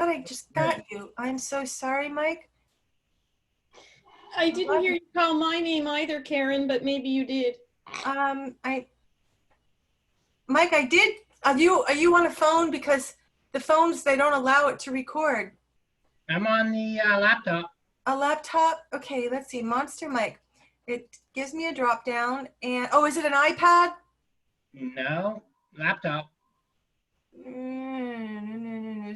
thought I just got you. I'm so sorry, Mike. I didn't hear you call my name either, Karyn, but maybe you did. Mike, I did. Are you on a phone? Because the phones, they don't allow it to record. I'm on the laptop. A laptop? Okay, let's see. Monster Mike. It gives me a drop down. And oh, is it an iPad? No, laptop.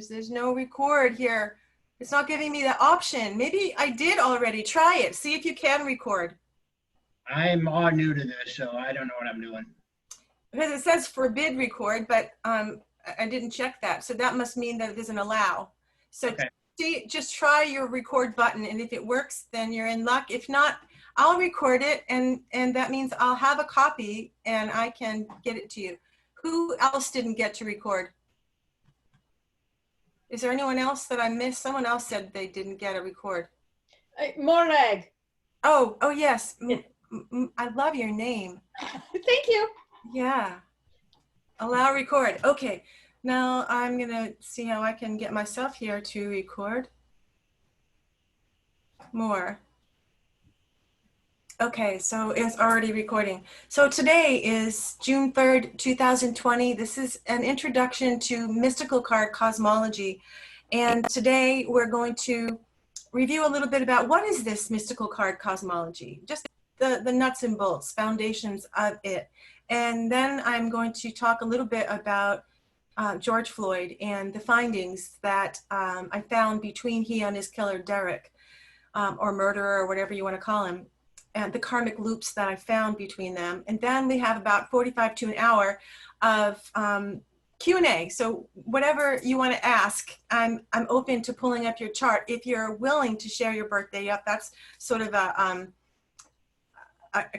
There's no record here. It's not giving me the option. Maybe I did already. Try it. See if you can record. I'm all new to this, so I don't know what I'm doing. Because it says forbid record, but I didn't check that. So that must mean that it doesn't allow. So Okay. just try your record button. And if it works, then you're in luck. If not, I'll record it. And that means I'll have a copy and I can get it to you. Who else didn't get to record? Is there anyone else that I missed? Someone else said they didn't get a record. Morag. Oh, yes. I love your name. Thank you. Yeah. Allow record. Okay. Now I'm going to see how I can get myself here to record more. Okay, so it's already recording. So today is June 3rd, 2020. This is an introduction to mystical card cosmology. And today we're going to review a little bit about what is this mystical card cosmology, just the nuts and bolts, foundations of it. And then I'm going to talk a little bit about George Floyd and the findings that I found between he and his killer, Derek, or murderer, or whatever you want to call him, and the karmic loops that I found between them. And then we have about 45 to an hour of Q&A. So whatever you want to ask, I'm open to pulling up your chart. If you're willing to share your birthday up, that's sort of a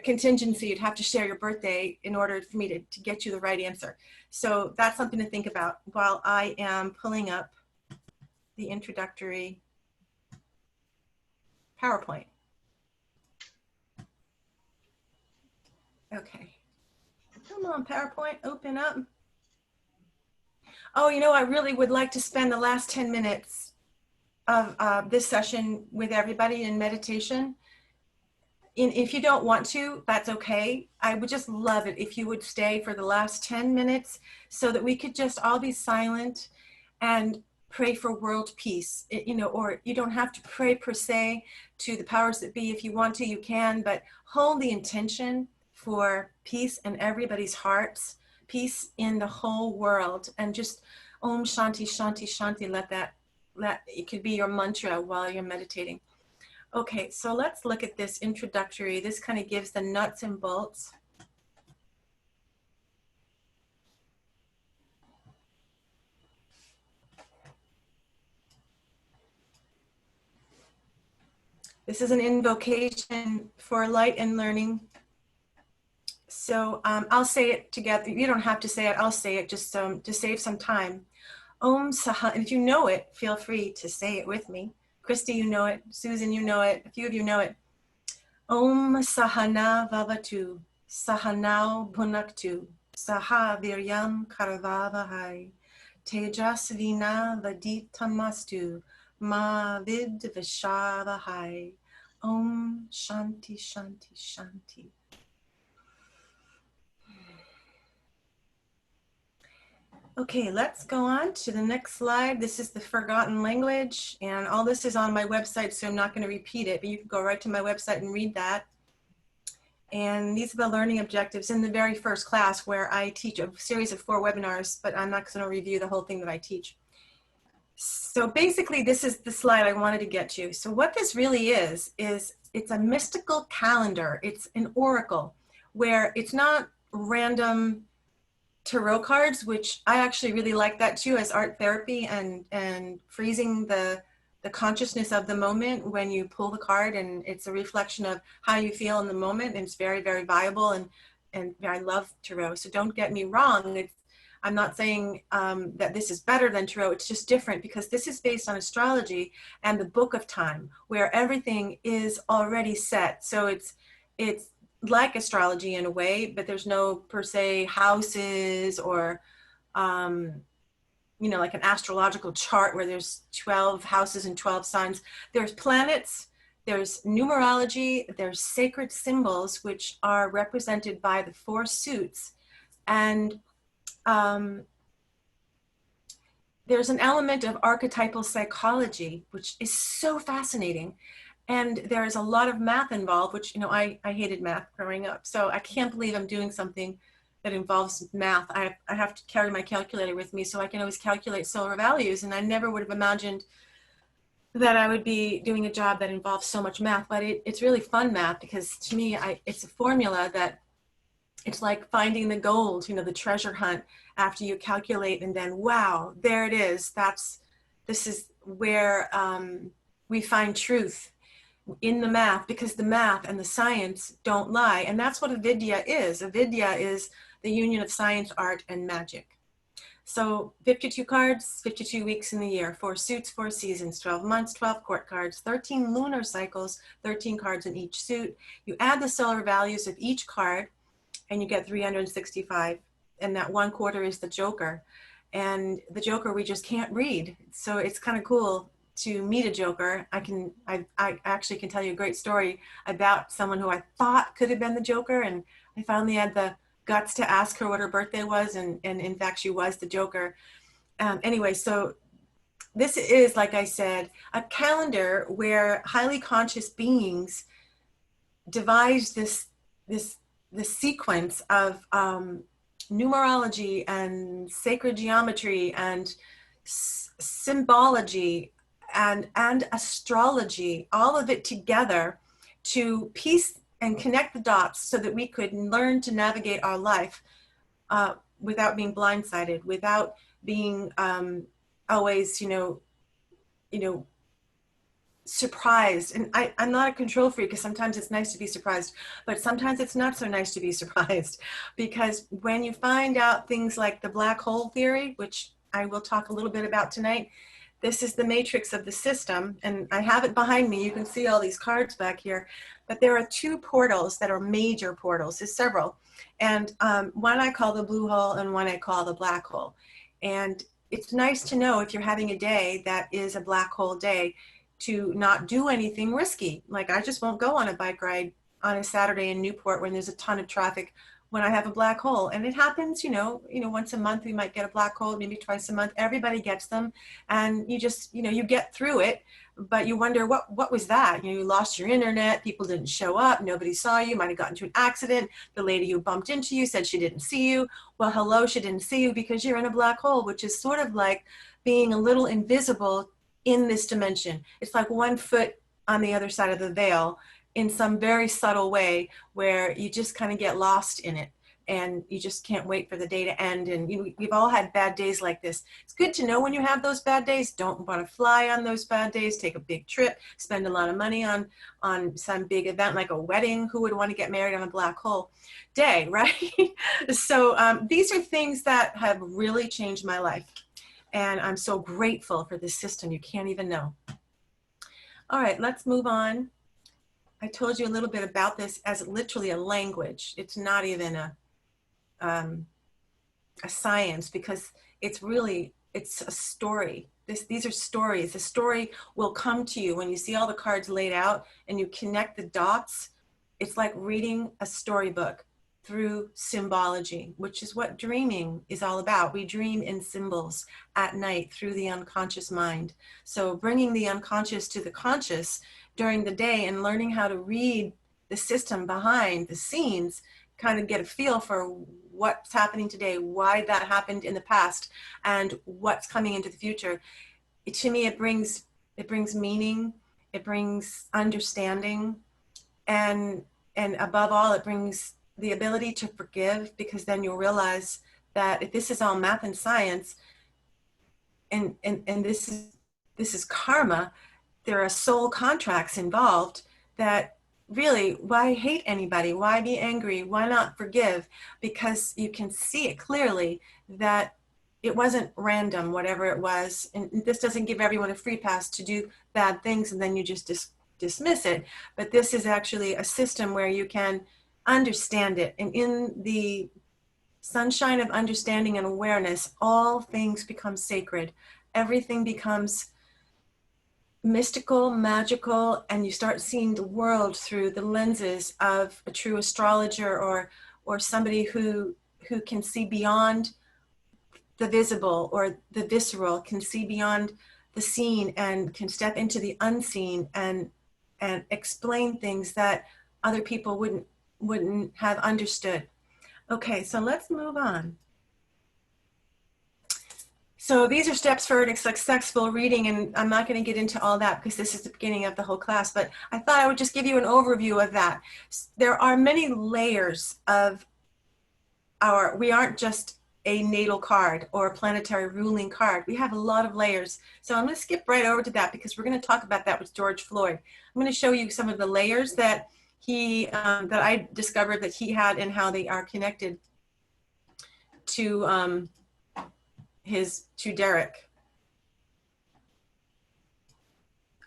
contingency. You'd have to share your birthday in order for me to get you the right answer. So that's something to think about while I am pulling up the introductory PowerPoint. Okay, come on, PowerPoint, open up. Oh, I really would like to spend the last 10 minutes of this session with everybody in meditation. If you don't want to, that's okay. I would just love it if you would stay for the last 10 minutes so that we could just all be silent and pray for world peace. Or you don't have to pray per se to the powers that be. If you want to, you can, but hold the intention for peace in everybody's hearts, peace in the whole world, and just Om Shanti Shanti Shanti. Let it could be your mantra while you're meditating. Okay, so let's look at this introductory. This kind of gives the nuts and bolts. This is an invocation for light and learning. So I'll say it together. You don't have to say it. I'll say it just to save some time. Om Saha. And if you know it, feel free to say it with me. Christy, you know it. Susan, you know it. A few of you know it. Om Sahana Vavatu. Sahanao Bhunaktu. Saha Viryam Karavavahai. Tejasvina Vaditamastu. Ma Vid Vishavahai. Om Shanti Shanti Shanti. Okay, let's go on to the next slide. This is the forgotten language, and all this is on my website, so I'm not going to repeat it, but you can go right to my website and read that. And these are the learning objectives in the very first class, where I teach a series of 4 webinars, but I'm not going to review the whole thing that I teach. So basically, this is the slide I wanted to get to. So what this really is it's a mystical calendar. It's an oracle, where it's not random tarot cards, which I actually really like that too as art therapy and freezing the consciousness of the moment when you pull the card, and it's a reflection of how you feel in the moment, and it's very, very viable, and I love tarot. So don't get me wrong. I'm not saying that this is better than tarot. It's just different because this is based on astrology and the book of time, where everything is already set. So it's like astrology in a way, but there's no per se houses or you know, like an astrological chart where there's 12 houses and 12 signs. There's planets, there's numerology, there's sacred symbols, which are represented by the 4 suits. And there's an element of archetypal psychology, which is so fascinating. And there is a lot of math involved, which, you know, I hated math growing up. So I can't believe I'm doing something that involves math. I have to carry my calculator with me so I can always calculate solar values. And I never would have imagined that I would be doing a job that involves so much math. But it's really fun math, because to me, it's a formula that it's like finding the gold, you know, the treasure hunt after you calculate, and then, wow, there it is. This is where we find truth in the math, because the math and the science don't lie. And that's what avidya is. Avidya is the union of science, art, and magic. So 52 cards, 52 weeks in the year, 4 suits, 4 seasons, 12 months, 12 court cards, 13 lunar cycles, 13 cards in each suit. You add the solar values of each card, and you get 365. And that 1 quarter is the Joker. And the Joker we just can't read. So it's kind of cool to meet a Joker. I actually can tell you a great story about someone who I thought could have been the Joker. And I finally had the guts to ask her what her birthday was. And in fact, she was the Joker. Anyway, so this is, like I said, a calendar where highly conscious beings devised this sequence of numerology and sacred geometry and symbology and astrology, all of it together to piece and connect the dots so that we could learn to navigate our life without being blindsided, without being always, you know, surprised. And I'm not a control freak, because sometimes it's nice to be surprised, but sometimes it's not so nice to be surprised, because when you find out things like the black hole theory, which I will talk a little bit about tonight, this is the matrix of the system, and I have it behind me. You can see all these cards back here, but there are 2 portals that are major portals. There's several, and one I call the blue hole and one I call the black hole. And it's nice to know, if you're having a day that is a black hole day, to not do anything risky. Like, I just won't go on a bike ride on a Saturday in Newport when there's a ton of traffic when I have a black hole. And it happens, you know, once a month we might get a black hole, maybe twice a month. Everybody gets them, and you just, you know, you get through it, but you wonder, what was that? You know, you lost your internet, people didn't show up, nobody saw you, might have gotten into an accident, the lady who bumped into you said she didn't see you. Well, hello, she didn't see you because you're in a black hole, which is sort of like being a little invisible in this dimension. It's like 1 foot on the other side of the veil in some very subtle way, where you just kind of get lost in it, and you just can't wait for the day to end. And we've all had bad days like this. It's good to know when you have those bad days. Don't want to fly on those bad days. Take a big trip, spend a lot of money on some big event like a wedding. Who would want to get married on a black hole day, right? So these are things that have really changed my life. And I'm so grateful for this system. You can't even know. All right, let's move on. I told you a little bit about this as literally a language. It's not even a science, because it's a story. These are stories. The story will come to you when you see all the cards laid out and you connect the dots. It's like reading a storybook through symbology, which is what dreaming is all about. We dream in symbols at night through the unconscious mind. So bringing the unconscious to the conscious during the day and learning how to read the system behind the scenes, kind of get a feel for what's happening today, why that happened in the past, and what's coming into the future. To me, it brings meaning, it brings understanding, and above all, it brings the ability to forgive, because then you'll realize that if this is all math and science, and this is karma, there are soul contracts involved, that really, why hate anybody? Why be angry? Why not forgive? Because you can see it clearly that it wasn't random, whatever it was. And this doesn't give everyone a free pass to do bad things and then you just dismiss it. But this is actually a system where you can understand it. And in the sunshine of understanding and awareness, all things become sacred. Everything becomes mystical, magical, and you start seeing the world through the lenses of a true astrologer or somebody who can see beyond the visible or the visceral, can see beyond the seen and can step into the unseen and explain things that other people wouldn't have understood. Okay, so let's move on. So these are steps for a successful reading, and I'm not going to get into all that because this is the beginning of the whole class, but I thought I would just give you an overview of that. There are many layers of we aren't just a natal card or a planetary ruling card. We have a lot of layers. So I'm going to skip right over to that because we're going to talk about that with George Floyd. I'm going to show you some of the layers that that I discovered that he had and how they are connected to Derek.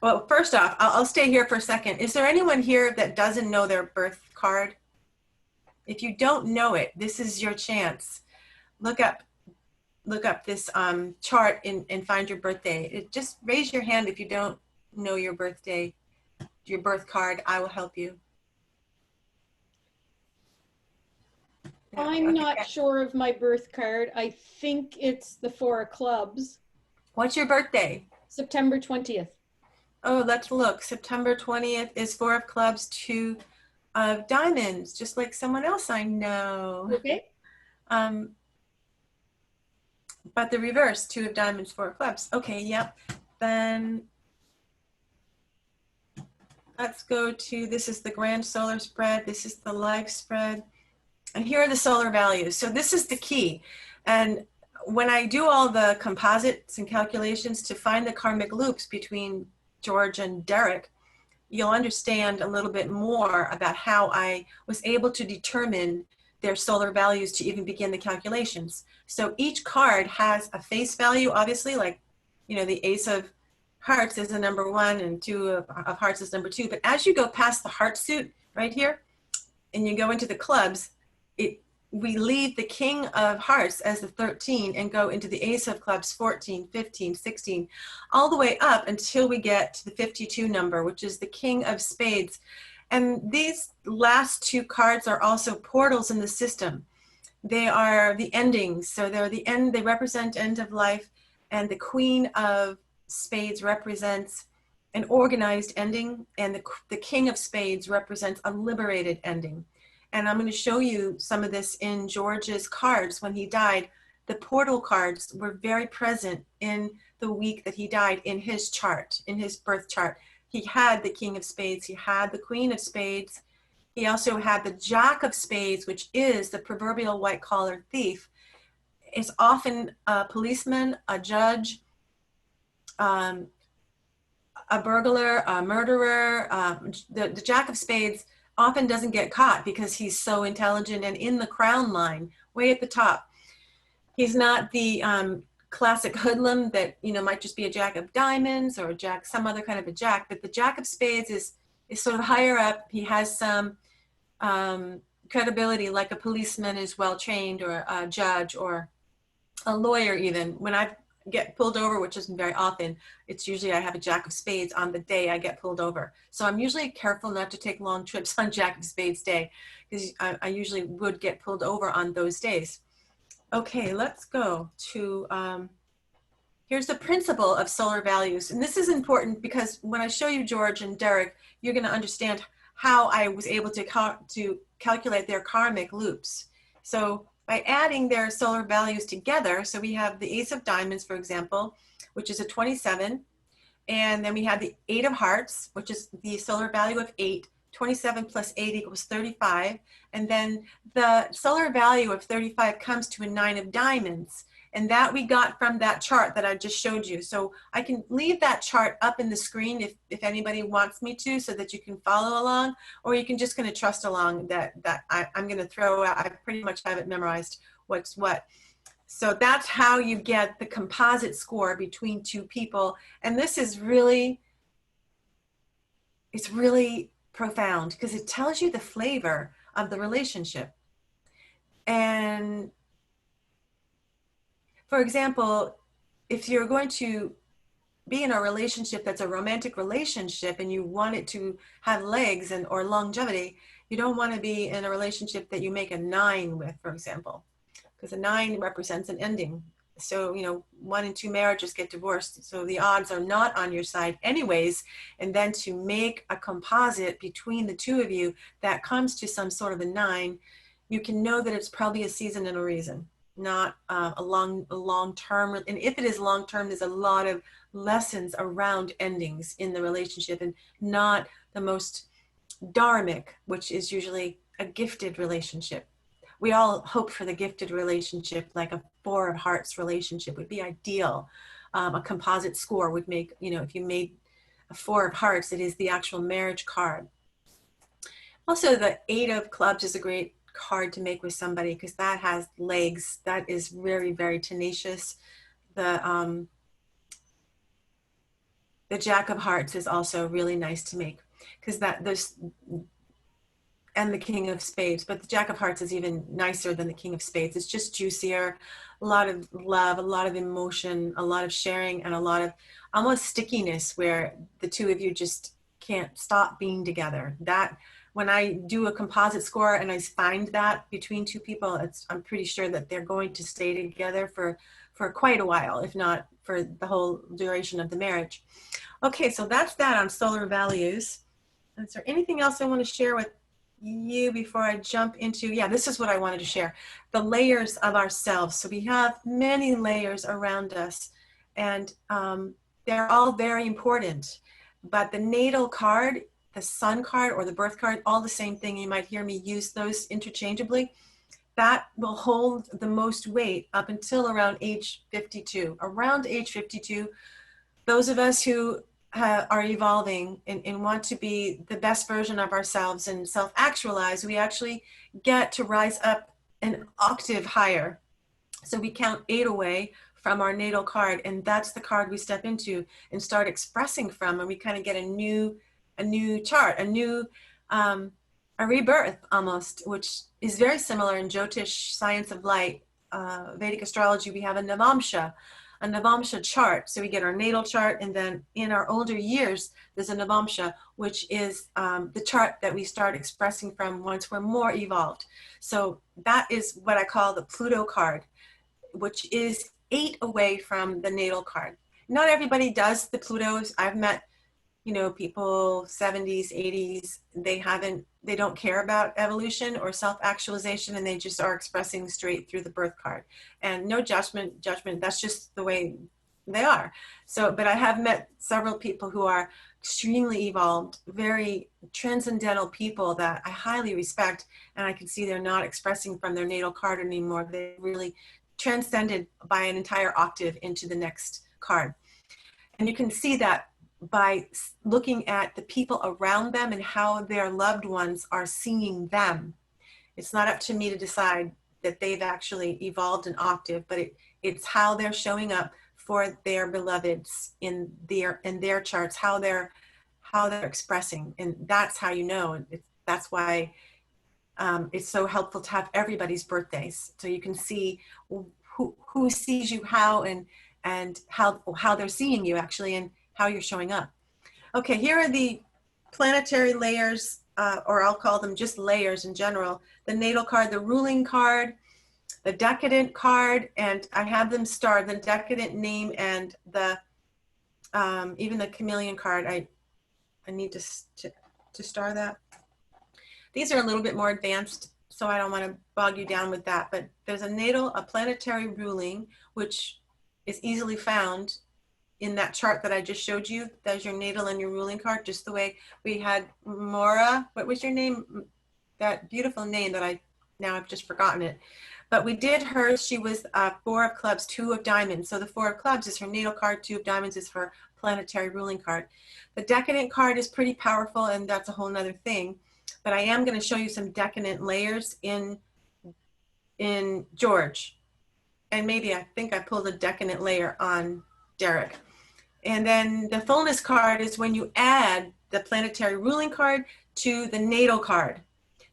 Well, first off, I'll stay here for a second. Is there anyone here that doesn't know their birth card? If you don't know it, this is your chance. Look up this chart and find your birthday. Just raise your hand if you don't know your birthday, your birth card. I will help you. I'm not sure of my birth card. I think it's the 4 of clubs. What's your birthday? September 20th. Oh, let's look. September 20th is 4 of clubs, 2 of diamonds, just like someone else I know. Okay. But the reverse, 2 of diamonds, 4 of clubs. Okay, yep. Then let's go to, this is the grand solar spread. This is the life spread. And here are the solar values. So this is the key. And when I do all the composites and calculations to find the karmic loops between George and Derek, you'll understand a little bit more about how I was able to determine their solar values to even begin the calculations. So each card has a face value, obviously, like, you know, the Ace of Hearts is the number 1 and 2 of Hearts is number 2. But as you go past the heart suit right here and you go into the clubs, we leave the King of Hearts as the 13 and go into the Ace of Clubs 14, 15, 16, all the way up until we get to the 52 number, which is the King of Spades. And these last 2 cards are also portals in the system. They are the endings. So they're the end, they represent end of life. And the Queen of Spades represents an organized ending. And the King of Spades represents a liberated ending. And I'm going to show you some of this in George's cards when he died. The portal cards were very present in the week that he died in his chart, in his birth chart. He had the King of Spades, he had the Queen of Spades, he also had the Jack of Spades, which is the proverbial white-collar thief. It's often a policeman, a judge, a burglar, a murderer. The Jack of Spades often doesn't get caught because he's so intelligent and in the crown line, way at the top. He's not the classic hoodlum that, you know, might just be a Jack of diamonds or a Jack, some other kind of a Jack, but the Jack of Spades is sort of higher up. He has some credibility, like a policeman is well trained, or a judge, or a lawyer even. When I get pulled over, which isn't very often, it's usually I have a Jack of Spades on the day I get pulled over. So I'm usually careful not to take long trips on Jack of Spades day, because I usually would get pulled over on those days. Okay, let's go to, here's the principle of solar values. And this is important because when I show you George and Derek, you're going to understand how I was able to calculate their karmic loops. So by adding their solar values together, so we have the Ace of Diamonds, for example, which is a 27. And then we have the 8 of Hearts, which is the solar value of 8. 27 plus 8 equals 35. And then the solar value of 35 comes to a 9 of Diamonds. And that we got from that chart that I just showed you. So I can leave that chart up in the screen if anybody wants me to, so that you can follow along, or you can just kind of trust along that I'm going to throw out. I pretty much have it memorized what's what. So that's how you get the composite score between 2 people. And this is really, it's really profound because it tells you the flavor of the relationship. And for example, if you're going to be in a relationship that's a romantic relationship and you want it to have legs and or longevity, you don't want to be in a relationship that you make a 9 with, for example, because a 9 represents an ending. So, 1 and 2 marriages get divorced. So the odds are not on your side anyways. And then to make a composite between the two of you that comes to some sort of a 9, you can know that it's probably a season and a reason, not a long term. And if it is long term, there's a lot of lessons around endings in the relationship, and not the most dharmic, which is usually a gifted relationship. We all hope for the gifted relationship, like a 4 of hearts relationship would be ideal. A composite score would make, if you made a 4 of hearts, it is the actual marriage card. Also, the 8 of clubs is a great card to make with somebody because that has legs. That is very, very tenacious. The Jack of Hearts is also really nice to make because and the King of Spades, but the Jack of Hearts is even nicer than the King of Spades. It's just juicier, a lot of love, a lot of emotion, a lot of sharing, and a lot of almost stickiness where the two of you just can't stop being together. That when I do a composite score and I find that between two people, I'm pretty sure that they're going to stay together for quite a while, if not for the whole duration of the marriage. Okay, so that's that on solar values. Is there anything else I want to share with you before I jump into, this is what I wanted to share, the layers of ourselves. So we have many layers around us, and they're all very important, but the natal card, the sun card, or the birth card, all the same thing. You might hear me use those interchangeably. That will hold the most weight up until around age 52. Around age 52, those of us who are evolving and want to be the best version of ourselves and self-actualize, we actually get to rise up an octave higher. So we count 8 away from our natal card, and that's the card we step into and start expressing from, and we kind of get a new chart, a rebirth almost, which is very similar in Jyotish, science of light, Vedic astrology. We have a Navamsha chart. So we get our natal chart, and then in our older years, there's a Navamsha, which is the chart that we start expressing from once we're more evolved. So that is what I call the Pluto card, which is 8 away from the natal card. Not everybody does the Plutos. I've met, people 70s, 80s, they don't care about evolution or self-actualization, and they just are expressing straight through the birth card. And no judgment, that's just the way they are. So, but I have met several people who are extremely evolved, very transcendental people that I highly respect, and I can see they're not expressing from their natal card anymore. They really transcended by an entire octave into the next card. And you can see that by looking at the people around them and how their loved ones are seeing them. It's not up to me to decide that they've actually evolved an octave, but it's how they're showing up for their beloveds in their charts, how they're expressing, and that's how you know. That's why it's so helpful to have everybody's birthdays, so you can see who sees you how, and how they're seeing you actually, and how you're showing up. Okay, here are the planetary layers, or I'll call them just layers in general. The natal card, the ruling card, the decadent card, and I have them starred, the decadent name, and the even the chameleon card. I need to star that. These are a little bit more advanced, so I don't want to bog you down with that, but there's a planetary ruling, which is easily found in that chart that I just showed you. There's your natal and your ruling card, just the way we had Mora. What was your name? That beautiful name that I've just forgotten it. But we did hers. She was 4 of clubs, 2 of diamonds. So the 4 of clubs is her natal card, 2 of diamonds is her planetary ruling card. The decadent card is pretty powerful, and that's a whole nother thing. But I am going to show you some decadent layers in George. And maybe I think I pulled a decadent layer on Derek. And then the fullness card is when you add the planetary ruling card to the natal card.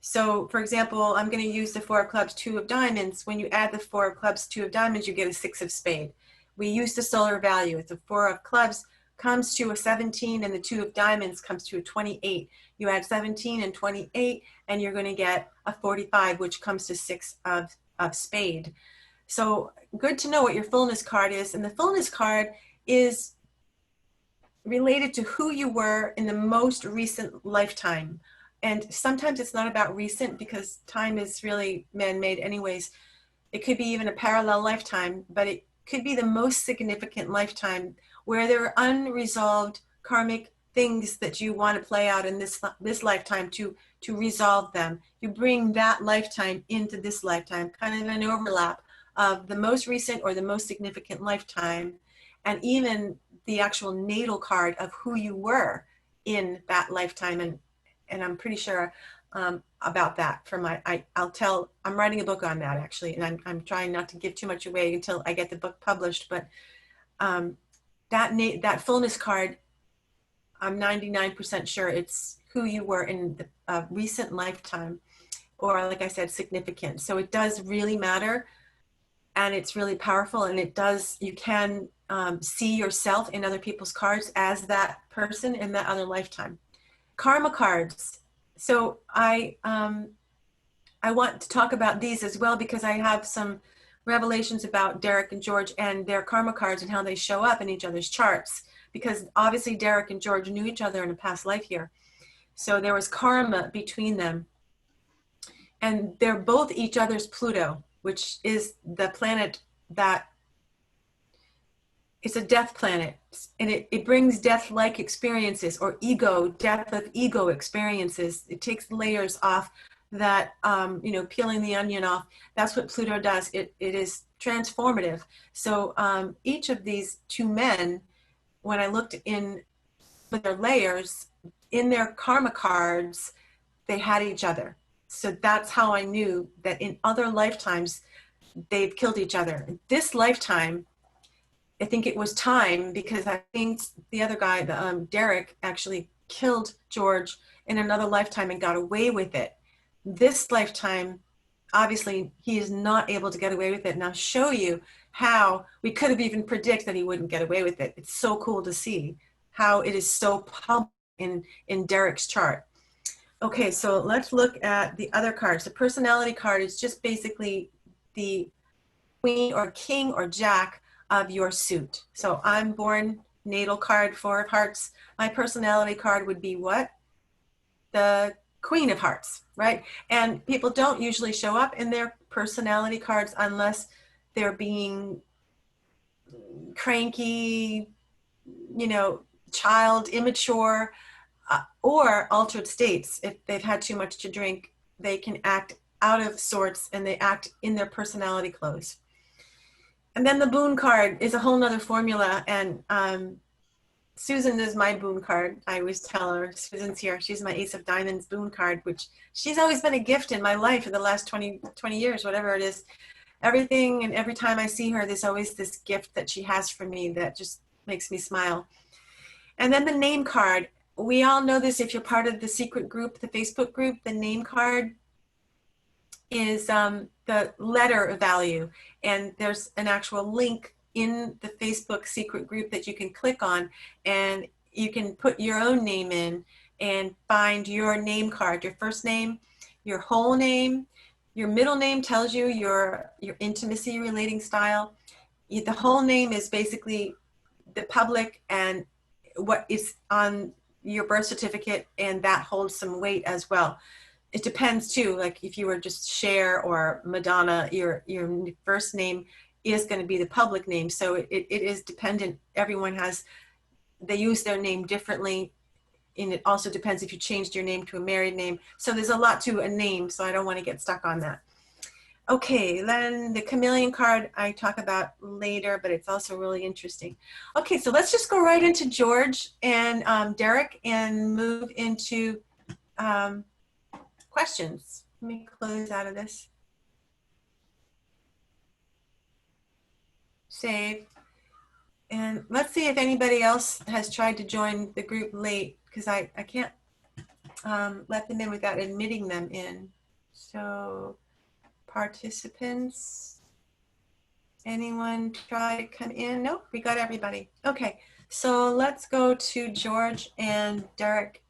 So for example, I'm going to use the 4 of clubs, 2 of diamonds. When you add the 4 of clubs, 2 of diamonds, you get a 6 of spade. We use the solar value. If the 4 of clubs comes to a 17 and the 2 of diamonds comes to a 28, you add 17 and 28 and you're going to get a 45, which comes to 6 of spade. So good to know what your fullness card is. And the fullness card is related to who you were in the most recent lifetime. And sometimes it's not about recent because time is really man-made anyways. It could be even a parallel lifetime, but it could be the most significant lifetime where there are unresolved karmic things that you want to play out in this lifetime to resolve them. You bring that lifetime into this lifetime, kind of an overlap of the most recent or the most significant lifetime, and even the actual natal card of who you were in that lifetime. And I'm pretty sure about that for my, I'm writing a book on that actually, and I'm trying not to give too much away until I get the book published, but that fullness card, I'm 99% sure it's who you were in the recent lifetime, or like I said, significant. So it does really matter, and it's really powerful, and it does, you can see yourself in other people's cards as that person in that other lifetime. Karma cards. So I want to talk about these as well because I have some revelations about Derek and George and their karma cards and how they show up in each other's charts, because obviously Derek and George knew each other in a past life here. So there was karma between them. And they're both each other's Pluto, which is the planet that, it's a death planet, and it brings death-like experiences, or death of ego experiences. It takes layers off that, peeling the onion off. That's what Pluto does. It is transformative. So each of these 2 men, when I looked in with their layers, in their karma cards, they had each other. So that's how I knew that in other lifetimes, they've killed each other. This lifetime, I think it was time, because I think the other guy, Derek, actually killed George in another lifetime and got away with it. This lifetime, obviously, he is not able to get away with it. And I'll show you how we could have even predicted that he wouldn't get away with it. It's so cool to see how it is so public in Derek's chart. Okay, so let's look at the other cards. The personality card is just basically the queen or king or jack of your suit. So I'm born natal card, 4 of hearts. My personality card would be what? The Queen of Hearts, right? And people don't usually show up in their personality cards unless they're being cranky, child, immature, or altered states. If they've had too much to drink, they can act out of sorts and they act in their personality clothes. And then the boon card is a whole nother formula. And Susan is my boon card. I always tell her, Susan's here. She's my Ace of Diamonds boon card, which she's always been a gift in my life for the last 20 years, whatever it is. Everything and every time I see her, there's always this gift that she has for me that just makes me smile. And then the name card. We all know this if you're part of the secret group, the Facebook group. The name card is the letter value, and there's an actual link in the Facebook secret group that you can click on, and you can put your own name in and find your name card, your first name, your whole name. Your middle name tells you your intimacy relating style. The whole name is basically the public and what is on your birth certificate, and that holds some weight as well. It depends too, like if you were just Cher or Madonna, your first name is going to be the public name. So it is dependent. Everyone they use their name differently. And it also depends if you changed your name to a married name. So there's a lot to a name, so I don't want to get stuck on that. Okay, then the chameleon card I talk about later, but it's also really interesting. Okay, so let's just go right into George and Derek and move into questions. Let me close out of this. Save. And let's see if anybody else has tried to join the group late, because I can't let them in without admitting them in. So participants, anyone try to come in? Nope, we got everybody. Okay, so let's go to George and Derek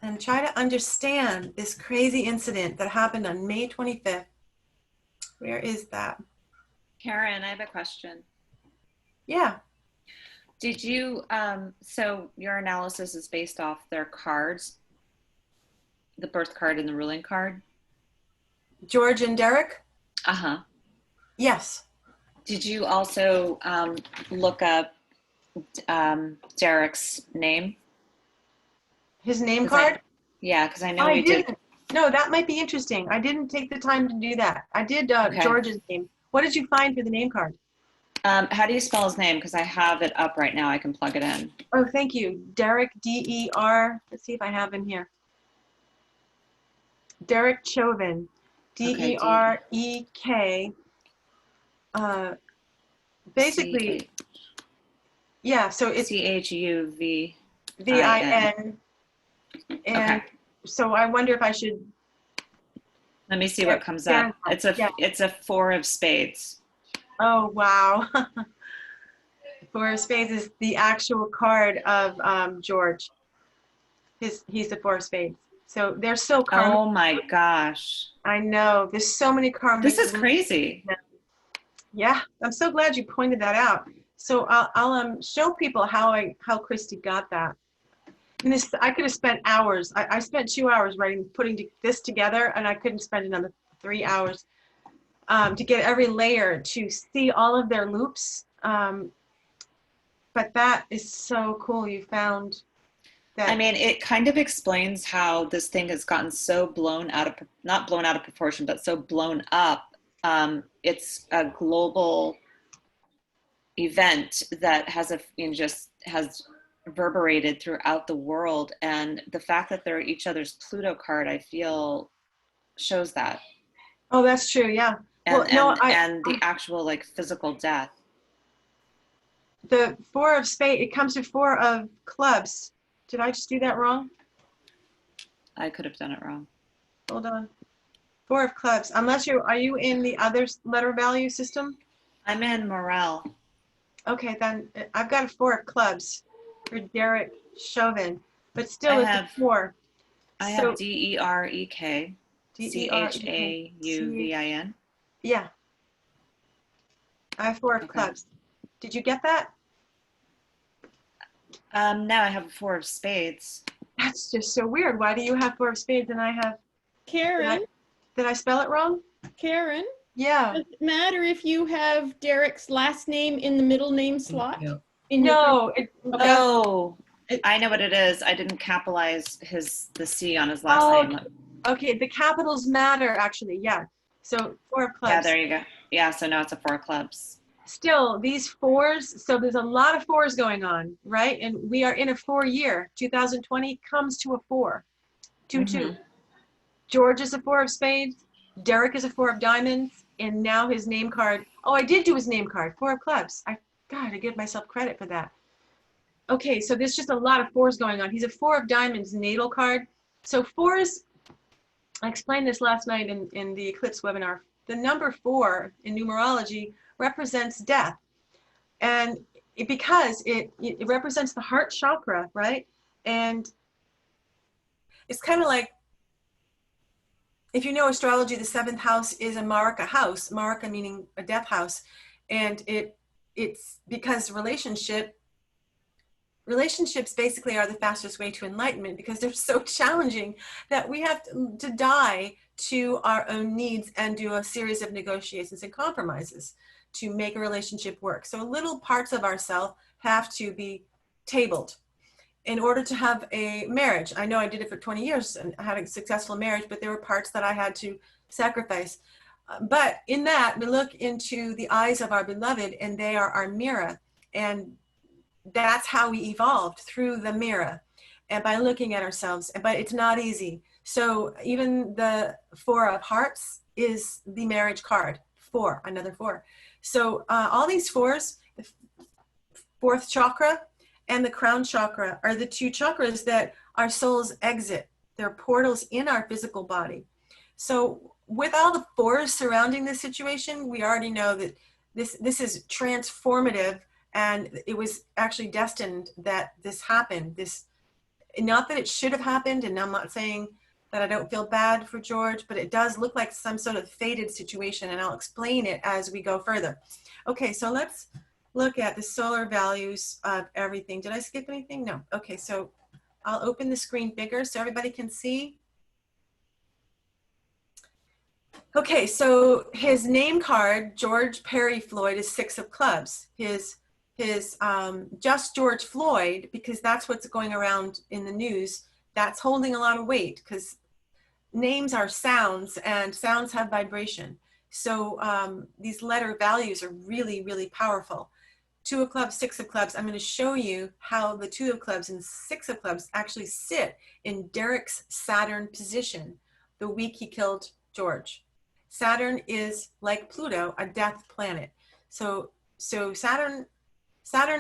and try to understand this crazy incident that happened on May 25th. Where is that? Karyn, I have a question. Yeah. Did you, so your analysis is based off their cards, the birth card and the ruling card? George and Derek? Uh-huh. Yes. Did you also look up Derek's name? His name card? Yeah, because I know I we didn't. did. No, that might be interesting. I didn't take the time to do that. I did Okay. George's name. What did you find for the name card? How do you spell his name? Because I have it up right now. I can plug it in. Oh, thank you. Derek, D-E-R. Let's see if I have him here. Derek Chauvin. D-E-R-E-K. Basically, yeah, so it's C-H-U-V. V-I-N. And Okay. so I wonder if I should. Let me see what comes up. Yeah. It's a 4 of spades. Oh, wow. Four of Spades is the actual card of George. He's the Four of Spades. So they're so karmic. Oh my gosh. I know. There's so many karmic. This is crazy. Yeah, I'm so glad you pointed that out. So I'll show people how Christy got that. And I could have spent hours. I spent 2 hours putting this together, and I couldn't spend another 3 hours to get every layer to see all of their loops. But that is so cool. You found that. I mean, it kind of explains how this thing has gotten so blown out of, not blown out of proportion, but so blown up. It's a global event that has reverberated throughout the world. And the fact that they're each other's Pluto card, I feel, shows that. Oh, that's true. Yeah. And, and the actual like physical death. The Four of Spades, it comes to Four of Clubs. Did I just do that wrong? I could have done it wrong. Hold on. Four of Clubs. Unless are you in the other letter value system? I'm in Morel. Okay, then I've got a Four of Clubs for Derek Chauvin, but still it's a 4. I have D-E-R-E-K. C-H-A-U-V-I-N. Yeah. I have Four of Clubs. Did you get that? Now I have a Four of Spades. That's just so weird. Why do you have Four of Spades and I have... Karyn? Did I spell it wrong? Karyn? Yeah. Does it matter if you have Derek's last name in the middle name slot? Yeah. No. I know what it is. I didn't capitalize the C on his last name. Okay, the capitals matter, actually, yeah. So Four of Clubs. Yeah, there you go. Yeah, so now it's a Four of Clubs. Still, these fours, so there's a lot of fours going on, right? And we are in a 4 year. 2020 comes to a 4. 2-2. George is a Four of Spades. Derek is a Four of Diamonds. And now his name card. Oh, I did do his name card. Four of Clubs. I give myself credit for that. Okay, so there's just a lot of fours going on. He's a Four of Diamonds natal card. So fours, I explained this last night in the Eclipse webinar. The number 4 in numerology represents death. And because it represents the heart chakra, right? And it's kind of like, if you know astrology, the 7th house is a Maraka house, Maraka meaning a death house. And it's because relationships basically are the fastest way to enlightenment because they're so challenging that we have to die to our own needs and do a series of negotiations and compromises to make a relationship work. So little parts of ourselves have to be tabled in order to have a marriage. I know I did it for 20 years and I had a successful marriage, but there were parts that I had to sacrifice. But in that, we look into the eyes of our beloved and they are our mirror. And that's how we evolved, through the mirror and by looking at ourselves. But it's not easy. So even the Four of Hearts is the marriage card. 4, another 4. So all these fours, the 4th chakra and the crown chakra, are the 2 chakras that our souls exit. They're portals in our physical body. So with all the fours surrounding this situation, we already know that this is transformative, and it was actually destined that this happened. This, not that it should have happened, and I'm not saying that I don't feel bad for George, but it does look like some sort of fated situation, and I'll explain it as we go further. Okay, so let's look at the solar values of everything. Did I skip anything? No. Okay, so I'll open the screen bigger so everybody can see. Okay, so his name card, George Perry Floyd, is 6 of clubs. His just George Floyd, because that's what's going around in the news, that's holding a lot of weight, because names are sounds, and sounds have vibration. So these letter values are really, really powerful. 2 of clubs, 6 of clubs. I'm going to show you how the 2 of clubs and 6 of clubs actually sit in Derek's Saturn position the week he killed George. Saturn is, like Pluto, a death planet. So Saturn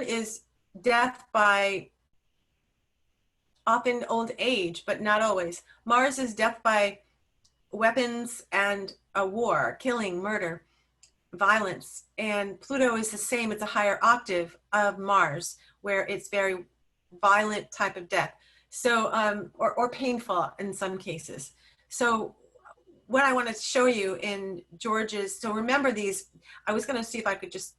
is death by often old age, but not always. Mars is death by weapons and a war, killing, murder, violence. And Pluto is the same. It's a higher octave of Mars, where it's very violent type of death. So, or painful in some cases. So what I want to show you in George's, so remember these, I was going to see if I could just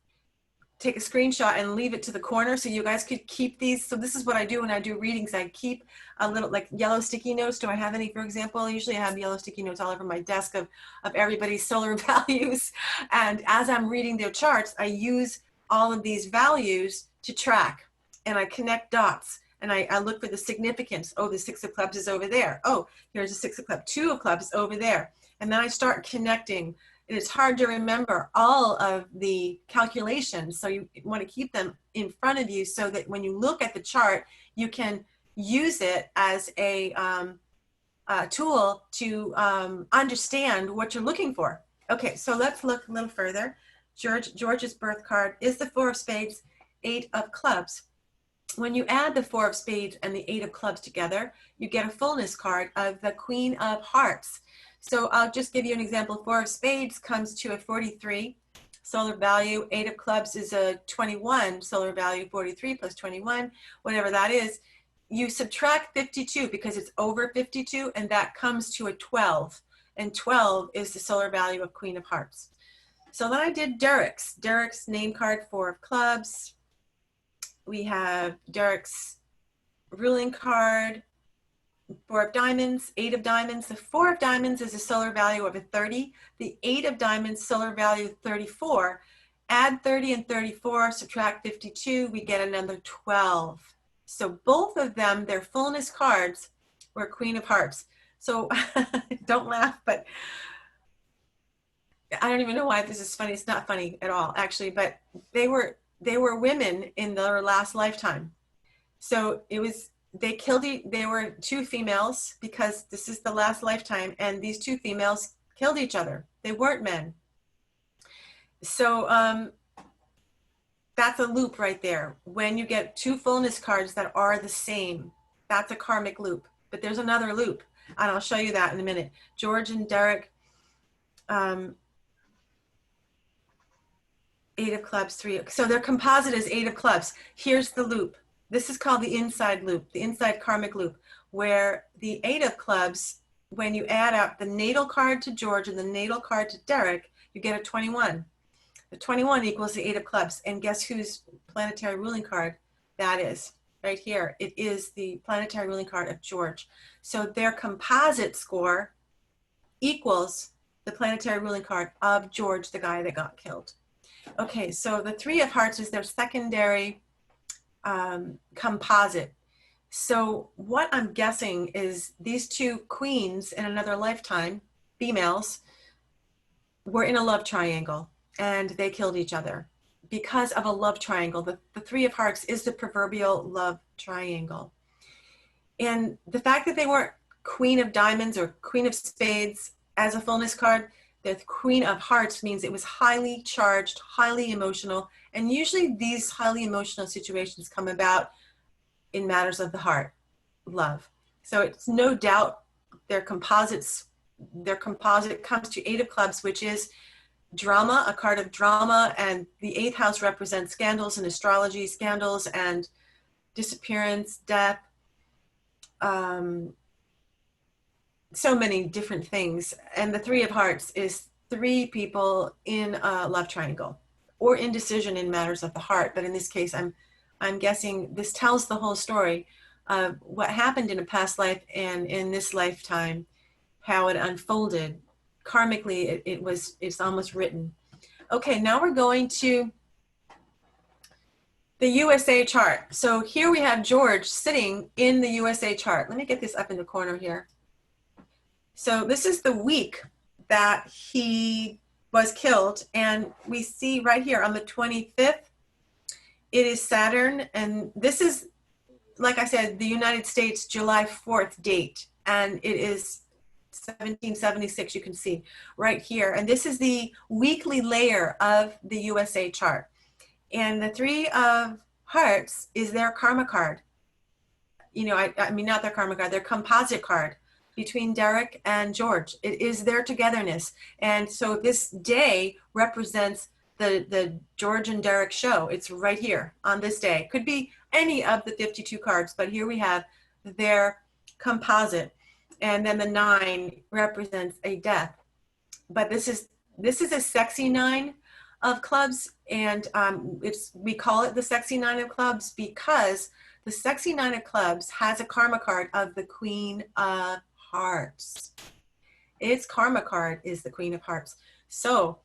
take a screenshot and leave it to the corner so you guys could keep these. So this is what I do when I do readings. I keep a little, like, yellow sticky notes. Do I have any, for example? Usually I have yellow sticky notes all over my desk of everybody's solar values. And as I'm reading their charts, I use all of these values to track, and I connect dots, and I look for the significance. Oh, the 6 of clubs is over there. Oh, here's a 6 of clubs. 2 of clubs over there. And then I start connecting. And it's hard to remember all of the calculations, so you want to keep them in front of you so that when you look at the chart, you can use it as a tool to understand what you're looking for. Okay, so let's look a little further. George's birth card is the 4 of spades, 8 of clubs. When you add the 4 of spades and the 8 of clubs together, you get a fullness card of the Queen of Hearts. So I'll just give you an example. 4 of spades comes to a 43 solar value. 8 of clubs is a 21 solar value. 43 plus 21, whatever that is. You subtract 52 because it's over 52, and that comes to a 12. And 12 is the solar value of Queen of Hearts. So then I did Derek's name card, 4 of clubs. We have Derek's ruling card, 4 of diamonds, 8 of diamonds. The 4 of diamonds is a solar value of a 30. The 8 of diamonds, solar value 34. Add 30 and 34, subtract 52, we get another 12. So both of them, their fullness cards were Queen of Hearts. So don't laugh, but I don't even know why this is funny. It's not funny at all, actually, but they were women in their last lifetime. So it was, they were 2 females, because this is the last lifetime, and these 2 females killed each other. They weren't men. So that's a loop right there. When you get 2 fullness cards that are the same, that's a karmic loop. But there's another loop, and I'll show you that in a minute. George and Derek, 8 of clubs, 3. So their composite is 8 of clubs. Here's the loop. This is called the inside loop, the inside karmic loop, where the 8 of clubs, when you add up the natal card to George and the natal card to Derek, you get a 21. The 21 equals the 8 of clubs. And guess whose planetary ruling card that is? Right here. It is the planetary ruling card of George. So their composite score equals the planetary ruling card of George, the guy that got killed. Okay, so the 3 of hearts is their secondary composite. So what I'm guessing is these 2 queens in another lifetime, females, were in a love triangle, and they killed each other because of a love triangle. The 3 of hearts is the proverbial love triangle. And the fact that they weren't Queen of diamonds or Queen of spades as a fullness card, the Queen of Hearts means it was highly charged, highly emotional, and usually these highly emotional situations come about in matters of the heart, love. So it's no doubt their composites their composite comes to 8 of clubs, which is drama, a card of drama, and the 8th house represents scandals and astrology, scandals and disappearance, death, so many different things. And the 3 of hearts is 3 people in a love triangle or indecision in matters of the heart. But in this case, I'm guessing this tells the whole story of what happened in a past life and in this lifetime, how it unfolded. Karmically, it's almost written. Okay, now we're going to the USA chart. So here we have George sitting in the USA chart. Let me get this up in the corner here. So this is the week that he was killed. And we see right here on the 25th, it is Saturn. And this is, like I said, the United States July 4th date. And it is 1776, you can see right here. And this is the weekly layer of the USA chart. And the 3 of hearts is their karma card. You know, I mean, not their karma card, their composite card between Derek and George. It is their togetherness. And so this day represents the George and Derek show. It's right here on this day. Could be any of the 52 cards, but here we have their composite. And then the 9 represents a death. But this is a sexy 9 of clubs, and we call it the sexy 9 of clubs because the sexy 9 of clubs has a karma card of the Queen of Hearts. Its karma card is the Queen of Hearts. So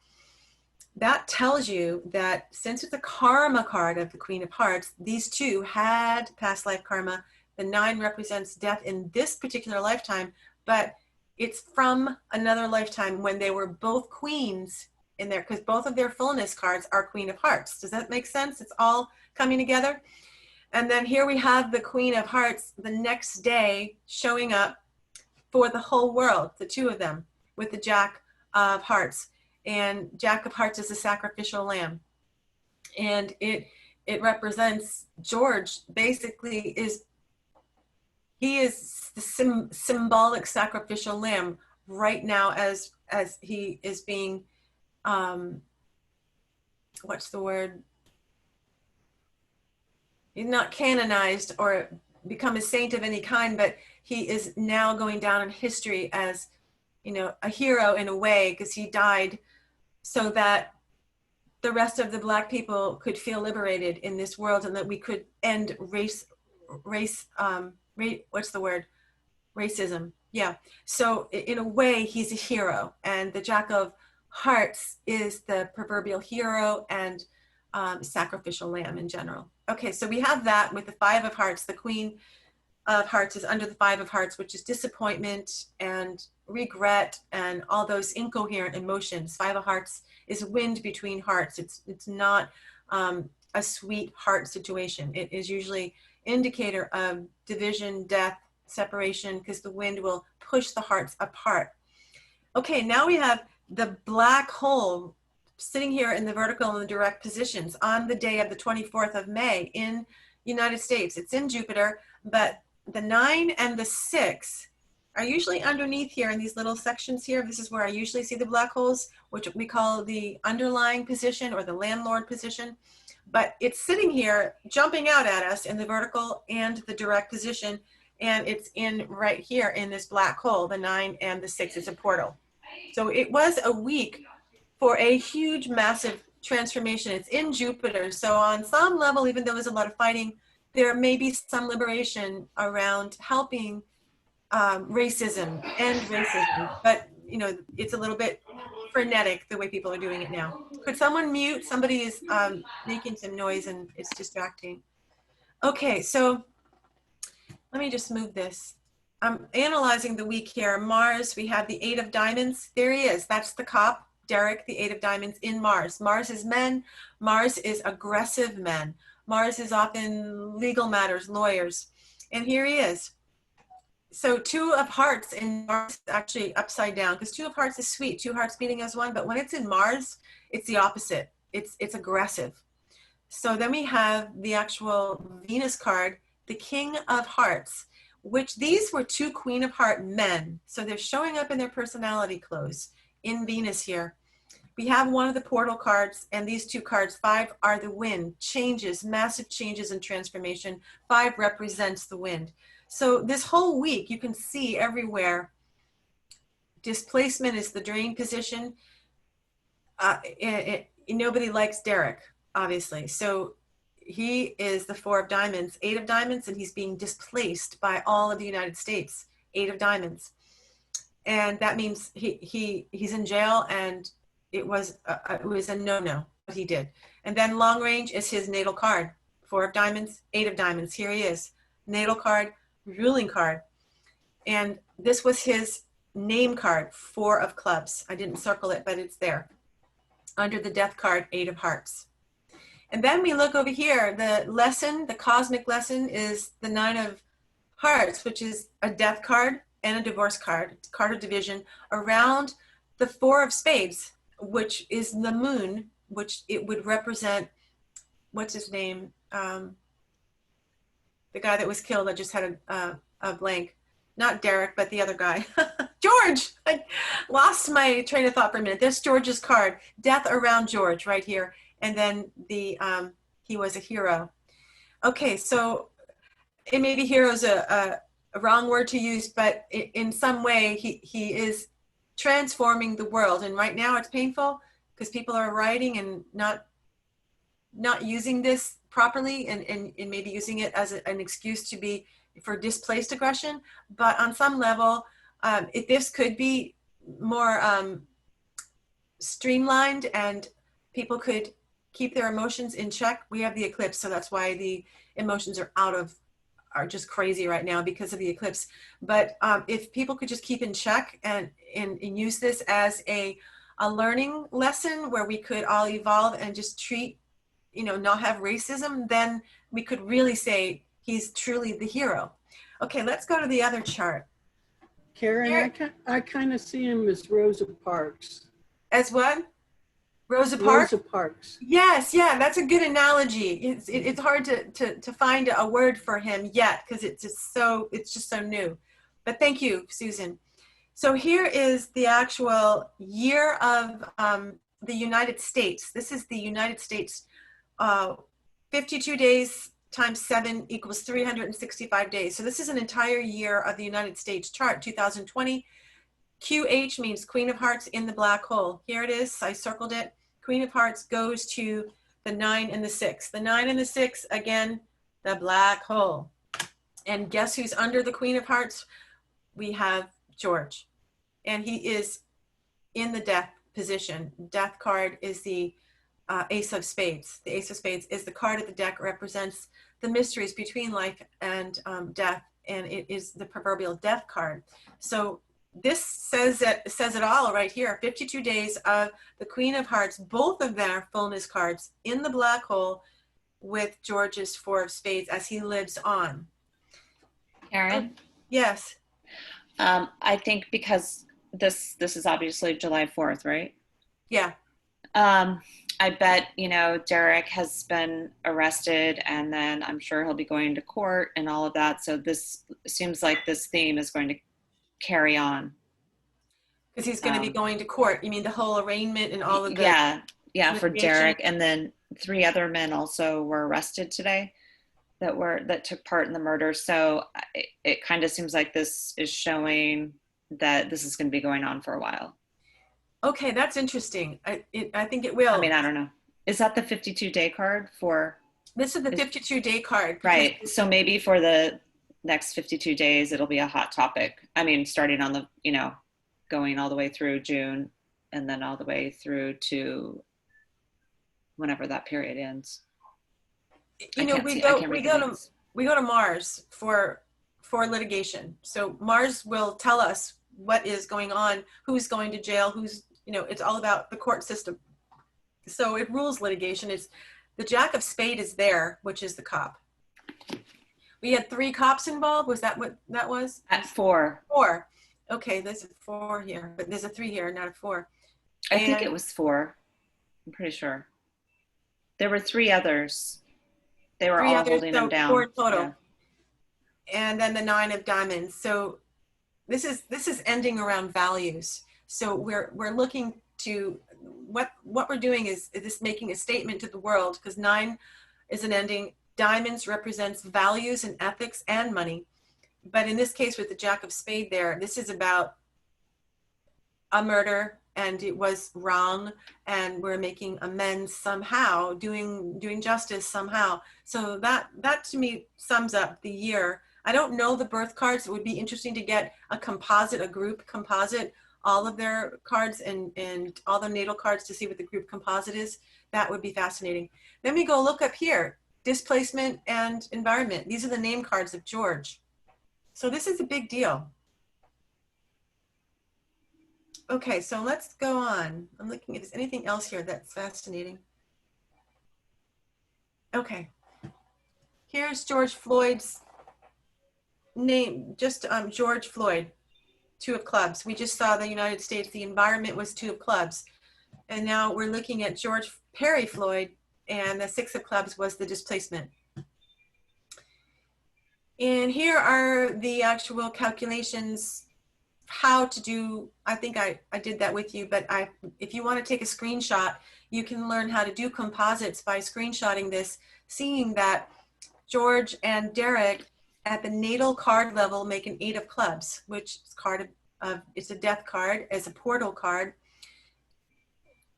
that tells you that since it's a karma card of the Queen of Hearts, these 2 had past life karma. The 9 represents death in this particular lifetime, but it's from another lifetime when they were both queens in there, because both of their fullness cards are Queen of Hearts. Does that make sense? It's all coming together. And then here we have the Queen of Hearts the next day showing up for the whole world, the 2 of them, with the Jack of Hearts. And Jack of Hearts is a sacrificial lamb. And it represents George, basically he is the symbolic sacrificial lamb right now as he is being, what's the word? He's not canonized or become a saint of any kind, but he is now going down in history as, you know, a hero in a way, because he died so that the rest of the Black people could feel liberated in this world, and that we could end what's the word? Racism. Yeah. So in a way, he's a hero, and the Jack of Hearts is the proverbial hero and sacrificial lamb in general. Okay, so we have that with the 5 of Hearts. The Queen of Hearts is under the 5 of Hearts, which is disappointment and regret and all those incoherent emotions. 5 of Hearts is wind between hearts. It's not a sweet heart situation. It is usually indicator of division, death, separation, because the wind will push the hearts apart. Okay, now we have the black hole sitting here in the vertical and the direct positions on the day of the 24th of May in United States. It's in Jupiter, but the 9 and the 6 are usually underneath here in these little sections here. This is where I usually see the black holes, which we call the underlying position or the landlord position. But it's sitting here, jumping out at us in the vertical and the direct position. And it's in right here in this black hole, the 9 and the 6 is a portal. So it was a week for a huge, massive transformation. It's in Jupiter. So on some level, even though there's a lot of fighting, there may be some liberation around helping racism, end racism. But, you know, it's a little bit frenetic the way people are doing it now. Could someone mute? Somebody is making some noise and it's distracting. Okay, so let me just move this. I'm analyzing the week here. Mars, we have the 8 of diamonds. There he is. That's the cop, Derek, the 8 of diamonds in Mars. Mars is men. Mars is aggressive men. Mars is often legal matters, lawyers. And here he is. So 2 of hearts in Mars is actually upside down, because 2 of hearts is sweet, 2 hearts beating as one, but when it's in Mars, it's the opposite. It's aggressive. So then we have the actual Venus card, the King of Hearts, which these were two Queen of Heart men. So they're showing up in their personality clothes in Venus here. We have one of the portal cards, and these two cards, 5 are the wind, changes, massive changes and transformation. 5 represents the wind. So this whole week, you can see everywhere, displacement is the drain position. Nobody likes Derek, obviously. So he is the 4 of diamonds, 8 of diamonds, and he's being displaced by all of the United States, 8 of diamonds. And that means he's in jail, and it was a no-no what he did. And then long range is his natal card, 4 of diamonds, 8 of diamonds. Here he is, natal card, ruling card. And this was his name card, 4 of clubs. I didn't circle it, but it's there. Under the death card, 8 of hearts. And then we look over here, the lesson, the cosmic lesson is the 9 of hearts, which is a death card and a divorce card, card of division, around the 4 of spades, which is the moon, which it would represent, what's his name? The guy that was killed, I just had a blank. Not Derek, but the other guy. George! I lost my train of thought for a minute. There's George's card, death around George right here. And then he was a hero. Okay, so it maybe hero is a wrong word to use, but in some way he is transforming the world. And right now it's painful because people are writing and not using this properly and maybe using it as an excuse to be for displaced aggression. But on some level, if this could be more streamlined and people could keep their emotions in check. We have the eclipse, so that's why the emotions are just crazy right now because of the eclipse. But if people could just keep in check and use this as a learning lesson where we could all evolve and just treat, not have racism, then we could really say he's truly the hero. Okay, let's go to the other chart. Karyn, I kind of see him as Rosa Parks. As what? Rosa Parks? Rosa Parks. Yes, yeah, that's a good analogy. It's hard to find a word for him yet because it's just so new. But thank you, Susan. So here is the actual year of the United States. This is the United States. 52 days times 7 equals 365 days. So this is an entire year of the United States chart, 2020. QH means Queen of Hearts in the black hole. Here it is, I circled it. Queen of Hearts goes to the 9 and the 6. The 9 and the 6, again, the black hole. And guess who's under the Queen of Hearts? We have George. And he is in the death position. Death card is the Ace of Spades. The Ace of Spades is the card of the deck, represents the mysteries between life and death, and it is the proverbial death card. So this says it all right here. 52 days of the Queen of Hearts, both of their fullness cards in the black hole with George's 4 of Spades as he lives on. Karyn? Yes. I think because this is obviously July 4th, right? Yeah. I bet, Derek has been arrested and then I'm sure he'll be going to court and all of that. So this seems like this theme is going to carry on. Because he's going to be going to court. You mean the whole arraignment and all of that? Yeah, for Derek. And then 3 other men also were arrested today that took part in the murder. So it kind of seems like this is showing that this is going to be going on for a while. Okay, that's interesting. I think it will. I mean, I don't know. Is that the 52-day card for? This is the 52-day card. Right. So maybe for the next 52 days, it'll be a hot topic. I mean, starting on the, going all the way through June and then all the way through to whenever that period ends. We go to Mars for litigation. So Mars will tell us what is going on, who's going to jail, it's all about the court system. So it rules litigation. It's the Jack of Spade is there, which is the cop. We had 3 cops involved. Was that what that was? At 4. 4. Okay, there's a 4 here, but there's a 3 here, not a 4. I think it was 4. I'm pretty sure. There were 3 others. They were all holding him down. 4 total. and then the 9 of diamonds. So this is ending around values. So we're looking to what we're doing is this making a statement to the world, because 9 is an ending. Diamonds represents values and ethics and money. But in this case with the Jack of Spade there, this is about a murder, and it was wrong, and we're making amends somehow, doing justice somehow. So that to me sums up the year. I don't know the birth cards. It would be interesting to get a composite, a group composite, all of their cards and all the natal cards to see what the group composite is. That would be fascinating. Then we go look up here, displacement and environment. These are the name cards of George. So this is a big deal. Okay, so let's go on. I'm looking if there's anything else here that's fascinating. Okay, here's George Floyd's name, just George Floyd, 2 of clubs. We just saw the United States, the environment was 2 of clubs. And now we're looking at George Perry Floyd, and the 6 of clubs was the displacement. And here are the actual calculations, how to do, I think I did that with you, but if you want to take a screenshot, you can learn how to do composites by screenshotting this, seeing that George and Derek at the natal card level make an 8 of clubs, which is it's a death card, as a portal card,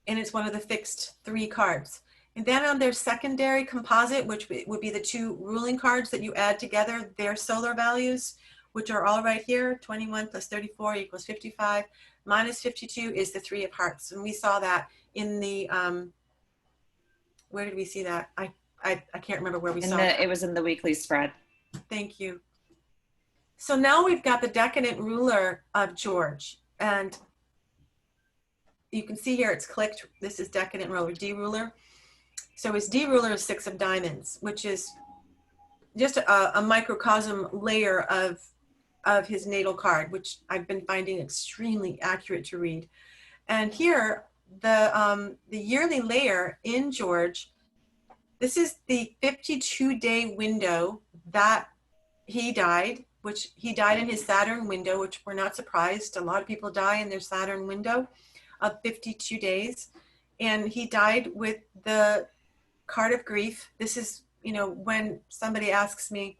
and it's one of the fixed 3 cards. And then on their secondary composite, which would be the 2 ruling cards that you add together, their solar values, which are all right here, 21 plus 34 equals 55, minus 52 is the 3 of hearts. And we saw that in the, where did we see that? I can't remember where we saw it. It was in the weekly spread. Thank you. So now we've got the decadent ruler of George, and you can see here it's clicked. This is decadent ruler, D ruler. So his D ruler is 6 of diamonds, which is just a microcosm layer of his natal card, which I've been finding extremely accurate to read. And here, the yearly layer in George, this is the 52-day window that he died, which he died in his Saturn window, which we're not surprised. A lot of people die in their Saturn window of 52 days. And he died with the card of grief. This is, you know, when somebody asks me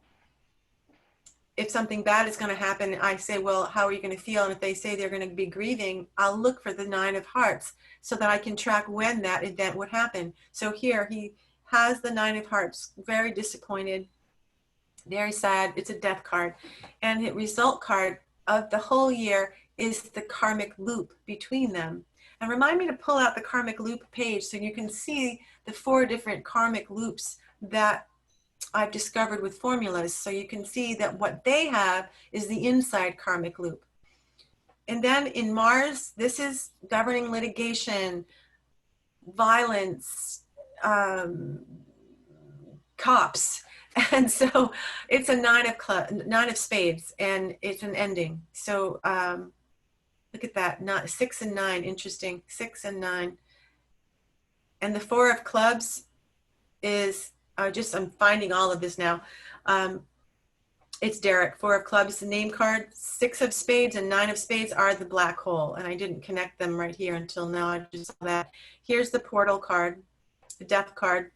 if something bad is going to happen, I say, well, how are you going to feel? And if they say they're going to be grieving, I'll look for the 9 of hearts so that I can track when that event would happen. So here he has the 9 of hearts, very disappointed, very sad. It's a death card. And the result card of the whole year is the karmic loop between them. And remind me to pull out the karmic loop page so you can see the 4 different karmic loops that I've discovered with formulas. So you can see that what they have is the inside karmic loop. And then in Mars, this is governing litigation, violence, cops. And so it's a 9 of spades, and it's an ending. So look at that, 6 and 9, interesting, 6 and 9. And the 4 of clubs is, I'm finding all of this now. It's Derek, 4 of clubs, the name card, 6 of spades and 9 of spades are the black hole. And I didn't connect them right here until now, I just saw that. Here's the portal card, the death card,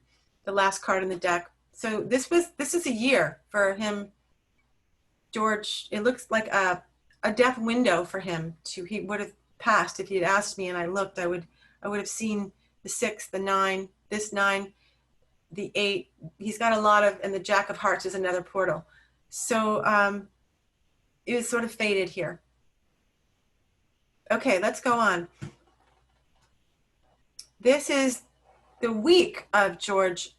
the last card in the deck. So this is a year for him, George. It looks like a death window for him. He would have passed if he had asked me and I looked. I would have seen the 6, the 9, this 9, the 8. He's got a lot of, and the Jack of Hearts is another portal. So it was sort of faded here. Okay, let's go on. This is the week of George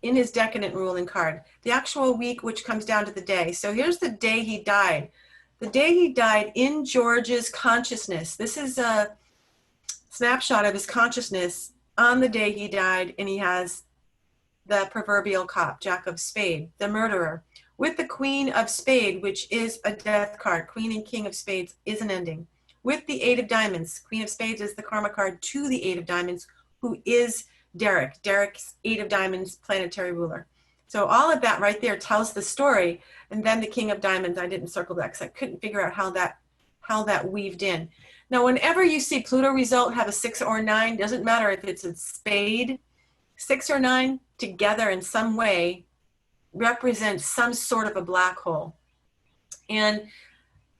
in his decadent ruling card, the actual week, which comes down to the day. So here's the day he died. The day he died in George's consciousness. This is a snapshot of his consciousness on the day he died, and he has the proverbial cop, Jack of Spade, the murderer, with the Queen of Spade, which is a death card. Queen and King of Spades is an ending. With the 8 of Diamonds, Queen of Spades is the karma card to the 8 of Diamonds, who is Derek. Derek's 8 of Diamonds, planetary ruler. So all of that right there tells the story. And then the King of Diamonds, I didn't circle that because I couldn't figure out how that weaved in. Now, whenever you see Pluto result have a 6 or 9, doesn't matter if it's a spade, 6 or 9 together in some way represents some sort of a black hole. And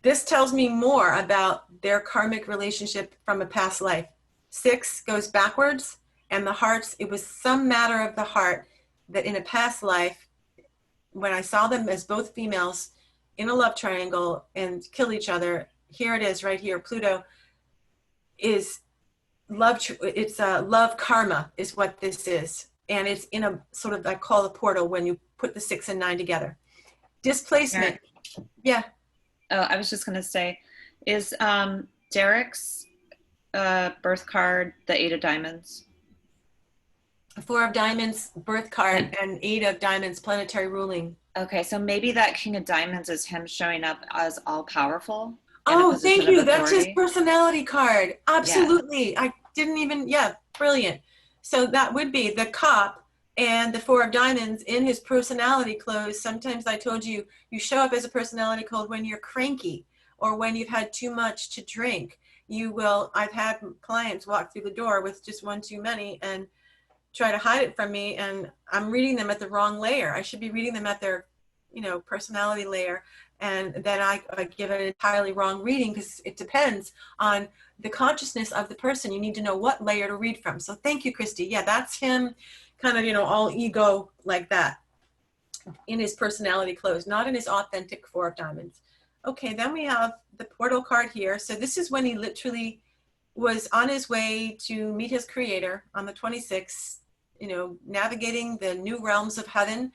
this tells me more about their karmic relationship from a past life. 6 goes backwards, and the hearts, it was some matter of the heart that in a past life, when I saw them as both females in a love triangle and kill each other, here it is right here. Pluto is love, it's love karma is what this is. And it's in a sort of, I call a portal when you put the 6 and 9 together. Displacement. Yeah. Oh, I was just going to say, is Derek's birth card the 8 of Diamonds? 4 of Diamonds, birth card, and 8 of Diamonds, planetary ruling. Okay, so maybe that King of Diamonds is him showing up as all powerful. Oh, thank you. That's his personality card. Absolutely. Yeah. I didn't even, yeah, brilliant. So that would be the cop and the 4 of Diamonds in his personality clothes. Sometimes I told you, you show up as a personality code when you're cranky or when you've had too much to drink. You will, I've had clients walk through the door with just one too many and try to hide it from me, and I'm reading them at the wrong layer. I should be reading them at their, you know, personality layer, and then I give an entirely wrong reading because it depends on the consciousness of the person. You need to know what layer to read from. So thank you, Christy. Yeah, that's him, kind of, you know, all ego like that in his personality clothes, not in his authentic 4 of Diamonds. Okay, then we have the portal card here. So this is when he literally was on his way to meet his creator on the 26th, you know, navigating the new realms of heaven.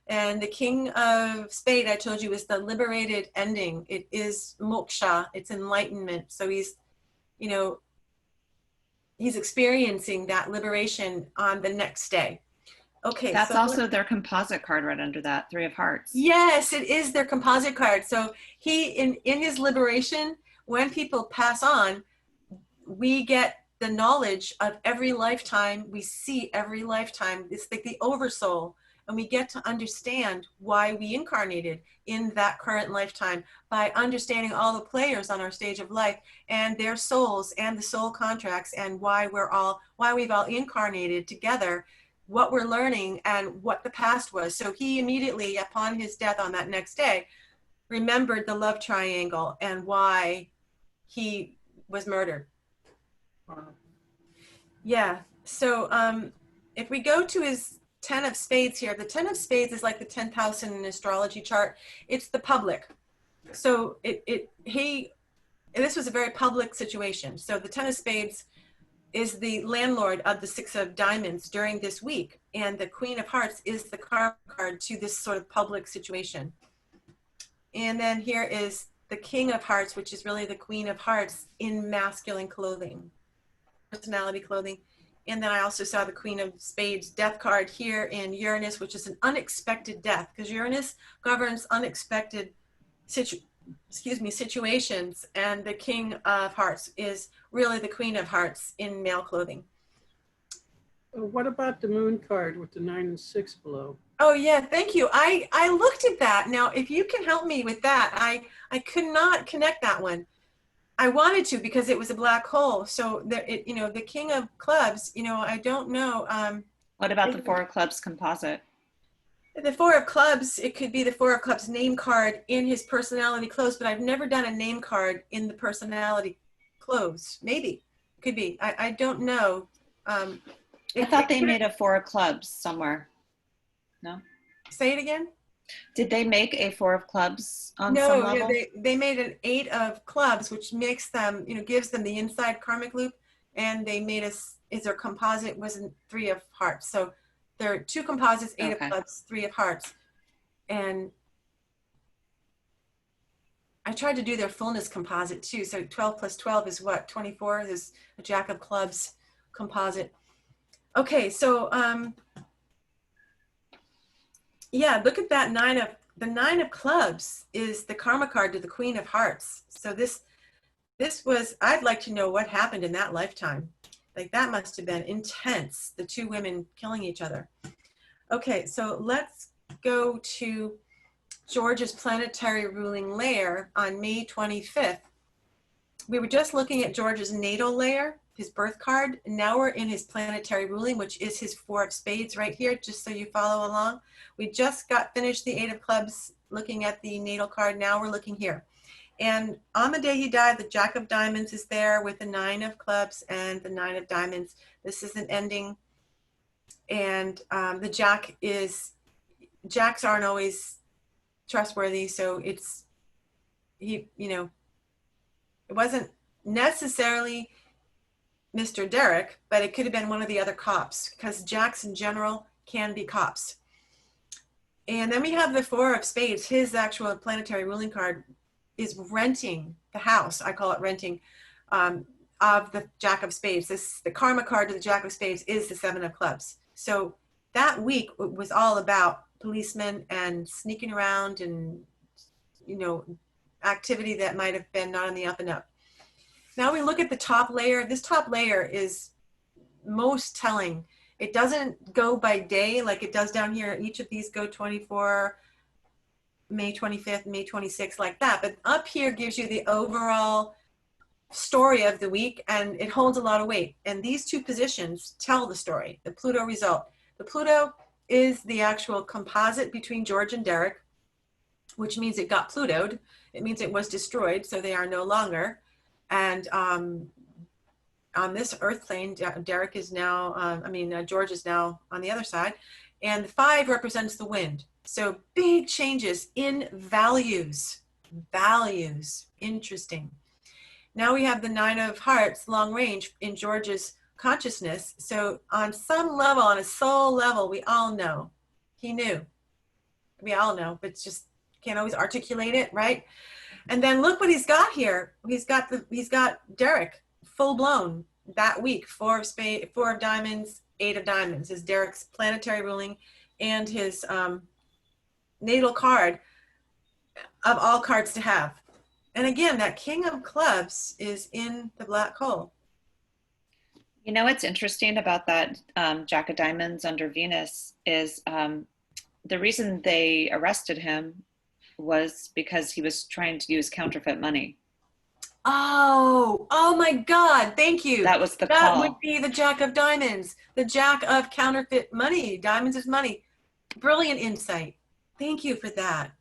And the King of Spade, I told you, is the liberated ending. It is moksha, it's enlightenment. So he's, you know, he's experiencing that liberation on the next day. Okay. That's so also their composite card right under that, 3 of Hearts. Yes, it is their composite card. So he, in his liberation, when people pass on, we get the knowledge of every lifetime. We see every lifetime. It's like the oversoul. And we get to understand why we incarnated in that current lifetime by understanding all the players on our stage of life and their souls and the soul contracts and why we've all incarnated together, what we're learning and what the past was. So he immediately, upon his death on that next day, remembered the love triangle and why he was murdered. Yeah. So if we go to his 10 of Spades here, the 10 of Spades is like the 10th house in an astrology chart. It's the public. So this was a very public situation. So the 10 of Spades is the landlord of the 6 of Diamonds during this week. And the Queen of Hearts is the card to this sort of public situation. And then here is the King of Hearts, which is really the Queen of Hearts in masculine clothing, personality clothing. And then I also saw the Queen of Spades death card here in Uranus, which is an unexpected death, because Uranus governs unexpected situations. And the King of Hearts is really the Queen of Hearts in male clothing. What about the moon card with the 9 and 6 below? Oh yeah, thank you. I looked at that. Now, if you can help me with that, I could not connect that one. I wanted to because it was a black hole. So you know, the King of Clubs, you know, I don't know. What about the 4 of Clubs composite? The 4 of Clubs, it could be the 4 of Clubs name card in his personality clothes, but I've never done a name card in the personality clothes. Maybe, could be. I don't know. I thought they made a 4 of Clubs somewhere. No? Say it again? Did they make a 4 of Clubs on some level? No, they made an 8 of Clubs, which makes them, you know, gives them the inside karmic loop, and they made their composite was in 3 of Hearts. So there are 2 composites, 8 of Clubs, 3 of Hearts. And I tried to do their fullness composite too. So 12 plus 12 is what? 24 is a Jack of Clubs composite. Okay, so yeah, look at that the 9 of Clubs is the karma card to the Queen of Hearts. So this was, I'd like to know what happened in that lifetime. Like that must have been intense, the 2 women killing each other. Okay, so let's go to George's planetary ruling layer on May 25th. We were just looking at George's natal layer, his birth card. And now we're in his planetary ruling, which is his 4 of spades right here, just so you follow along. We just got finished the 8 of clubs looking at the natal card. Now we're looking here. And on the day he died, the Jack of diamonds is there with the 9 of clubs and the 9 of diamonds. This is an ending. And the Jacks aren't always trustworthy. So it wasn't necessarily Mr. Derek, but it could have been one of the other cops, because Jacks in general can be cops. And then we have the 4 of spades. His actual planetary ruling card is renting the house. I call it renting of the Jack of spades. The karma card to the Jack of spades is the 7 of clubs. So that week was all about policemen and sneaking around and, activity that might have been not on the up and up. Now we look at the top layer. This top layer is most telling. It doesn't go by day like it does down here. Each of these go 24, May 25th, May 26th, like that. But up here gives you the overall story of the week, and it holds a lot of weight. And these 2 positions tell the story, the Pluto result. The Pluto is the actual composite between George and Derek, which means it got Plutoed. It means it was destroyed, so they are no longer. And on this earth plane, Derek is now, George is now on the other side. And the 5 represents the wind. So big changes in values. Interesting. Now we have the 9 of hearts, long range, in George's consciousness. So on some level, on a soul level, we all know. He knew. We all know, but just can't always articulate it, right? And then look what he's got here. He's got Derek full blown that week. 4 of spades, 4 of diamonds, 8 of diamonds is Derek's planetary ruling, and his natal card of all cards to have. And again, that King of clubs is in the black hole. What's interesting about that Jack of diamonds under Venus is the reason they arrested him was because he was trying to use counterfeit money. Oh my God, thank you. That was the That call. would be the Jack of diamonds, the Jack of counterfeit money. Diamonds is money. Brilliant insight. Thank you for that.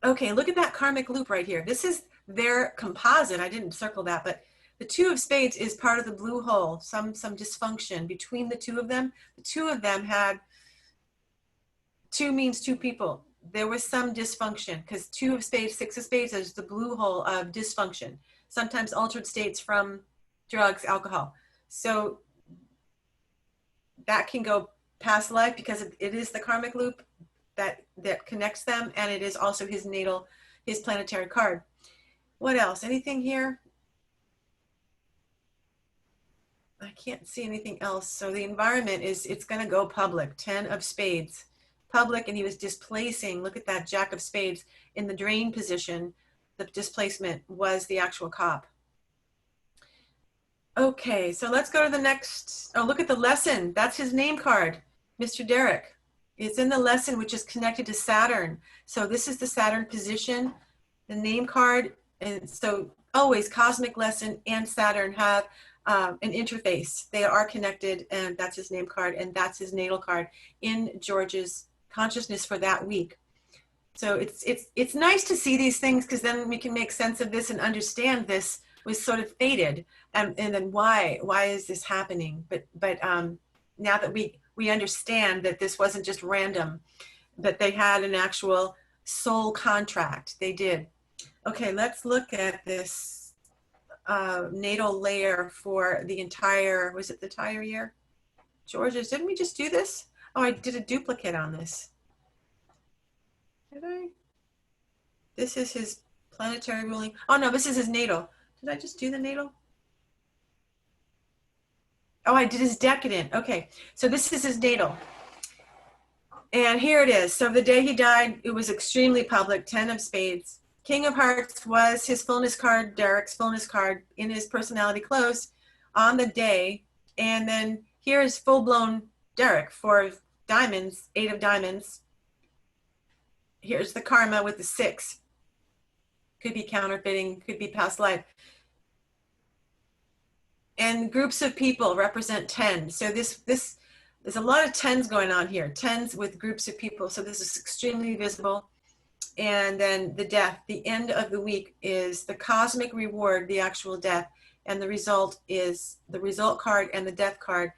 Okay, look at that karmic loop right here. This is their composite. I didn't circle that, but the 2 of spades is part of the blue hole, some dysfunction between the 2 of them. The 2 of them had, 2 means 2 people. There was some dysfunction because 2 of spades, 6 of spades is the blue hole of dysfunction, sometimes altered states from drugs, alcohol. So that can go past life because it is the karmic loop that connects them, and it is also his planetary card. What else? Anything here? I can't see anything else. So the environment it's going to go public. 10 of spades. Public, and he was displacing. Look at that Jack of spades in the drain position. The displacement was the actual cop. Okay, so let's go to the next. Oh, look at the lesson. That's his name card, Mr. Derek. It's in the lesson, which is connected to Saturn. So this is the Saturn position, the name card. And so always cosmic lesson and Saturn have an interface. They are connected, and that's his name card, and that's his natal card in George's consciousness for that week. So it's nice to see these things, because then we can make sense of this and understand this was sort of fated, and then why is this happening? But now that we understand that this wasn't just random, that they had an actual soul contract. They did. Okay, let's look at this natal layer for the entire, was it the entire year? George's, didn't we just do this? Oh, I did a duplicate on this. Did I? This is his planetary ruling. Oh no, this is his natal. Did I just do the natal? Oh, I did his decadent. Okay, so this is his natal. And here it is. So the day he died, it was extremely public, 10 of spades. King of hearts was his fullness card, Derek's fullness card in his personality close on the day. And then here is full-blown Derek, 4 diamonds, 8 of diamonds. Here's the karma with the 6. Could be counterfeiting, could be past life. And groups of people represent 10. So there's a lot of 10s going on here. 10s with groups of people. So this is extremely visible. And then the death, the end of the week is the cosmic reward, the actual death. And the result is the result card and the death card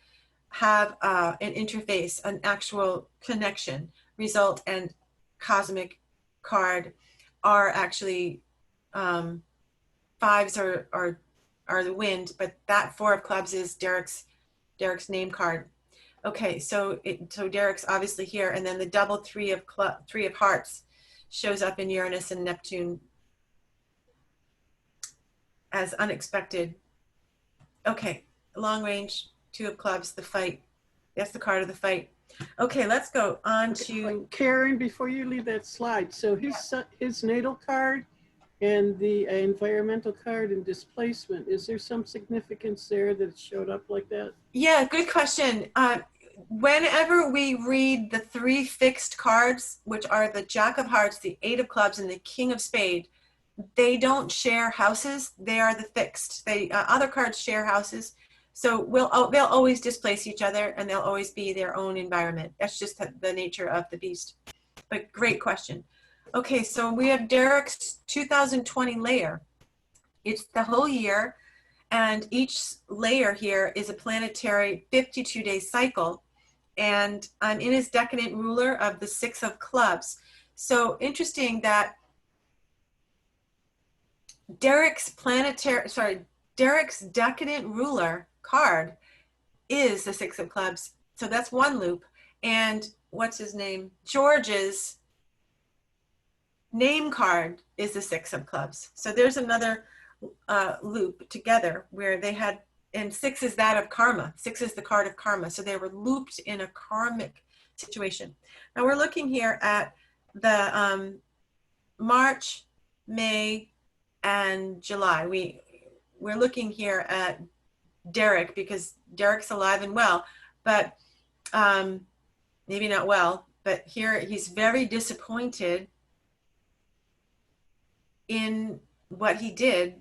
have an interface, an actual connection. Result and cosmic card are actually 5s are the wind, but that 4 of clubs is Derek's name card. Okay, so Derek's obviously here, and then the double 3 of hearts shows up in Uranus and Neptune as unexpected. Okay, long range, 2 of clubs, the fight. That's the card of the fight. Okay, let's go on to Karyn, before you leave that slide, so his natal card and the environmental card and displacement, is there some significance there that it showed up like that? Yeah, good question. Whenever we read the 3 fixed cards, which are the Jack of Hearts, the 8 of Clubs, and the King of Spades, they don't share houses. They are the fixed. Other cards share houses. So they'll always displace each other, and they'll always be their own environment. That's just the nature of the beast. But great question. Okay, so we have Derek's 2020 layer. It's the whole year, and each layer here is a planetary 52-day cycle. And I'm in his decadent ruler of the 6 of clubs. So interesting that Derek's decadent ruler card is the 6 of clubs. So that's one loop. And what's his name? George's name card is the 6 of clubs. So there's another loop together where they had, and 6 is that of karma. 6 is the card of karma. So they were looped in a karmic situation. Now we're looking here at the March, May, and July. We're looking here at Derek because Derek's alive and well, but maybe not well, but here he's very disappointed in what he did,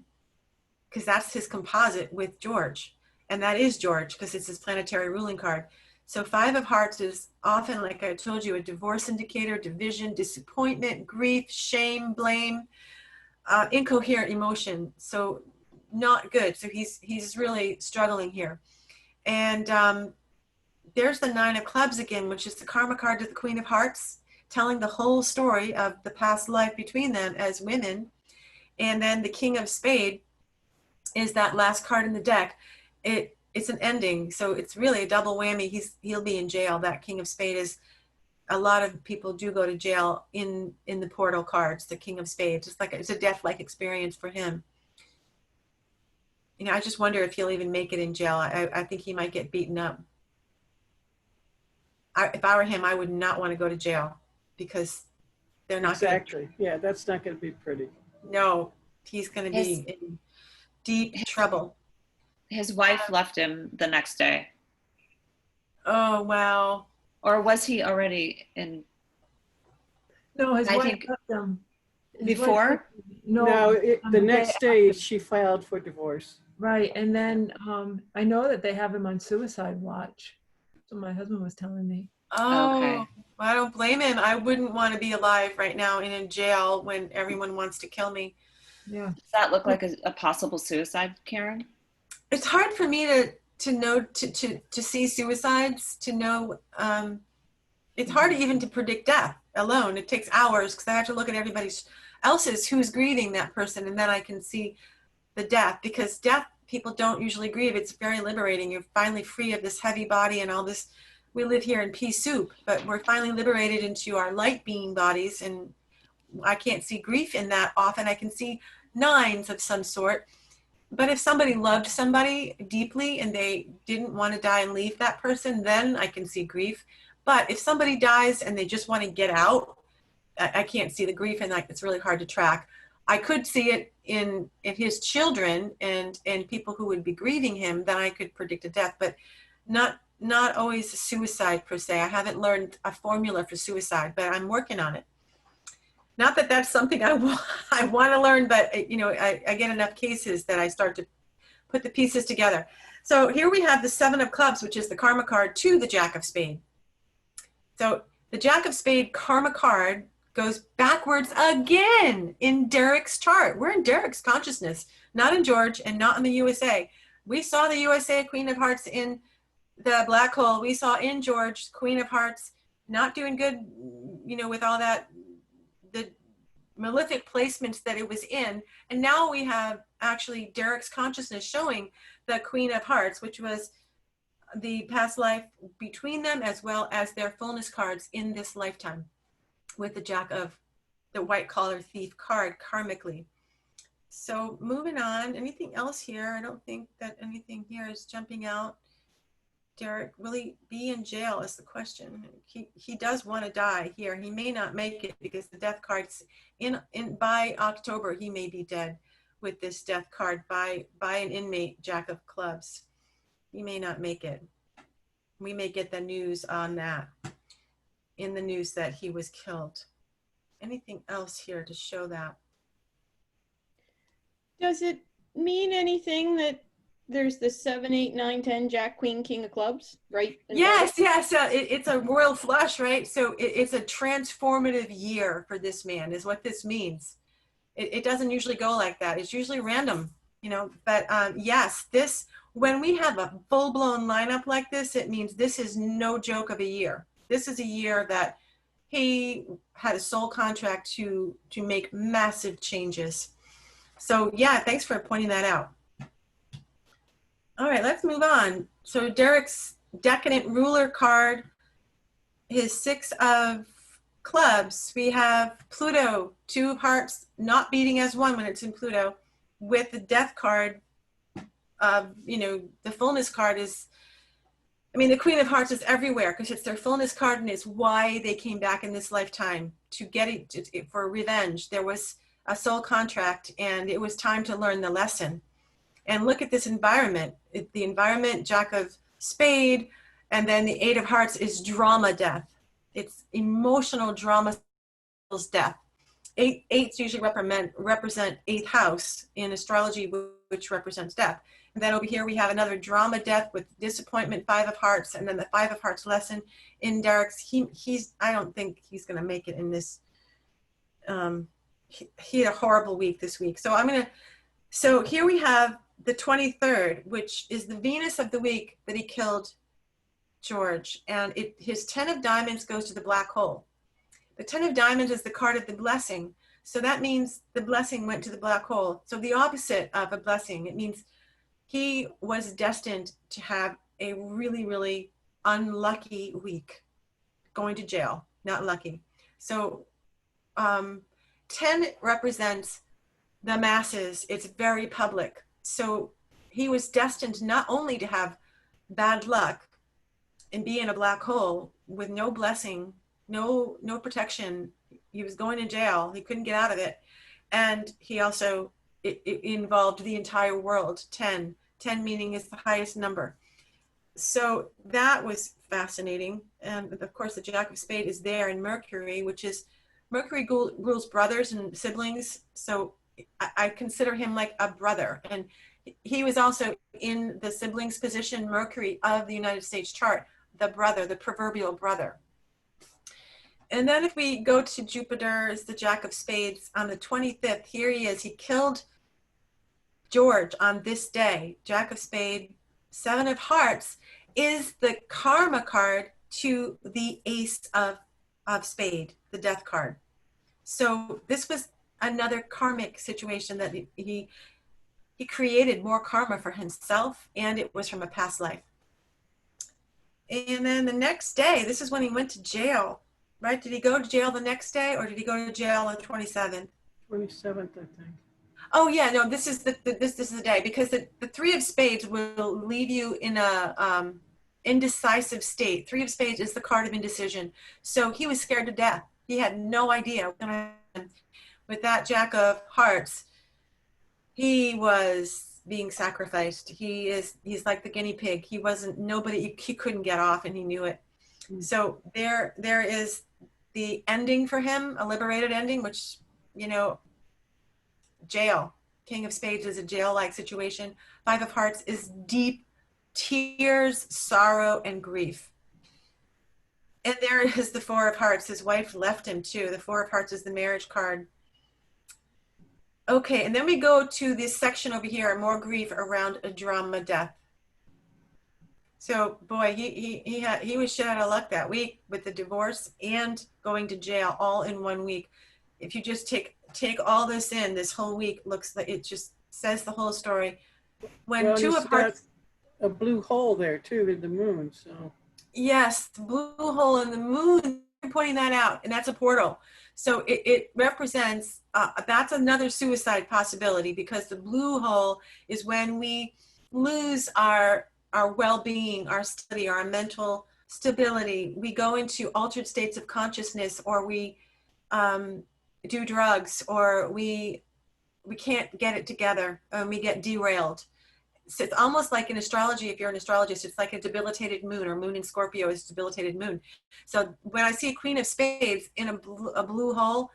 because that's his composite with George, and that is George because it's his planetary ruling card. So 5 of hearts is often, like I told you, a divorce indicator, division, disappointment, grief, shame, blame, incoherent emotion. So not good. So he's really struggling here. And there's the 9 of clubs again, which is the karma card to the Queen of Hearts, telling the whole story of the past life between them as women. And then the King of Spades is that last card in the deck. It's an ending, so it's really a double whammy. He'll be in jail. That King of Spades is, a lot of people do go to jail in the portal cards, the King of Spades. It's a death-like experience for him. You know, I just wonder if he'll even make it in jail. I think he might get beaten up. If I were him, I would not want to go to jail because they're not Exactly. Yeah, that's not going to be pretty. No, he's going to be in deep trouble. His wife left him the next day. Oh, wow. Or was he already in? No, his I wife think left him. before? No, The next day she filed for divorce. right. And then I know that they have him on suicide watch. So my husband was telling me. Oh, Okay. well, I don't blame him. I wouldn't want to be alive right now and in jail when everyone wants to kill me. Yeah. Does that look like a possible suicide, Karyn? It's hard for me to know, to see suicides, to know. It's hard even to predict death alone. It takes hours because I have to look at everybody else's who's grieving that person, and then I can see the death, because death, people don't usually grieve. It's very liberating. You're finally free of this heavy body and all this. We live here in pea soup, but we're finally liberated into our light being bodies, and I can't see grief in that often. I can see 9s of some sort. But if somebody loved somebody deeply and they didn't want to die and leave that person, then I can see grief. But if somebody dies and they just want to get out, I can't see the grief, and it's really hard to track. I could see it in his children and people who would be grieving him, then I could predict a death, but not not always suicide per se. I haven't learned a formula for suicide, but I'm working on it. Not that that's something I want to learn, but you know, I get enough cases that I start to put the pieces together. So here we have the 7 of clubs, which is the karma card, to the Jack of spade. So the Jack of spade karma card goes backwards again in Derek's chart. We're in Derek's consciousness, not in George and not in the USA. We saw the USA Queen of Hearts in the black hole. We saw in George Queen of Hearts not doing good, you know, with all that, the malefic placements that it was in. And now we have actually Derek's consciousness showing the Queen of Hearts, which was the past life between them, as well as their fullness cards in this lifetime, with the Jack of the white collar thief card karmically. So moving on, anything else here? I don't think that anything here is jumping out. Derek, will he be in jail is the question. He does want to die here. He may not make it because the death cards by October, he may be dead with this death card by an inmate, Jack of clubs. He may not make it. We may get the news on that, in the news that he was killed. Anything else here to show that? Does it mean anything that there's the 7, 8, 9, 10, Jack, Queen, King of clubs, right? Yes, yes. It's a royal flush, right? So it's a transformative year for this man, is what this means. It doesn't usually go like that. It's usually random, you know. But yes, this, when we have a full-blown lineup like this, it means this is no joke of a year. This is a year that he had a soul contract to make massive changes. So yeah, thanks for pointing that out. All right, let's move on. So Derek's Decanate ruler card, his 6 of clubs, we have Pluto, 2 of hearts, not beating as 1 when it's in Pluto, with the death card. You know, the fullness card is, I mean, the Queen of Hearts is everywhere because it's their fullness card, and it's why they came back in this lifetime, to get it for revenge. There was a soul contract, and it was time to learn the lesson. And look at this environment. The environment, Jack of spade, and then the 8 of hearts is drama death. It's emotional drama death. Eights usually represent 8th house in astrology, which represents death. And then over here we have another drama death with disappointment, 5 of hearts, and then the 5 of hearts lesson in Derek's. He's I don't think he's going to make it in this. He had a horrible week this week. So here we have the 23rd, which is the Venus of the week that he killed George. And his 10 of diamonds goes to the black hole. The 10 of diamonds is the card of the blessing. So that means the blessing went to the black hole. So the opposite of a blessing, it means he was destined to have a really, really unlucky week, going to jail, not lucky. So 10 represents the masses. It's very public. So he was destined not only to have bad luck and be in a black hole with no blessing, no protection. He was going to jail. He couldn't get out of it. And he also, it involved the entire world. 10 meaning is the highest number. So that was fascinating. And of course, the Jack of spade is there in Mercury, which is, Mercury rules brothers and siblings. So I consider him like a brother. And he was also in the siblings position, Mercury of the United States chart, the brother, the proverbial brother. And then if we go to Jupiter's, the Jack of spades, on the 25th, here he is. He killed George on this day. Jack of spade, 7 of hearts is the karma card to the ace of spade, the death card. So this was another karmic situation that he created more karma for himself, and it was from a past life. And then the next day, this is when he went to jail, right? Did he go to jail the next day, or did he go to jail on the 27th? 27th, I think. Oh yeah, no, this is this is the day, because the 3 of spades will leave you in a indecisive state. 3 of spades is the card of indecision. So he was scared to death. He had no idea. With that Jack of hearts, he was being sacrificed. He's like the guinea pig. He couldn't get off, and he knew it. So there is the ending for him, a liberated ending, which, jail. King of Spades is a jail-like situation. Five of Hearts is deep tears, sorrow, and grief. And there is the Four of Hearts. His wife left him too. The Four of Hearts is the marriage card. Okay, and then we go to this section over here, more grief around a drama death. So, boy, he was shit out of luck that week with the divorce and going to jail all in 1 week. If you just take all this in, this whole week looks like it just says the whole story. When Well, Two it's of Hearts, got a blue hole there too in the moon. So yes, the blue hole in the moon, you're pointing that out, and that's a portal. So it represents, that's another suicide possibility, because the blue hole is when we lose our well-being, our stability, our mental stability. We go into altered states of consciousness, or we do drugs, or we can't get it together, and we get derailed. So it's almost like in astrology, if you're an astrologist, it's like a debilitated moon, or moon in Scorpio is debilitated moon. So when I see a Queen of Spades in a blue hole,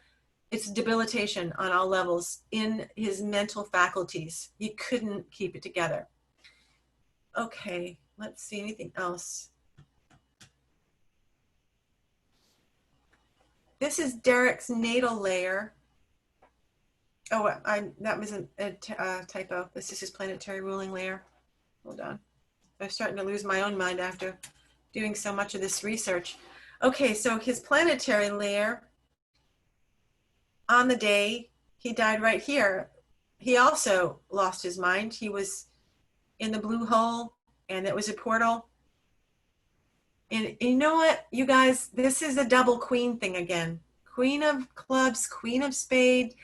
it's debilitation on all levels in his mental faculties. He couldn't keep it together. Okay, let's see, anything else? This is Derek's natal layer. Oh, that was a typo. This is his planetary ruling layer. Hold on. I'm starting to lose my own mind after doing so much of this research. Okay, so his planetary layer, on the day he died right here, he also lost his mind. He was in the blue hole, and it was a portal. And you know what, you guys, this is a double queen thing again. Queen of Clubs, Queen of Spades.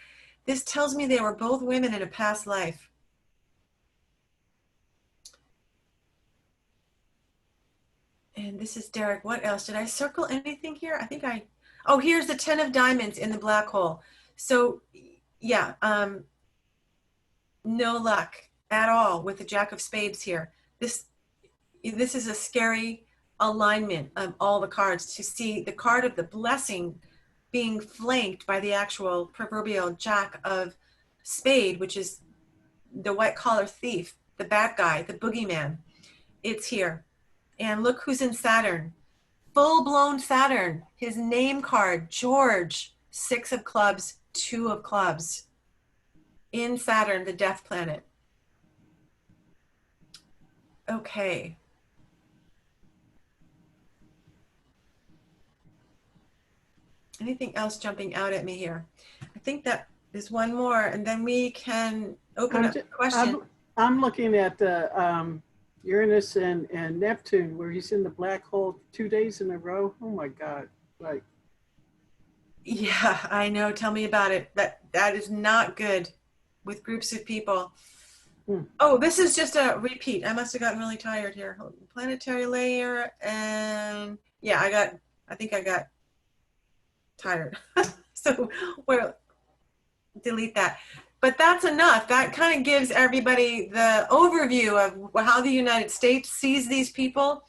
This tells me they were both women in a past life. And this is Derek. What else? Did I circle anything here? I think oh, here's the 10 of Diamonds in the black hole. So yeah, no luck at all with the Jack of Spades here. This is a scary alignment of all the cards, to see the card of the blessing being flanked by the actual proverbial Jack of Spade, which is the white collar thief, the bad guy, the boogeyman. It's here. And look who's in Saturn. Full-blown Saturn. His name card, George, 6 of Clubs, 2 of Clubs. In Saturn, the death planet. Okay. Anything else jumping out at me here? I think that is one more, and then we can open up the question. I'm looking at Uranus and Neptune, where he's in the black hole 2 days in a row. Oh my God! Like, yeah, I know. Tell me about it. That is not good with groups of people. Oh, this is just a repeat. I must have gotten really tired here. Planetary layer, and yeah, I think I got tired. So we'll delete that. But that's enough. That kind of gives everybody the overview of how the United States sees these people,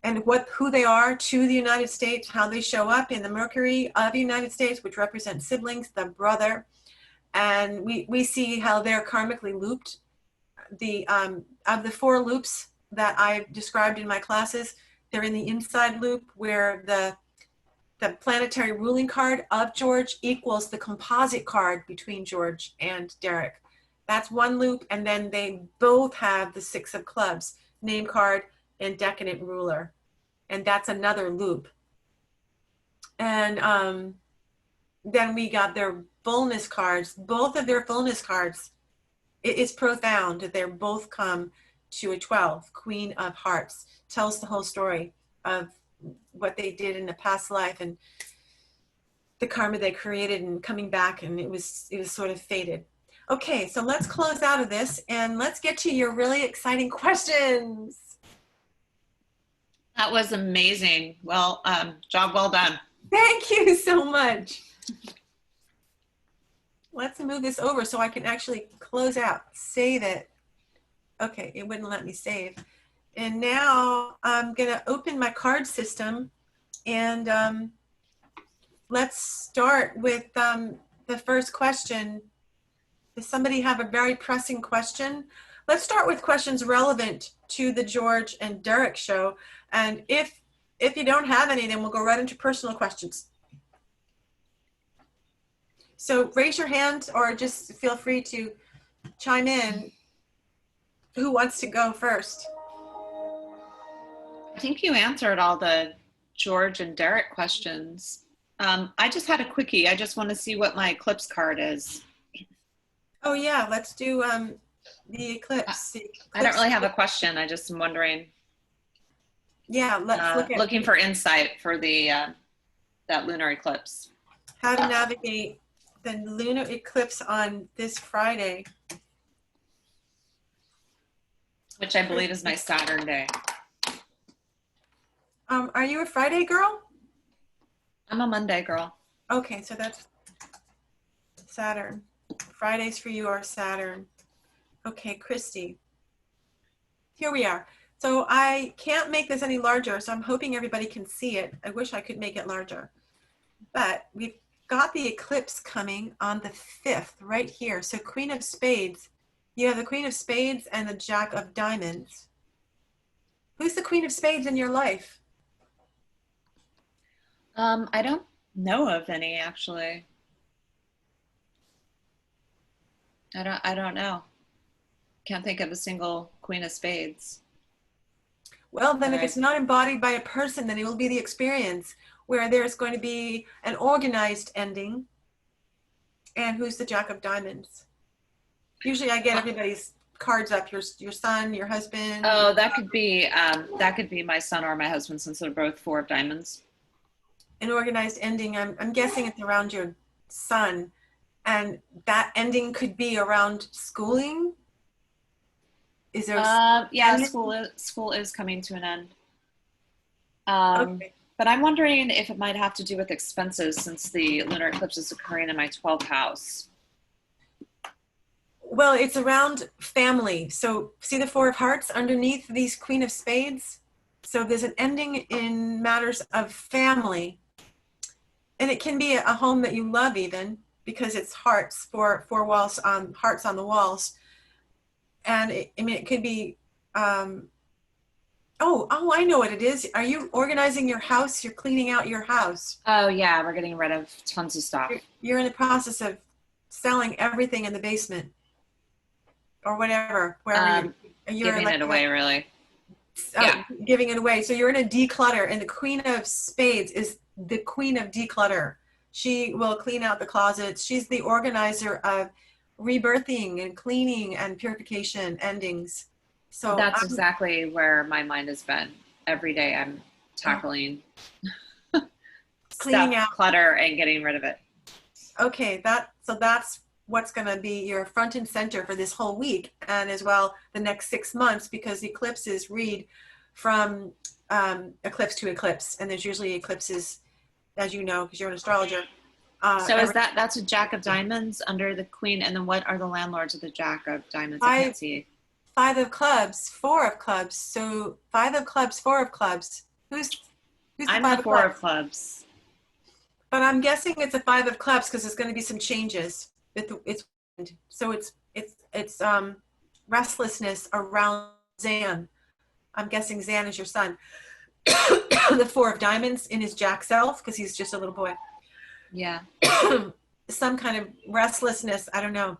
and who they are to the United States, how they show up in the Mercury of the United States, which represents siblings, the brother. And we see how they're karmically looped. Of the 4 loops that I've described in my classes, they're in the inside loop, where the planetary ruling card of George equals the composite card between George and Derek. That's one loop, and then they both have the 6 of Clubs, name card and Decanate ruler. And that's another loop. And then we got their fullness cards, both of their fullness cards. It is profound that they're both come to a 12, Queen of Hearts. Tells the whole story of what they did in a past life and the karma they created, and coming back, and it was sort of fated. Okay, so let's close out of this and let's get to your really exciting questions. That was amazing. Well, job well done. Thank you so much. let's move this over so I can actually close out, save it. Okay, it wouldn't let me save. And now I'm gonna open my card system, and let's start with the first question. Does somebody have a very pressing question? Let's start with questions relevant to the George and Derek show. And if you don't have any, then we'll go right into personal questions. So raise your hand or just feel free to chime in. Who wants to go first? I think you answered all the George and Derek questions. I just had a quickie. I just want to see what my eclipse card is. Oh yeah, let's do the eclipse. I don't really have a question. I just am wondering. Yeah, let's look at looking for insight for the that lunar eclipse. how to navigate the lunar eclipse on this Friday. Which I believe is my Saturn day. Are you a Friday girl? I'm a Monday girl. Okay, so that's Saturn. Fridays for you are Saturn. Okay, Christy. Here we are. So I can't make this any larger, so I'm hoping everybody can see it. I wish I could make it larger. But we've got the eclipse coming on the 5th, right here. So Queen of Spades. You have the Queen of Spades and the Jack of Diamonds. Who's the Queen of Spades in your life? I don't know of any, actually. I don't know. Can't think of a single Queen of Spades. Well, then if Right. it's not embodied by a person, then it will be the experience where there's going to be an organized ending. And who's the Jack of Diamonds? Usually I get everybody's cards up, your son, your husband. Oh, that could be my son or my husband, since they're both 4 of diamonds. An organized ending, I'm guessing it's around your son. And that ending could be around schooling. Is there? Yeah, ending? school is coming to an end. Okay. But I'm wondering if it might have to do with expenses, since the lunar eclipse is occurring in my 12th house. Well, it's around family. So see the 4 of Hearts underneath these Queen of Spades? So there's an ending in matters of family. And it can be a home that you love even, because it's hearts, four walls, hearts on the walls. And it could be, oh, I know what it is. Are you organizing your house? You're cleaning out your house. Oh yeah, we're getting rid of tons of stuff. You're in the process of selling everything in the basement or whatever, wherever you're Giving like it away, really. yeah. Giving it away. So you're in a declutter, and the Queen of Spades is the queen of declutter. She will clean out the closets. She's the organizer of rebirthing and cleaning and purification endings. So That's exactly where my mind has been. Every day I'm tackling cleaning stuff, out. clutter, and getting rid of it. Okay, so that's what's going to be your front and center for this whole week, and as well the next 6 months, because the eclipses read from eclipse to eclipse, and there's usually eclipses, as you know, because you're an astrologer. So that's a Jack of Diamonds under the Queen, and then what are the landlords of the Jack of Diamonds? I can't see. 5 of Clubs, 4 of Clubs. So 5 of Clubs, 4 of Clubs. Who's I'm the the 4 of Clubs. But I'm guessing it's a 5 of Clubs because there's going to be some changes. It's restlessness around Zan. I'm guessing Zan is your son. The 4 of Diamonds in his Jack self, because he's just a little boy. Yeah. Some kind of restlessness. I don't know.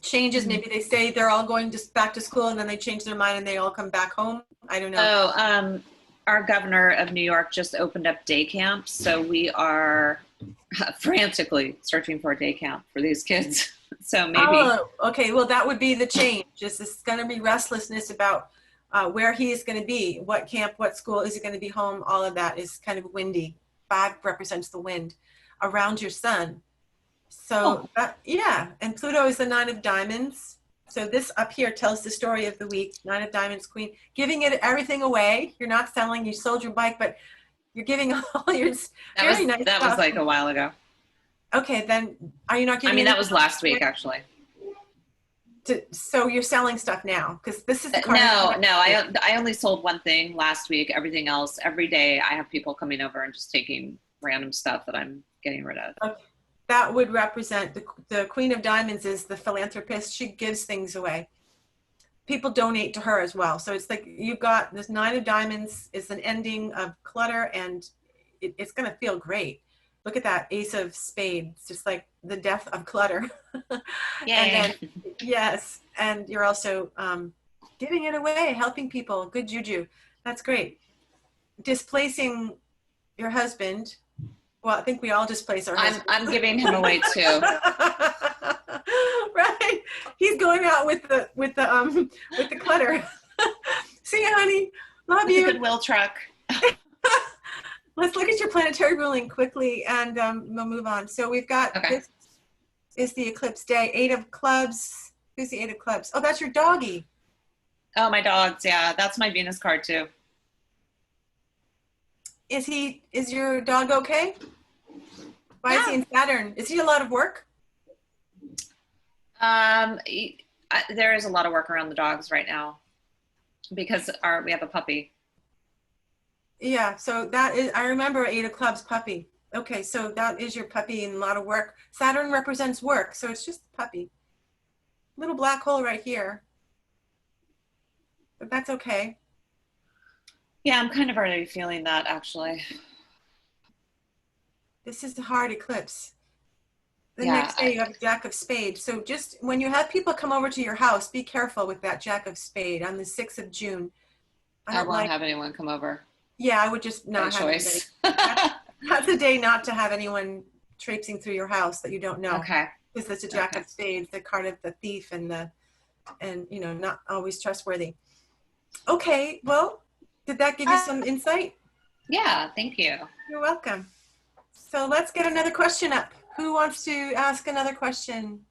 Changes. Maybe they say they're all going just back to school, and then they change their mind and they all come back home. I don't know. Oh, our governor of New York just opened up day camps, so we are frantically searching for a day camp for these kids. So maybe. Oh, okay. Well, that would be the change. Just it's going to be restlessness about where he is going to be, what camp, what school, is he going to be home? All of that is kind of windy. 5 represents the wind around your sun. So yeah, and Pluto is the 9 of Diamonds. So this up here tells the story of the week. 9 of Diamonds, Queen, giving it everything away. You're not selling. You sold your bike, but you're giving all your That was like a while ago. Okay, then are you not giving? I mean, any- that was last week, actually. So you're selling stuff now because this is the card. No. I only sold one thing last week. Everything else, every day, I have people coming over and just taking random stuff that I'm getting rid of. Okay. That would represent the Queen of Diamonds is the philanthropist. She gives things away. People donate to her as well. So it's like you've got this Nine of Diamonds is an ending of clutter, and it's going to feel great. Look at that Ace of Spades, it's just like the death of clutter. Yay. And then, yes, and you're also giving it away, helping people. Good juju. That's great. Displacing your husband. Well, I think we all displace our husbands. I'm giving him away too. Right. He's going out with the clutter. See you, honey. Love It's a you. Goodwill truck. Let's look at your planetary ruling quickly, and we'll move on. So we've got, Okay. This is the eclipse day. 8 of clubs. Who's the 8 of clubs? Oh, that's your doggy. Oh, my dogs. Yeah, that's my Venus card too. Is your dog okay? Why is he in Saturn? Is he a lot of work? There is a lot of work around the dogs right now because we have a puppy. Yeah, so that is, I remember 8 of clubs puppy. Okay, so that is your puppy and a lot of work. Saturn represents work, so it's just a puppy. Little black hole right here. But that's okay. Yeah, I'm kind of already feeling that actually. This is the hard eclipse. The Yeah, next day you have a Jack of Spades. So just when you have people come over to your house, be careful with that Jack of Spade on the 6th of June. I won't have anyone come over. Yeah, I would just By not have anybody. choice. That's a day not to have anyone traipsing through your house that you don't know. Okay. Because it's a Jack Okay. of Spades, the card of the thief and not always trustworthy. Okay, well, did that give you some insight? Yeah, thank you. You're welcome. So let's get another question up. Who wants to ask another question?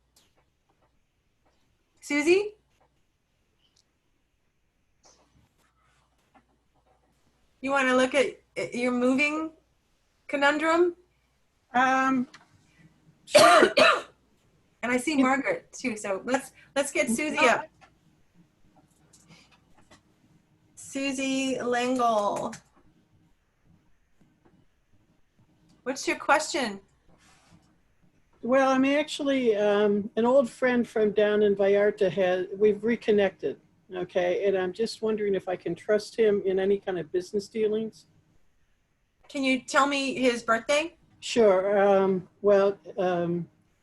Susie? You want to look at your moving conundrum? Sure. And I see Margaret too. So let's get Susie up. Susie Langle. What's your question? Well, I'm actually an old friend from down in Vallarta. We've reconnected, okay? And I'm just wondering if I can trust him in any kind of business dealings. Can you tell me his birthday? Sure.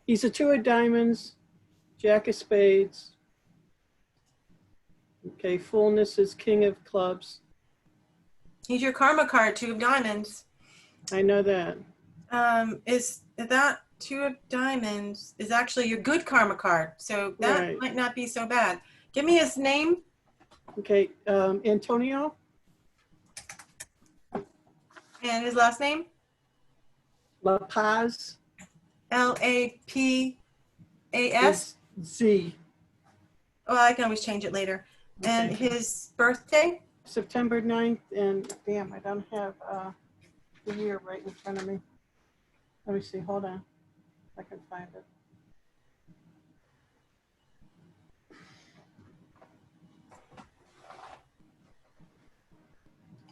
He's a 2 of diamonds, Jack of spades. Okay, fullness is King of clubs. He's your karma card, 2 of diamonds. I know that. Is that 2 of diamonds is actually your good karma card. So that Right. might not be so bad. Give me his name. Okay, Antonio. And his last name? La Paz. Lapaz. is Z. Oh, I can always change it later. And Okay. his birthday? September 9th, and damn, I don't have the year right in front of me. Let me see, hold on. I can find it.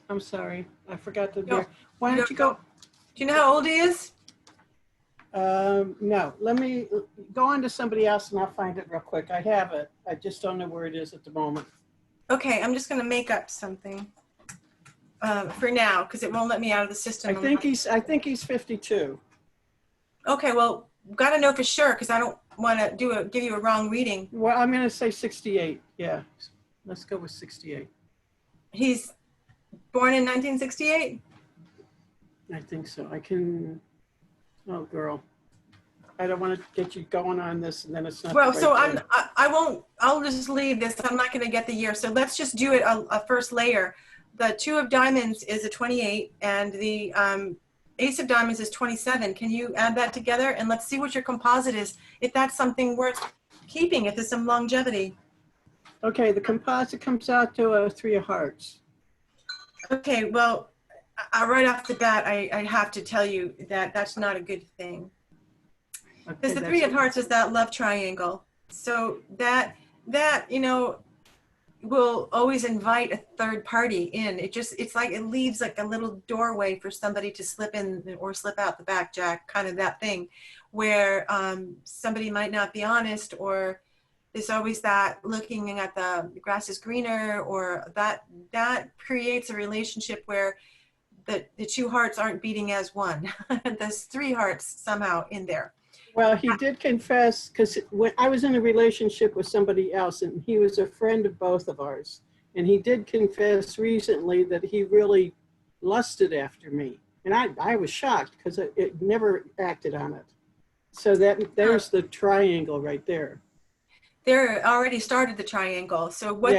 I'm sorry, I forgot the year. Why don't you go? Do you know how old he is? No, let me go on to somebody else and I'll find it real quick. I have it. I just don't know where it is at the moment. Okay, I'm just going to make up something for now because it won't let me out of the system. I think he's 52. Okay, well, got to know for sure because I don't want to give you a wrong reading. Well, I'm going to say 68. Yeah, let's go with 68. He's born in 1968? I think so. I can, oh girl. I don't want to get you going on this and then it's not. Well, the so right day. I won't, I'll just leave this. I'm not going to get the year. So let's just do it a first layer. The 2 of diamonds is a 28 and the Ace of diamonds is 27. Can you add that together? And let's see what your composite is. If that's something worth keeping, if there's some longevity. Okay, the composite comes out to a 3 of hearts. Okay, well, right off the bat, I have to tell you that that's not a good thing. Because the Three of Hearts is that love triangle. So that will always invite a third party in. It's like it leaves like a little doorway for somebody to slip in or slip out the back, Jack, kind of that thing where somebody might not be honest, or there's always that looking at the grass is greener, or that creates a relationship where the two hearts aren't beating as one. There's three hearts somehow in there. Well, he did confess, because when I was in a relationship with somebody else, and he was a friend of both of ours, and he did confess recently that he really lusted after me. And I was shocked because it never acted on it. So there's the triangle right there. There already started the triangle. So what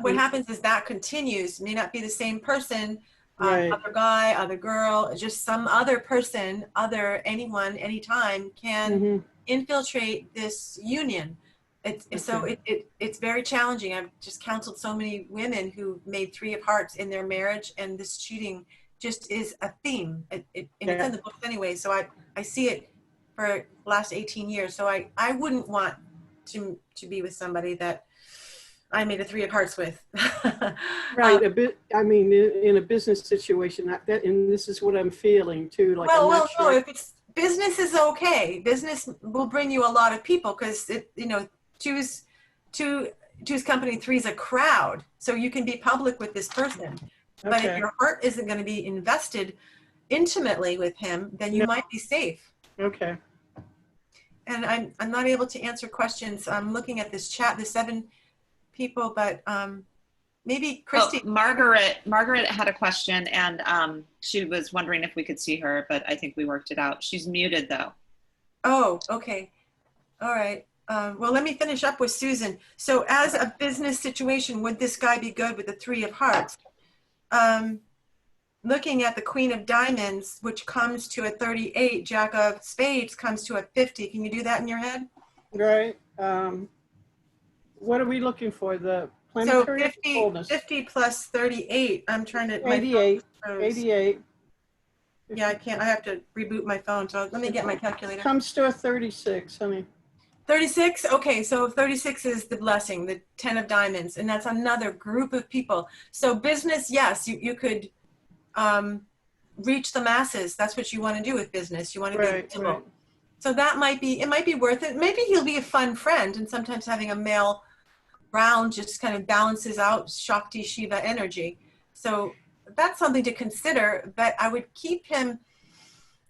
what happens is that continues. May not be the same person, Right. other guy, other girl, just some other person, anyone, anytime can infiltrate this union. It's very challenging. I've just counseled so many women who made Three of Hearts in their marriage, and this cheating just is a theme. It's in the books anyway. So I see it for the last 18 years. So I wouldn't want to be with somebody that I made a Three of Hearts with. Right. I mean, in a business situation, and this is what I'm feeling too. Like, no, if it's business is okay. Business will bring you a lot of people because two's company, three's a crowd. So you can be public with this person. Okay. But if your heart isn't going to be invested intimately with him, then you might be safe. Okay. And I'm not able to answer questions. I'm looking at this chat, the 7 people, but maybe Christy. Oh, Margaret had a question, and she was wondering if we could see her, but I think we worked it out. She's muted though. Oh, okay. All right. Well, let me finish up with Susan. So as a business situation, would this guy be good with the Three of Hearts? Looking at the Queen of Diamonds, which comes to a 38, Jack of Spades comes to a 50. Can you do that in your head? Right. What are we looking for? The planetary so 50 plus 38. I'm trying to. 88. 88. Yeah, I can't. I have to reboot my phone. So let me get my calculator. Comes to a 36, honey. 36? Okay, so 36 is the blessing, the 10 of diamonds, and that's another group of people. So business, yes, you could reach the masses. That's what you want to do with business. You want to be visible. Right. So that might be worth it. Maybe he'll be a fun friend, and sometimes having a male around just kind of balances out Shakti Shiva energy. So that's something to consider, but I would keep him,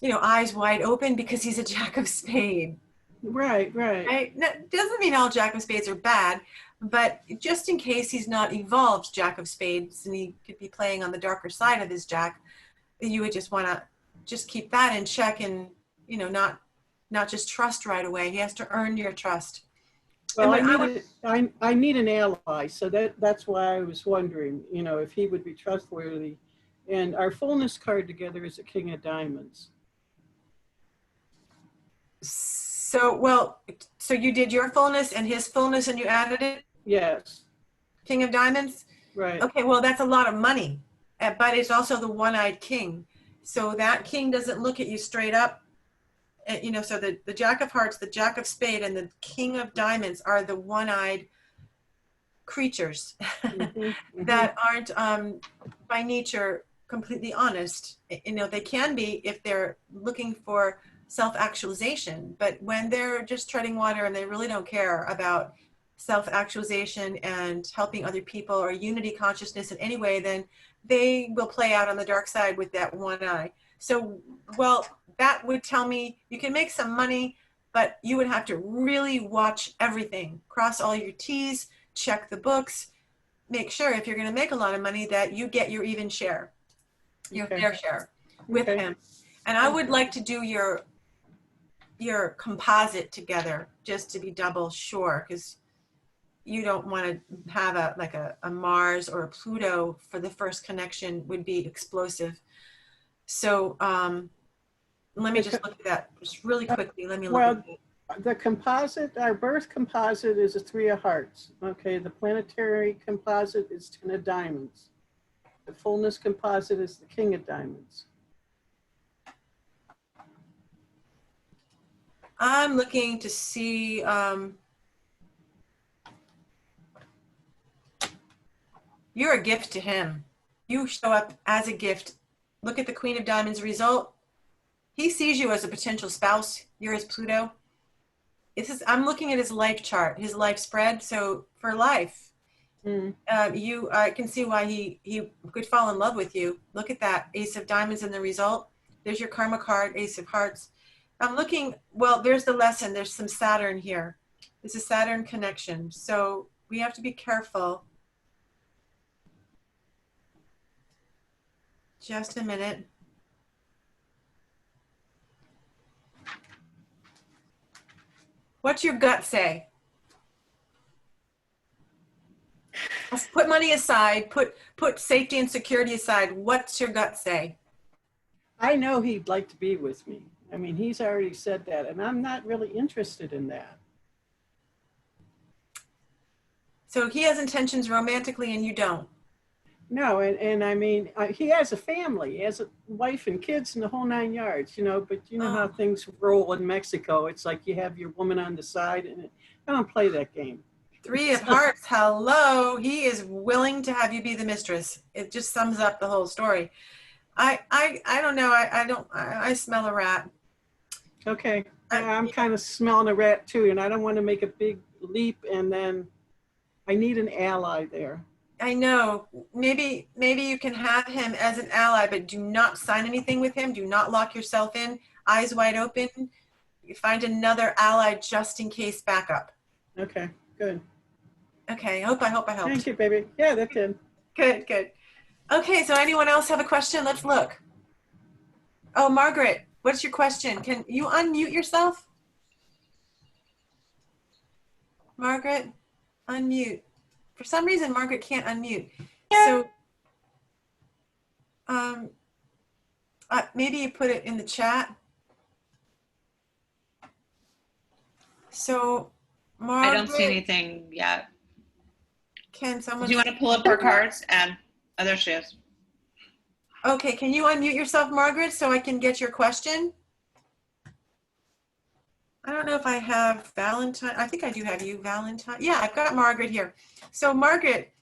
eyes wide open because he's a Jack of Spades. Right. That doesn't mean all Jack of Spades are bad, but just in case he's not evolved Jack of Spades and he could be playing on the darker side of his Jack, you would just want to just keep that in check and, not just trust right away. He has to earn your trust. Well, I need an ally, so that's why I was wondering, if he would be trustworthy. And our fullness card together is a King of Diamonds. So you did your fullness and his fullness and you added it? Yes. King of Diamonds? Right. Okay, well, that's a lot of money, but it's also the one-eyed king. So that king doesn't look at you straight up. So the Jack of Hearts, the Jack of Spades, and the King of Diamonds are the one-eyed creatures that aren't by nature completely honest. They can be if they're looking for self-actualization, but when they're just treading water and they really don't care about self-actualization and helping other people or unity consciousness in any way, then they will play out on the dark side with that one eye. So, that would tell me you can make some money, but you would have to really watch everything, cross all your T's, check the books, make sure if you're going to make a lot of money that you get your even share, your fair share with him. And I would like to do your composite together just to be double sure, because you don't want to have a Mars or a Pluto for the first connection would be explosive. So let me just look at that just really quickly. Let me look at it. The composite, our birth composite is a Three of Hearts. Okay, the planetary composite is 10 of Diamonds. The fullness composite is the King of Diamonds. I'm looking to see, you're a gift to him. You show up as a gift. Look at the Queen of Diamonds result. He sees you as a potential spouse. You're his Pluto. I'm looking at his life chart, his life spread. So for life, I can see why he could fall in love with you. Look at that Ace of Diamonds in the result. There's your karma card, Ace of Hearts. I'm looking, well, there's the lesson. There's some Saturn here. This is Saturn connection. So we have to be careful. Just a minute. What's your gut say? Let's put money aside, put safety and security aside. What's your gut say? I know he'd like to be with me. I mean, he's already said that, and I'm not really interested in that. So he has intentions romantically and you don't. No, and I mean, he has a family, he has a wife and kids and the whole 9 yards, you know, but you know how things roll in Mexico. It's like you have your woman on the side, and I don't play that game. Three of Hearts, hello. He is willing to have you be the mistress. It just sums up the whole story. I don't know. I smell a rat. Okay, I'm kind of smelling a rat too, and I don't want to make a big leap, and then I need an ally there. I know. Maybe you can have him as an ally, but do not sign anything with him. Do not lock yourself in. Eyes wide open. You find another ally just in case backup. Okay, good. Okay, I hope I helped. Thank you, baby. Yeah, that's it. Good. Okay, so anyone else have a question? Let's look. Oh, Margaret, what's your question? Can you unmute yourself? Margaret, unmute. For some reason, Margaret can't unmute. So maybe you put it in the chat. So Margaret, I don't see anything yet. Can someone? Do you want to pull up her cards? And oh, there she is. Okay, can you unmute yourself, Margaret, so I can get your question? I don't know if I have Valentine. I think I do have you, Valentine. Yeah, I've got Margaret here. So Margaret,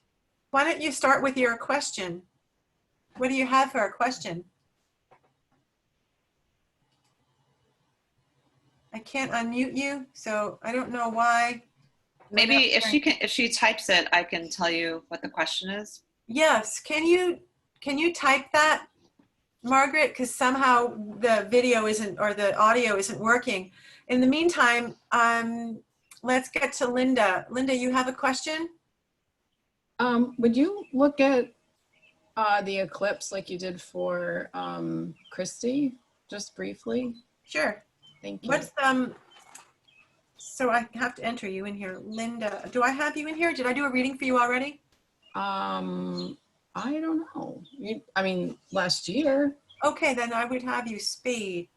why don't you start with your question? What do you have for a question? I can't unmute you, so I don't know why. Maybe if she types it, I can tell you what the question is. Yes, can you type that, Margaret? Because somehow the video isn't, or the audio isn't working. In the meantime, let's get to Linda. Linda, you have a question? Would you look at the eclipse like you did for Christy, just briefly? Sure. Thank you. What's so I have to enter you in here. Linda, do I have you in here? Did I do a reading for you already? I don't know. I mean, last year. Okay, then I would have you Spade.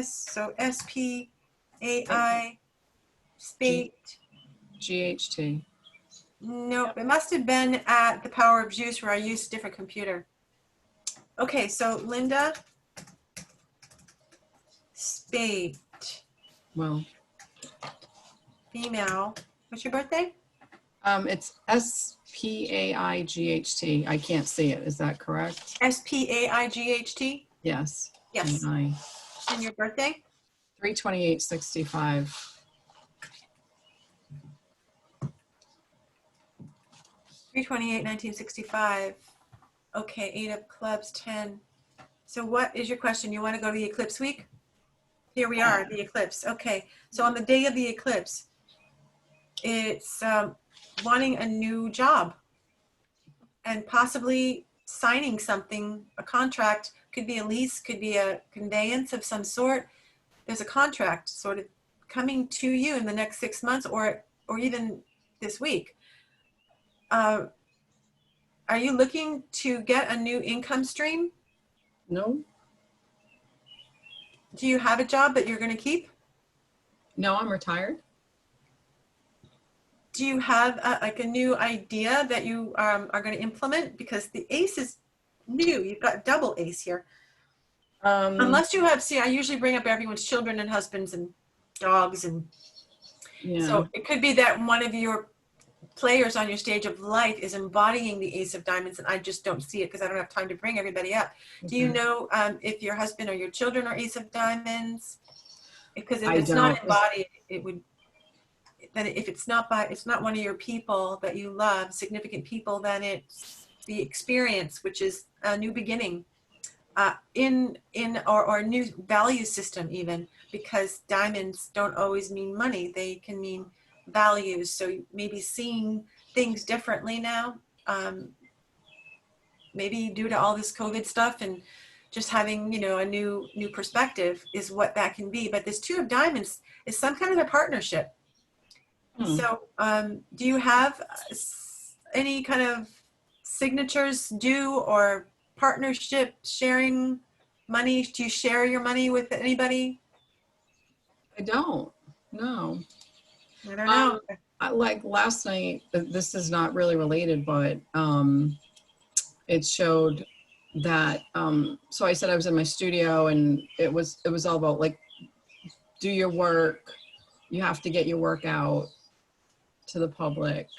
So S-P-A-I, Spade. GHT. Nope, it must have been at the Power of Juice where I used a different computer. Okay, so Linda, Spade. Well. Female. What's your birthday? It's S-P-A-I-G-H-T. I can't see it. Is that correct? S-P-A-I-G-H-T? Yes. Yes. And And your birthday? 3/28/65. 3/28/1965. Okay, 8 of clubs, 10. So what is your question? You want to go to the eclipse week? Here we are, the eclipse. Okay, so on the day of the eclipse, it's wanting a new job and possibly signing something, a contract. Could be a lease, could be a conveyance of some sort. There's a contract sort of coming to you in the next 6 months or even this week. Are you looking to get a new income stream? No. Do you have a job that you're going to keep? No, I'm retired. Do you have like a new idea that you are going to implement? Because the ace is new. You've got double ace here. Unless you have, see, I usually bring up everyone's children and husbands and dogs. And Yeah. so it could be that one of your players on your stage of life is embodying the Ace of Diamonds, and I just don't see it because I don't have time to bring everybody up. Do you know if your husband or your children are Ace of Diamonds? Because if I it's not don't. embodied, it would. Then if it's not one of your people that you love, significant people, then it's the experience, which is a new beginning, or a new value system even, because diamonds don't always mean money. They can mean values. So maybe seeing things differently now, maybe due to all this COVID stuff and just having, a new perspective is what that can be. But this Two of Diamonds is some kind of a partnership. So do you have any kind of signatures due or partnership sharing money? Do you share your money with anybody? I don't. No. I don't know. Like last night, this is not really related, but it showed that, so I said I was in my studio, and it was all about like, do your work. You have to get your work out to the public.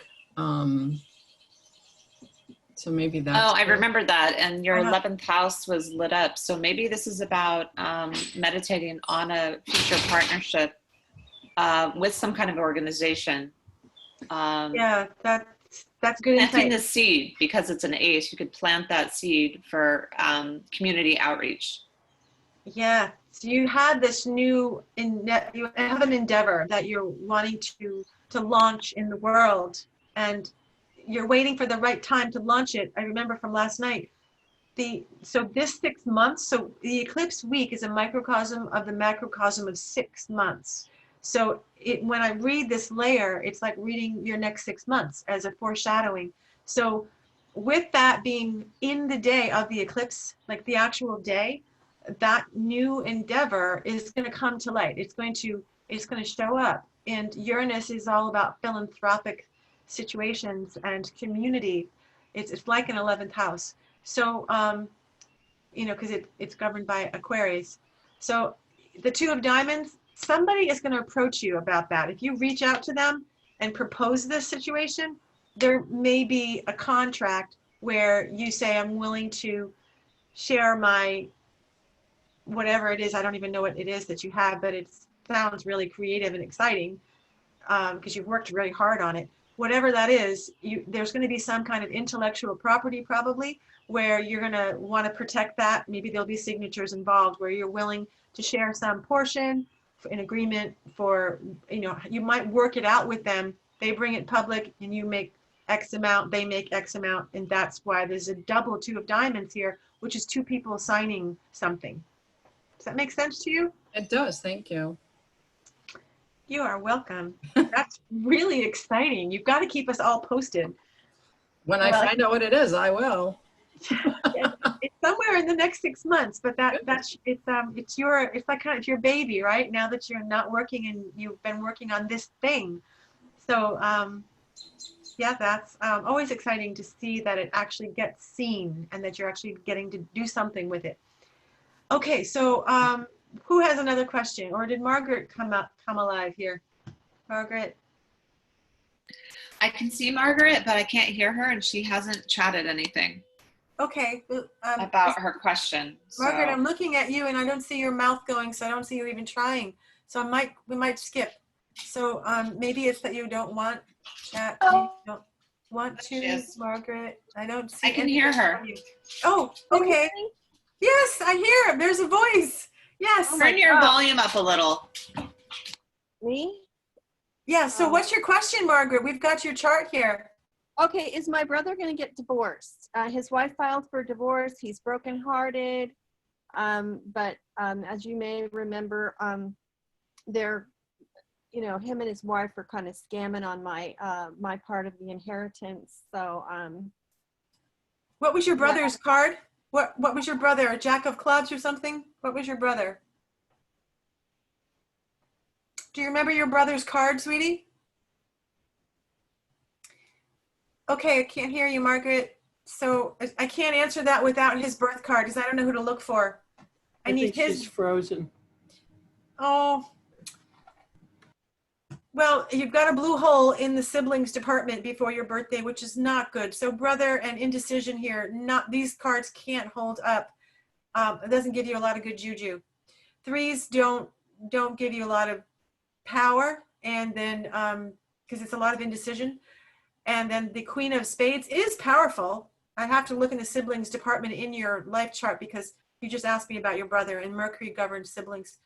So maybe that's. Oh, I remember that. And your Uh-huh. 11th house was lit up. So maybe this is about meditating on a future partnership with some kind of organization. Yeah, that's good Planting insight. the seed, because it's an ace, you could plant that seed for community outreach. Yeah. So you had this you have an endeavor that you're wanting to launch in the world, and you're waiting for the right time to launch it. I remember from last night. So this 6 months, so the eclipse week is a microcosm of the macrocosm of 6 months. So when I read this layer, it's like reading your next 6 months as a foreshadowing. So with that being in the day of the eclipse, like the actual day, that new endeavor is going to come to light. It's going to show up. And Uranus is all about philanthropic situations and community. It's like an 11th house. So, because it's governed by Aquarius. So the Two of Diamonds, somebody is going to approach you about that. If you reach out to them and propose this situation, there may be a contract where you say, I'm willing to share my whatever it is. I don't even know what it is that you have, but it sounds really creative and exciting because you've worked really hard on it. Whatever that is, there's going to be some kind of intellectual property probably where you're going to want to protect that. Maybe there'll be signatures involved where you're willing to share some portion in agreement for, you might work it out with them. They bring it public and you make X amount, they make X amount. And that's why there's a double Two of Diamonds here, which is two people signing something. Does that make sense to you? It does. Thank you. You are welcome. That's really exciting. You've got to keep us all posted. When I find out what it is, I will. It's somewhere in the next 6 months, but it's like kind of your baby, right? Now that you're not working and you've been working on this thing. So yeah, that's always exciting to see that it actually gets seen and that you're actually getting to do something with it. Okay, so who has another question? Or did Margaret come alive here? Margaret? I can see Margaret, but I can't hear her, and she hasn't chatted anything Okay. about her question. Margaret, so. I'm looking at you and I don't see your mouth going, so I don't see you even trying. So we might skip. So maybe it's that you don't want chat. You don't want to, Yes. Margaret. I don't see. I can hear her. Oh, okay. Yes, I hear him. There's a voice. Yes. Turn your volume up a little. Me? Yeah. So what's your question, Margaret? We've got your chart here. Okay, is my brother going to get divorced? His wife filed for divorce. He's brokenhearted. But as you may remember, they're, him and his wife are kind of scamming on my part of the inheritance. So. What was your brother's card? What was your brother? A Jack of Clubs or something? What was your brother? Do you remember your brother's card, sweetie? Okay, I can't hear you, Margaret. So I can't answer that without his birth card because I don't know who to look for. I need think his. she's frozen. Oh, Well, you've got a blue hole in the siblings department before your birthday, which is not good. So brother and indecision here, not, these cards can't hold up. It doesn't give you a lot of good juju. Threes don't give you a lot of power, and then because it's a lot of indecision. And then the Queen of Spades is powerful. I have to look in the siblings department in your life chart because you just asked me about your brother, and Mercury governs siblings.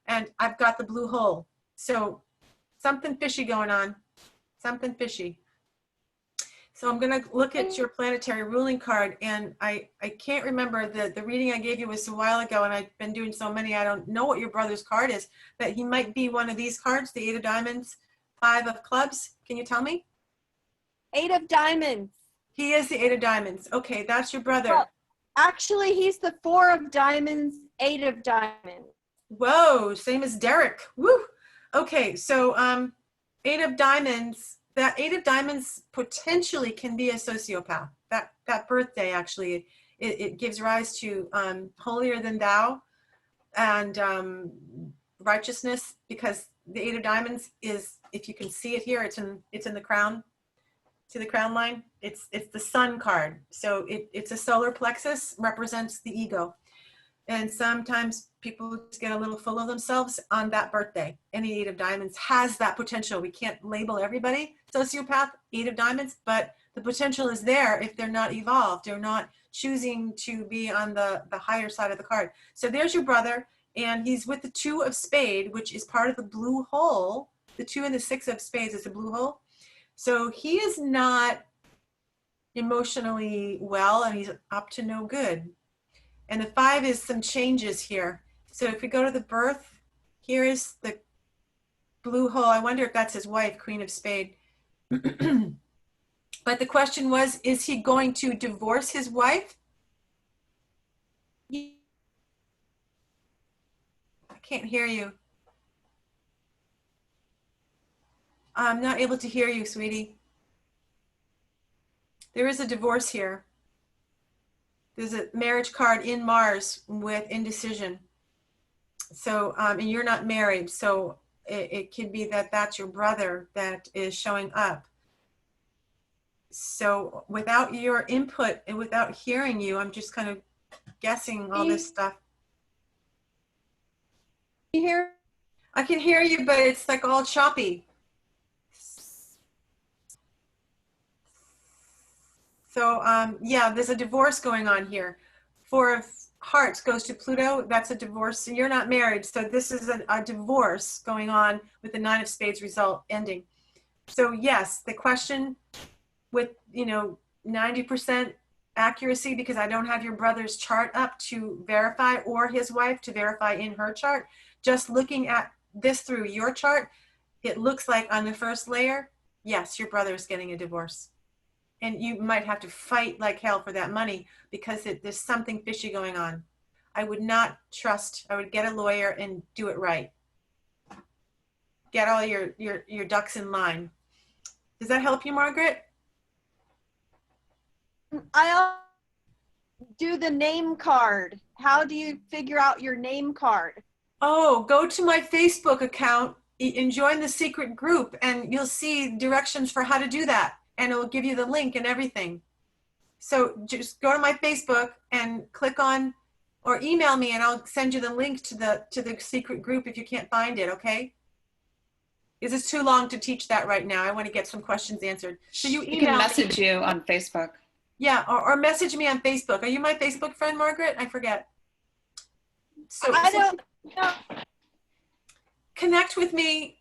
And I've got the blue hole. So something fishy going on, something fishy. So I'm gonna look at your planetary ruling card, and I can't remember, the reading I gave you was a while ago, and I've been doing so many, I don't know what your brother's card is, but he might be one of these cards, the 8 of diamonds, 5 of clubs. Can you tell me? 8 of diamonds. He is the 8 of diamonds. Okay, that's your brother. Well, actually, he's the 4 of diamonds, 8 of diamonds. Whoa, same as Derek. Woo. Okay, so 8 of diamonds, that 8 of diamonds potentially can be a sociopath. That birthday actually, it gives rise to holier than thou and righteousness, because the 8 of diamonds is, if you can see it here, it's in the crown. See the crown line? It's the sun card. So it's a solar plexus, represents the ego. And sometimes people just get a little full of themselves on that birthday. And the 8 of diamonds has that potential. We can't label everybody sociopath, 8 of diamonds, but the potential is there if they're not evolved or not choosing to be on the higher side of the card. So there's your brother, and he's with the 2 of spade, which is part of the blue hole. The 2 and the 6 of spades is a blue hole. So he is not emotionally well, and he's up to no good. And the 5 is some changes here. So if we go to the birth, here is the blue hole. I wonder if that's his wife, Queen of Spade. But the question was, is he going to divorce his wife? I can't hear you. I'm not able to hear you, sweetie. There is a divorce here. There's a marriage card in Mars with indecision. So, and you're not married, so it could be that that's your brother that is showing up. So without your input and without hearing you, I'm just kind of guessing all this stuff. You hear? I can hear you, but it's like all choppy. So yeah, there's a divorce going on here. 4 of hearts goes to Pluto. That's a divorce. You're not married, so this is a divorce going on with the 9 of spades result ending. So yes, the question with 90% accuracy, because I don't have your brother's chart up to verify, or his wife to verify in her chart. Just looking at this through your chart, it looks like on the first layer, yes, your brother is getting a divorce. And you might have to fight like hell for that money, because there's something fishy going on. I would not trust, I would get a lawyer and do it right. Get all your ducks in line. Does that help you, Margaret? I'll do the name card. How do you figure out your name card? Oh, go to my Facebook account and join the secret group, and you'll see directions for how to do that. And it will give you the link and everything. So just go to my Facebook and click on, or email me, and I'll send you the link to the secret group if you can't find it, okay? Is this too long to teach that right now? I want to get some questions answered. So you email You can me. message you on Facebook. Yeah, or message me on Facebook. Are you my Facebook friend, Margaret? I forget. So I don't know. Connect with me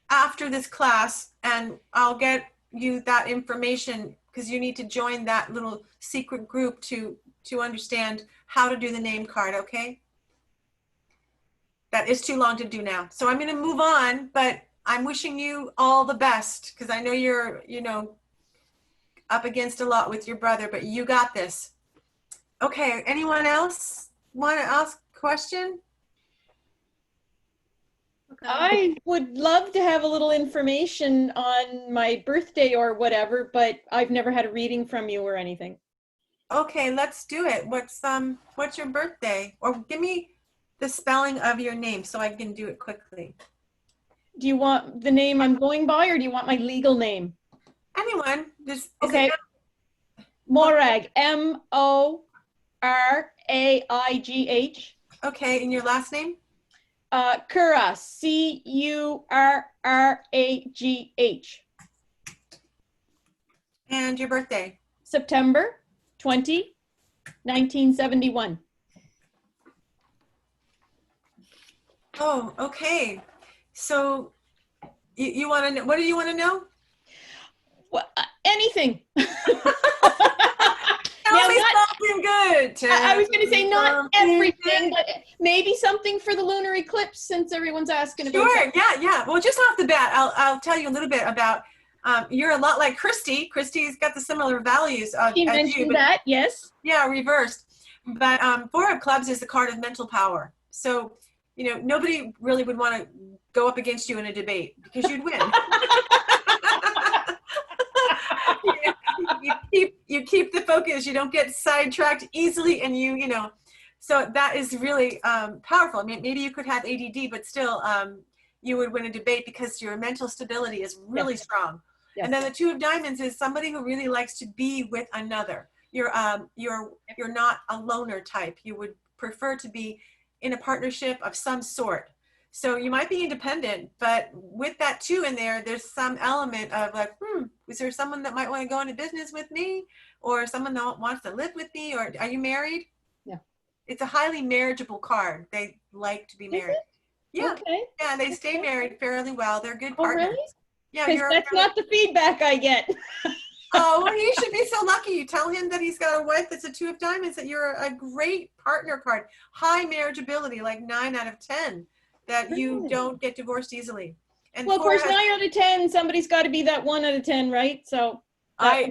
after this class, and I'll get you that information, because you need to join that little secret group to understand how to do the name card, okay? That is too long to do now. So I'm going to move on, but I'm wishing you all the best, because I know you're, up against a lot with your brother, but you got this. Okay, anyone else want to ask a question? I would love to have a little information on my birthday or whatever, but I've never had a reading from you or anything. Okay, let's do it. What's your birthday? Or give me the spelling of your name so I can do it quickly. Do you want the name I'm going by, or do you want my legal name? Anyone? Just Okay. Morag, Moraigh. Okay, and your last name? Curragh, Curragh. And your birthday? September 20, 1971. Oh, okay. So you want to know, what do you want to know? Well, anything. Tell me something good. I was going to say not Something everything, good. but maybe something for the lunar eclipse, since everyone's asking about Sure, that. yeah. Well, just off the bat, I'll tell you a little bit about, you're a lot like Christy. Christy's got the similar values She as mentioned you. But that, yes. yeah, reversed. But Four of Clubs is the card of mental power. So, nobody really would want to go up against you in a debate because you'd win. you keep the focus. You don't get sidetracked easily, and so that is really powerful. I mean, maybe you could have ADD, but still you would win a debate because your mental stability is really strong. Yes. And then the Two of Diamonds is somebody who really likes to be with another. You're not a loner type. You would prefer to be in a partnership of some sort. So you might be independent, but with that two in there, there's some element of like, is there someone that might want to go into business with me, or someone that wants to live with me, or are you married? Yeah. It's a highly marriageable card. They like to be married. Yeah. Okay. Yeah, they stay married fairly well. They're good Oh, partners. really? Yeah, Because that's not the feedback I get. Oh, well, he should be so lucky. You tell him that he's got a wife that's a Two of Diamonds, that you're a great partner card. High marriageability, like 9 out of 10, that you Really? don't get divorced easily. And Well, of four course, has- 9 out of 10, somebody's got to be that 1 out of 10, right? So that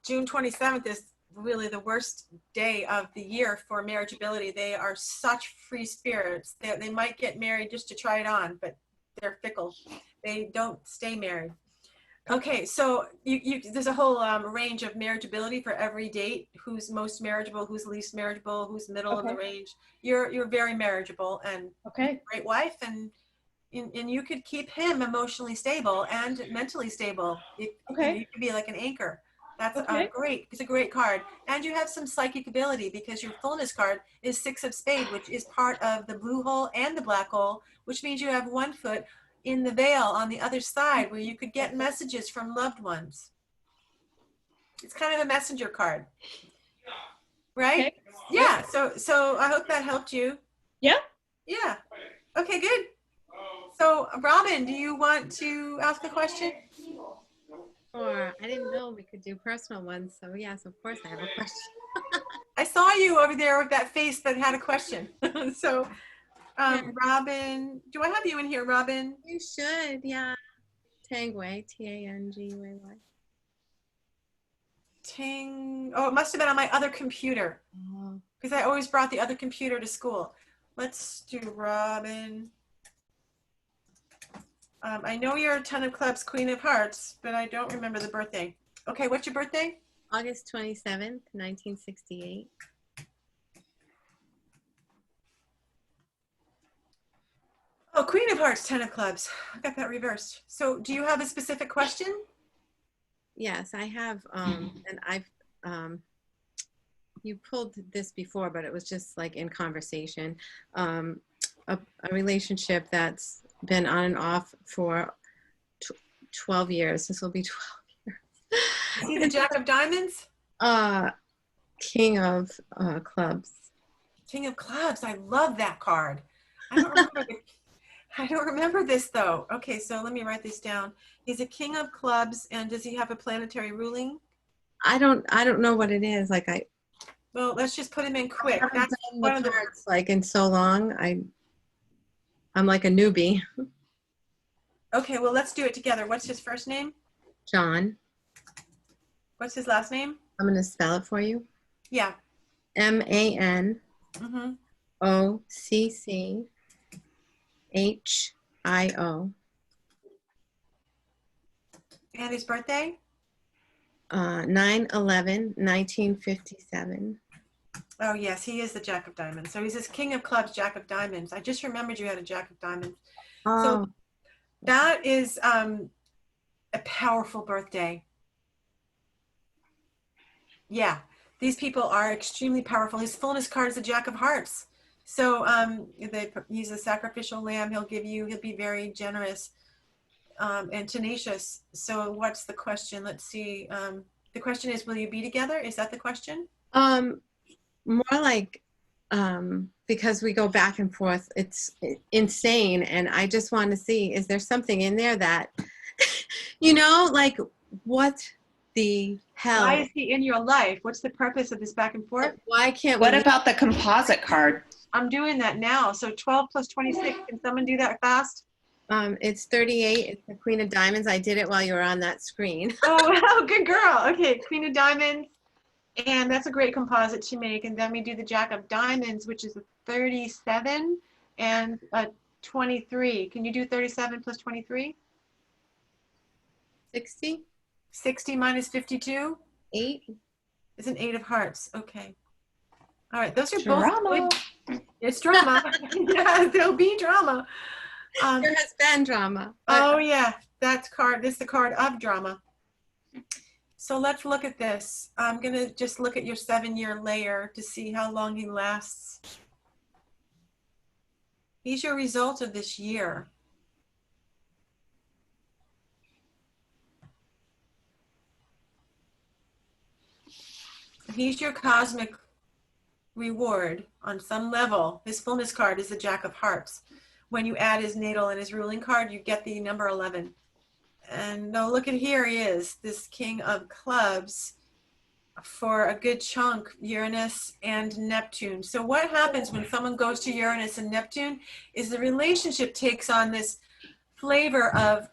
June 27th is really the worst day of the year for marriageability. They are such free spirits. They might get married just to try it on, but they're fickle. They don't stay married. Okay, so there's a whole range of marriageability for every date. Who's most marriageable? Who's least marriageable? Who's middle of the range? You're very marriageable and okay. great wife, and you could keep him emotionally stable and mentally stable. You could be like an anchor. That's great. It's a great card, and you have some psychic ability because your fullness card is 6 of Spades, which is part of the blue hole and the black hole, which means you have one foot in the veil on the other side where you could get messages from loved ones. It's kind of a messenger card, right? Okay. Yeah. So I hope that helped you. Yeah. Yeah. Okay, good. So Robin, do you want to ask a question? Or I didn't know we could do personal ones. So yes, of course I have a question. I saw you over there with that face that had a question. So Robin, do I have you in here, Robin? You should, yeah. Tangway, Tangway. Oh, it must have been on my other computer Oh. because I always brought the other computer to school. Let's do Robin. I know you're a Ten of Clubs, Queen of Hearts, but I don't remember the birthday. Okay, what's your birthday? August 27th, 1968. Oh, Queen of Hearts, Ten of Clubs. I got that reversed. So do you have a specific question? Yes, I have, and I've, you pulled this before, but it was just like in conversation. A relationship that's been on and off for 12 years. This will be 12 years. Is he the Jack of Diamonds? King of Clubs. King of Clubs. I love that card. I don't remember this though. Okay, so let me write this down. He's a King of Clubs, and does he have a planetary ruling? I don't know what it is. Like Well, let's just put him in quick. haven't That's done one the of the. cards like in so long. I'm like a newbie. Okay, well, let's do it together. What's his first name? John. What's his last name? I'm gonna spell it for you. Yeah. MANOCCHIO. And his birthday? 9/11/1957. Oh, yes, he is the Jack of Diamonds. So he's this King of Clubs, Jack of Diamonds. I just remembered you had a Jack of Diamonds. Oh, That is a powerful birthday. Yeah, these people are extremely powerful. His fullness card is a Jack of Hearts. So he's a sacrificial lamb. He'll be very generous and tenacious. So what's the question? Let's see. The question is, will you be together? Is that the question? more like because we go back and forth, it's insane. And I just want to see, is there something in there that, you know, like what the hell? Why is he in your life? What's the purpose of this back and forth? Why can't What we? about the composite card? I'm doing that now. So 12 plus 26. Can someone do that fast? It's 38. It's the Queen of Diamonds. I did it while you were on that screen. Oh, wow, good girl. Okay, Queen of Diamonds. And that's a great composite to make. And then we do the Jack of Diamonds, which is a 37 and a 23. Can you do 37 plus 23? 60? 60 minus 52 8? is an 8 of hearts. Okay. All right, those are Drama. both good. It's drama. Yeah, there'll be drama. There has been drama. Oh yeah, this is the card of drama. So let's look at this. I'm gonna just look at your 7-year layer to see how long he lasts. He's your result of this year. He's your cosmic reward on some level. His fullness card is the Jack of Hearts. When you add his natal and his ruling card, you get the number 11. And now look at here he is, this King of Clubs for a good chunk, Uranus and Neptune. So what happens when someone goes to Uranus and Neptune is the relationship takes on this flavor of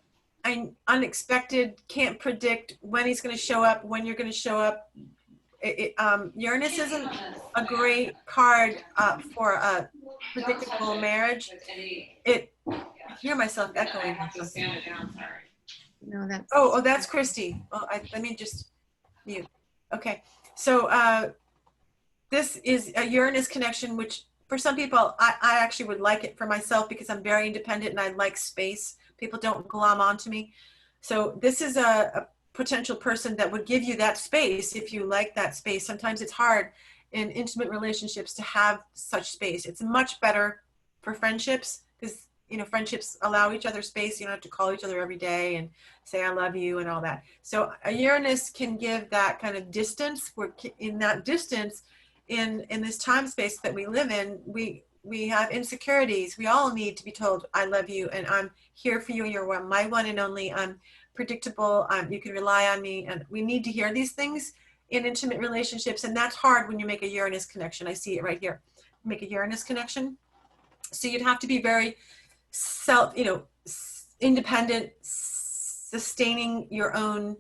unexpected, can't predict when he's going to show up, when you're going to show up. Uranus isn't a great card for a predictable marriage. I hear myself echoing. No, that's. Oh, that's Christy. Oh, let me just mute. Okay, so this is a Uranus connection, which for some people, I actually would like it for myself because I'm very independent and I like space. People don't glom onto me. So this is a potential person that would give you that space if you like that space. Sometimes it's hard in intimate relationships to have such space. It's much better for friendships because, you know, friendships allow each other space. You don't have to call each other every day and say, I love you and all that. So a Uranus can give that kind of distance. We're in that distance in this time space that we live in. We have insecurities. We all need to be told, I love you and I'm here for you. You're my one and only. I'm predictable. You can rely on me. And we need to hear these things in intimate relationships. And that's hard when you make a Uranus connection. I see it right here. Make a Uranus connection. So you'd have to be very independent, sustaining your own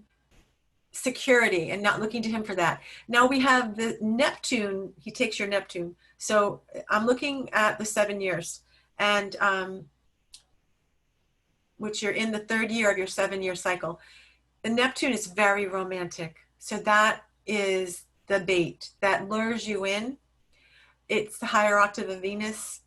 security and not looking to him for that. Now we have the Neptune. He takes your Neptune. So I'm looking at the 7 years and which you're in the 3rd year of your 7-year cycle. The Neptune is very romantic. So that is the bait that lures you in. It's the higher octave of Venus,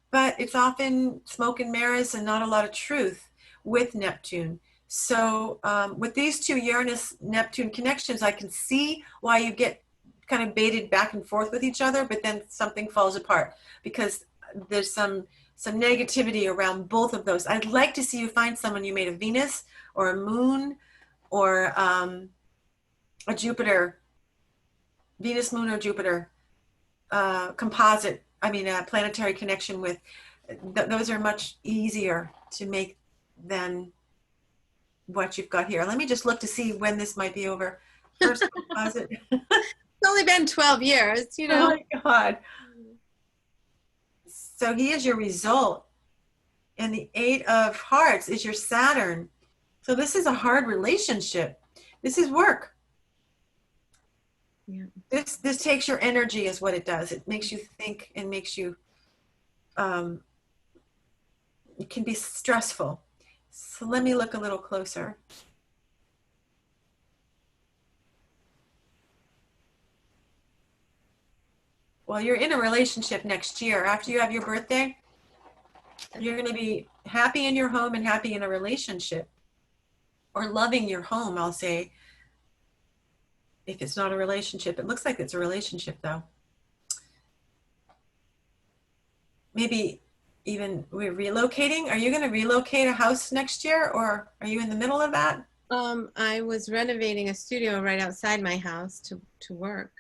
but it's often smoke and mirrors and not a lot of truth with Neptune. So with these two Uranus-Neptune connections, I can see why you get kind of baited back and forth with each other, but then something falls apart because there's some negativity around both of those. I'd like to see you find someone you made a Venus or a moon or a Jupiter, Venus, moon, or Jupiter composite, planetary connection with. Those are much easier to make than what you've got here. Let me just look to see when this might be over. First composite. It's only been 12 years, you know. Oh my God. So he is your result. And the 8 of Hearts is your Saturn. So this is a hard relationship. This is work. Yeah. This takes your energy is what it does. It makes you think and makes you, it can be stressful. So let me look a little closer. Well, you're in a relationship next year. After you have your birthday, you're going to be happy in your home and happy in a relationship, or loving your home, I'll say. If it's not a relationship, it looks like it's a relationship though. Maybe even we're relocating. Are you going to relocate a house next year, or are you in the middle of that? I was renovating a studio right outside my house to work.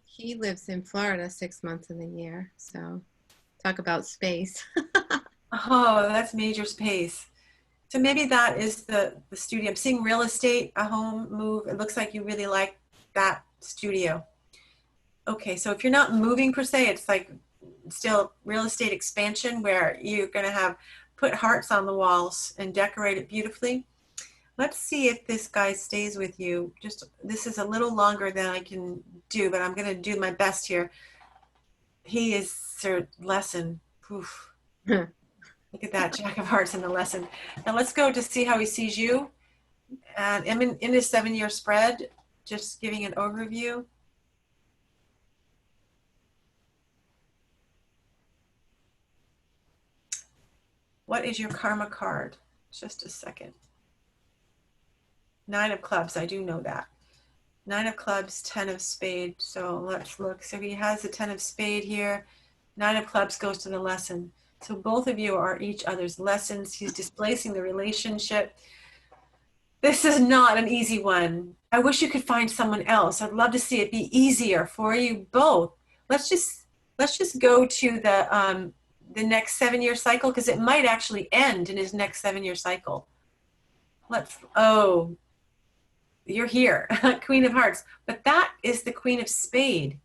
He lives in Florida 6 months of the year, so talk about space. Oh, that's major space. So maybe that is the studio. I'm seeing real estate, a home move. It looks like you really like that studio. Okay, so if you're not moving per se, it's like still real estate expansion where you're going to put hearts on the walls and decorate it beautifully. Let's see if this guy stays with you. This is a little longer than I can do, but I'm going to do my best here. He is Sir Lesson. Oof. Look at that, Jack of Hearts in the lesson. Now let's go to see how he sees you. And I'm in his 7-year spread, just giving an overview. What is your karma card? Just a second. 9 of clubs, I do know that. 9 of clubs, 10 of spade. So let's look. So he has the 10 of spade here. 9 of clubs goes to the lesson. So both of you are each other's lessons. He's displacing the relationship. This is not an easy one. I wish you could find someone else. I'd love to see it be easier for you both. Let's just go to the next 7-year cycle, because it might actually end in his next 7-year cycle. Oh, you're here, Queen of Hearts. But that is the Queen of Spade.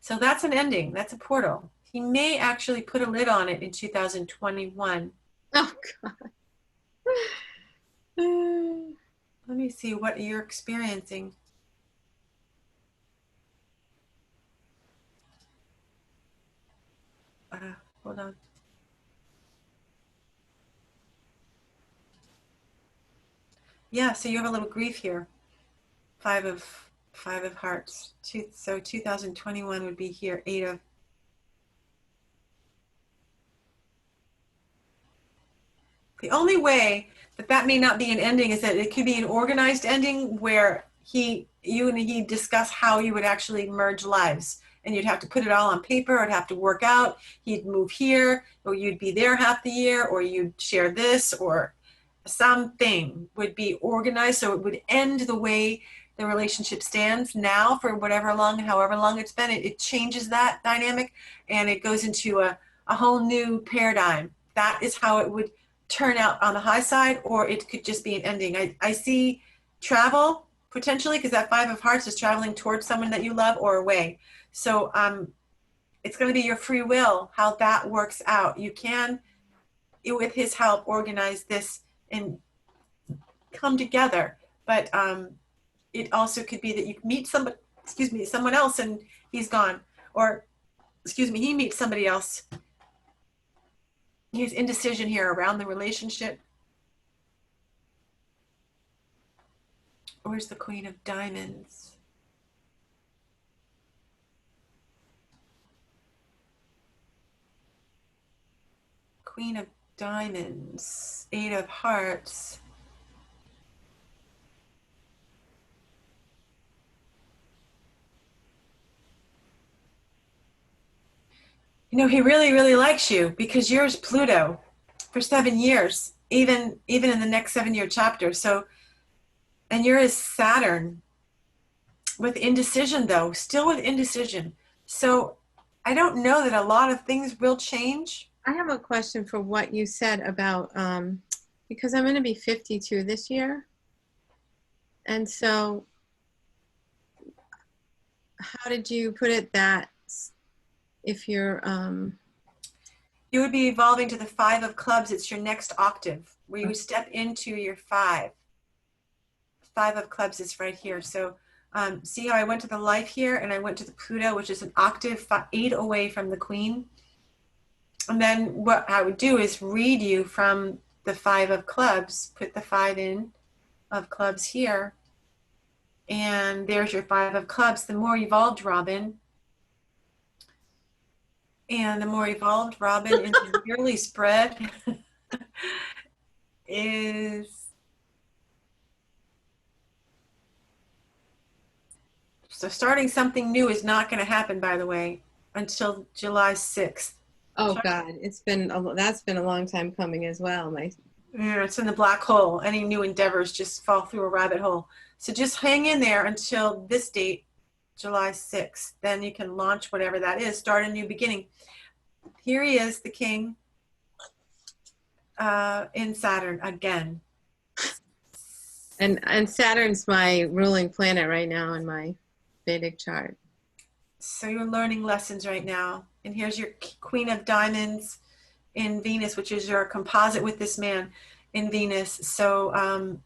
So that's an ending. That's a portal. He may actually put a lid on it in 2021. Oh, God. Let me see what you're experiencing. Hold on. Yeah, so you have a little grief here. 5 of Hearts. So 2021 would be here. 8 of. The only way that may not be an ending is that it could be an organized ending where you and he discuss how you would actually merge lives. And you'd have to put it all on paper. It'd have to work out. He'd move here, or you'd be there half the year, or you'd share this, or something would be organized. So it would end the way the relationship stands now for however long it's been. It changes that dynamic, and it goes into a whole new paradigm. That is how it would turn out on the high side, or it could just be an ending. I see travel potentially, because that 5 of Hearts is traveling towards someone that you love or away. So it's going to be your free will how that works out. You can, with his help, organize this and come together. But it also could be that you meet someone else and he's gone, or he meets somebody else. Here's indecision here around the relationship. Where's the Queen of Diamonds? Queen of Diamonds, 8 of Hearts. You know, he really, really likes you, because yours Pluto for 7 years, even in the next 7-year chapter. So, and you're his Saturn with indecision, though, still with indecision. So I don't know that a lot of things will change. I have a question for what you said about, because I'm going to be 52 this year. And so how did you put it that if you're you would be evolving to the 5 of clubs. It's your next octave where you step into your 5. 5 of clubs is right here. So see how I went to the life here, and I went to the Pluto, which is an octave 8 away from the Queen. And then what I would do is read you from the 5 of clubs, put the 5 in of clubs here, and there's your 5 of clubs. The more evolved Robin. And the more evolved Robin in the yearly spread is, so starting something new is not going to happen, by the way, until July 6th. Oh God, that's been a long time coming as well. Yeah, it's in the black hole. Any new endeavors just fall through a rabbit hole. So just hang in there until this date, July 6th. Then you can launch whatever that is, start a new beginning. Here he is, the king, in Saturn again. And Saturn's my ruling planet right now in my Vedic chart. So you're learning lessons right now. And here's your Queen of Diamonds in Venus, which is your composite with this man in Venus. So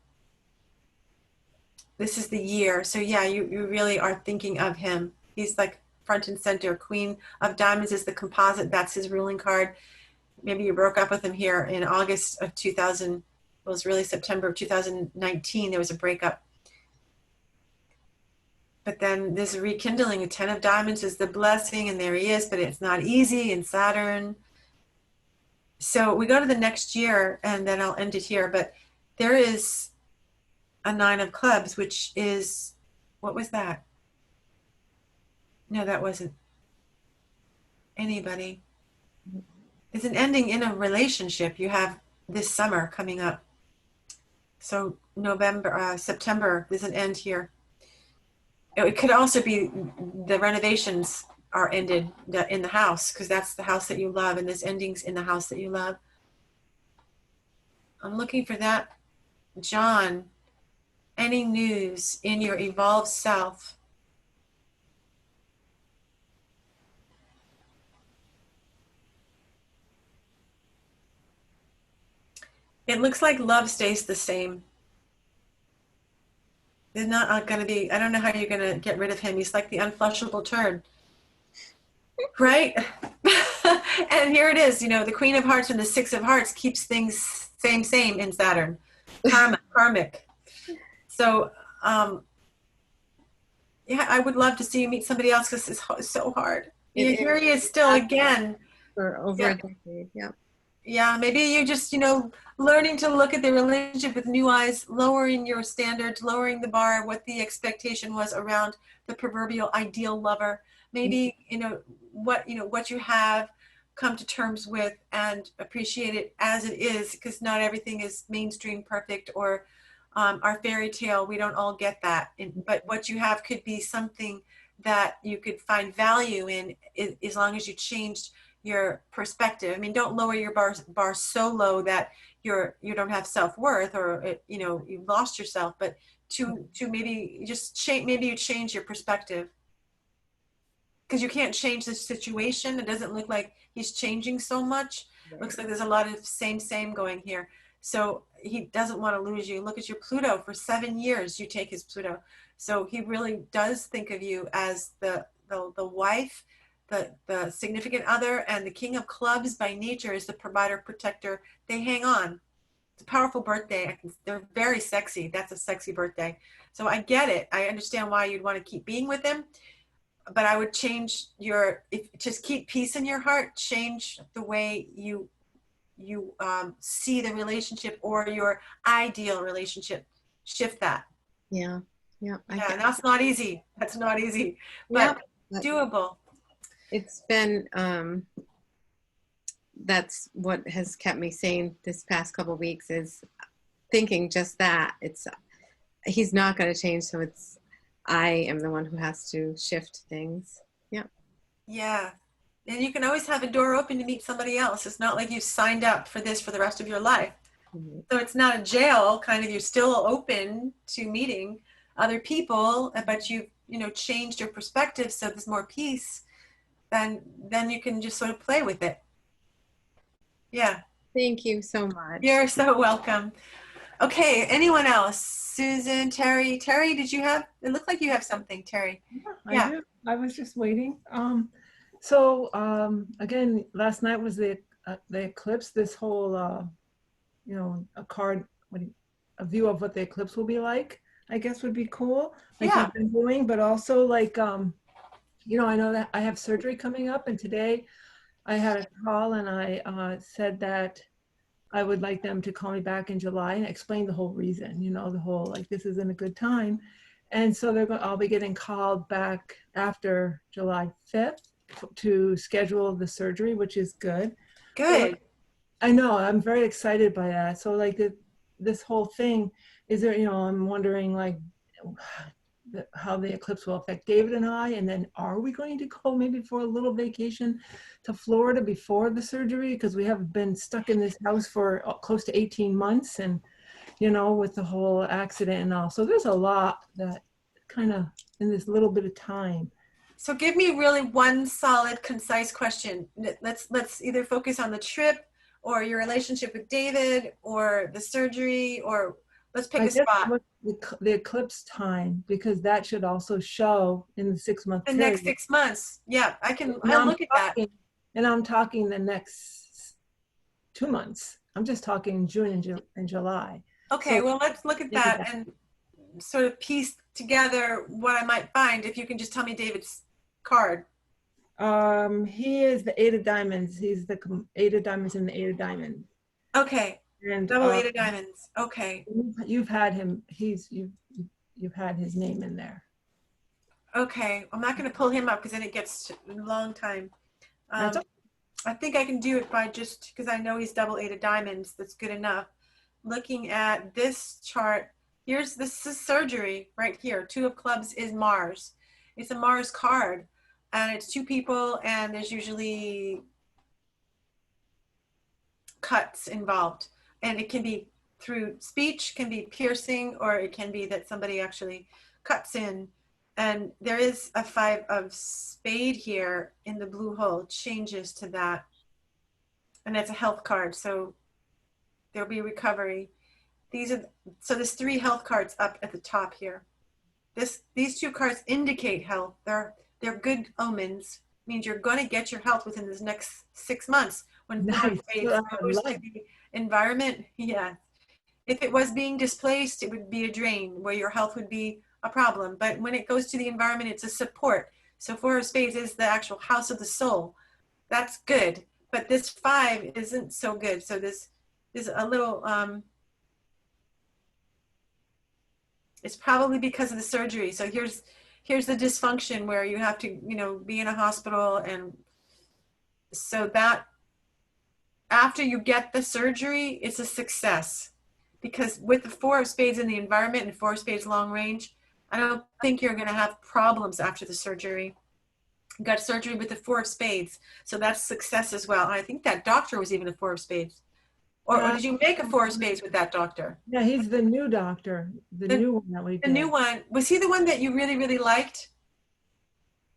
this is the year. So yeah, you really are thinking of him. He's like front and center. Queen of Diamonds is the composite. That's his ruling card. Maybe you broke up with him here in August of 2000. It was really September of 2019. There was a breakup. But then there's a rekindling. The 10 of Diamonds is the blessing, and there he is, but it's not easy in Saturn. So we go to the next year, and then I'll end it here. But there is a 9 of Clubs, which is, what was that? No, that wasn't anybody. It's an ending in a relationship you have this summer coming up. So September, there's an end here. It could also be the renovations are ended in the house, because that's the house that you love, and this ending's in the house that you love. I'm looking for that. John, any news in your evolved self? It looks like love stays the same. There's not going to be, I don't know how you're going to get rid of him. He's like the unflushable turd, right? And here it is, the Queen of Hearts and the 6 of Hearts keeps things same in Saturn. Karmic. So, yeah, I would love to see you meet somebody else, because it's so hard. Here he is still again. For over a decade, yeah. Yeah, maybe you're just, learning to look at the relationship with new eyes, lowering your standards, lowering the bar, what the expectation was around the proverbial ideal lover. Maybe, what you have, come to terms with and appreciate it as it is, because not everything is mainstream perfect or our fairy tale. We don't all get that. But what you have could be something that you could find value in, as long as you changed your perspective. I mean, don't lower your bar so low that you don't have self-worth, or you've lost yourself, but to maybe just change, maybe you change your perspective, because you can't change the situation. It doesn't look like he's changing so much. Right. Looks like there's a lot of same going here. So he doesn't want to lose you. Look at your Pluto. For 7 years you take his Pluto, so he really does think of you as the wife, the significant other, and the King of Clubs by nature is the provider, protector. They hang on. It's a powerful birthday. They're very sexy. That's a sexy birthday. So I get it. I understand why you'd want to keep being with him, but I would change just keep peace in your heart. Change the way you see the relationship, or your ideal relationship. Shift that. Yeah. And that's not easy. That's not easy, but doable. It's been, that's what has kept me sane this past couple of weeks, is thinking just that. He's not going to change, so I am the one who has to shift things. Yeah. And you can always have a door open to meet somebody else. It's not like you've signed up for this for the rest of your life. Mm-hmm. So it's not a jail, kind of. You're still open to meeting other people, but you've changed your perspective, so there's more peace. Then you can just sort of play with it. Yeah. Thank you so much. You're so welcome. Okay, anyone else? Susan, Terry, did you have, it looked like you have something, Terry. Yeah. I do. I was just waiting. Again, last night was the eclipse. This whole, a view of what the eclipse will be like, I guess, would be cool. Like you've been doing, but also like, I know that I have surgery coming up, and today I had a call and I said that I would like them to call me back in July and explain the whole reason, you know, the whole, like, this isn't a good time. And so I'll be getting called back after July 5th to schedule the surgery, which is good. Good. I know, I'm very excited by that. So like this whole thing, is there, you know, I'm wondering like how the eclipse will affect David and I, and then are we going to go maybe for a little vacation to Florida before the surgery? Because we have been stuck in this house for close to 18 months and, you know, with the whole accident and all. So there's a lot that kind of in this little bit of time. So give me really one solid, concise question. Let's either focus on the trip or your relationship with David or the surgery, or let's pick a spot. The eclipse time, because that should also show in the 6 month period. Next 6 months. Yeah, I'll look at that. And I'm talking the next 2 months. I'm just talking June and July. Okay, So, well, let's look at that and sort of piece together what I might find. If you can just tell me David's card. He is the 8 of diamonds. He's the 8 of diamonds and the 8 of diamonds. Okay. And Double 8 of diamonds. Okay. You've had him. You've had his name in there. Okay. I'm not going to pull him up because then it gets a long time. I think I can do it by just because I know he's double 8 of diamonds. That's good enough. Looking at this chart, this is surgery right here. 2 of clubs is Mars. It's a Mars card, and it's 2 people, and there's usually cuts involved. And it can be through speech, can be piercing, or it can be that somebody actually cuts in. And there is a 5 of spade here in the blue hole, changes to that. And it's a health card, so there'll be recovery. So there's 3 health cards up at the top here. These 2 cards indicate health. They're good omens. Means you're going to get your health within this next 6 months. When Nice. goes to the environment, yeah. If it was being displaced, it would be a drain where your health would be a problem. But when it goes to the environment, it's a support. So 4 of spades is the actual house of the soul. That's good. But this 5 isn't so good. So this is a little, it's probably because of the surgery. So here's the dysfunction where you have to, you know, be in a hospital. And so that after you get the surgery, it's a success. Because with the 4 of spades in the environment and 4 of spades long range, I don't think you're going to have problems after the surgery. You got surgery with the 4 of spades. So that's success as well. And I think that doctor was even a 4 of spades. Or did you make a 4 of spades with that doctor? Yeah, he's the new doctor. The new one that we did. The new one. Was he the one that you really, really liked?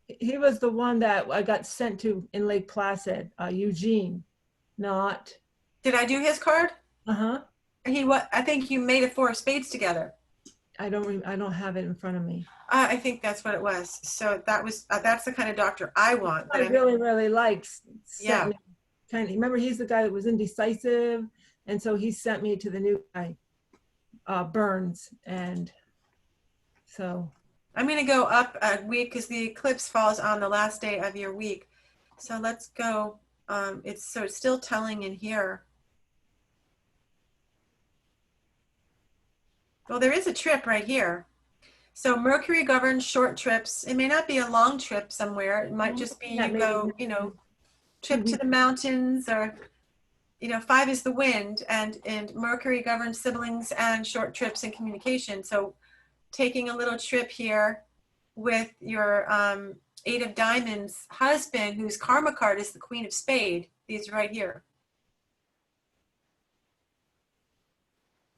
He was the one that I got sent to in Lake Placid, Eugene. Not. Did I do his card? Uh-huh. I think you made a 4 of spades together. I don't have it in front of me. I think that's what it was. So that's the kind of doctor I want. I really liked. Yeah. Remember, he's the guy that was indecisive, and so he sent me to the new guy, Burns, and so. I'm going to go up a week because the eclipse falls on the last day of your week. So let's go. It's still telling in here. Well, there is a trip right here. So Mercury governs short trips. It may not be a long trip somewhere. It might just be you go, you know, trip to the mountains, or, you know, 5 is the wind, and Mercury governs siblings and short trips and communication. So taking a little trip here with your 8 of diamonds husband, whose karma card is the Queen of Spade. These right here.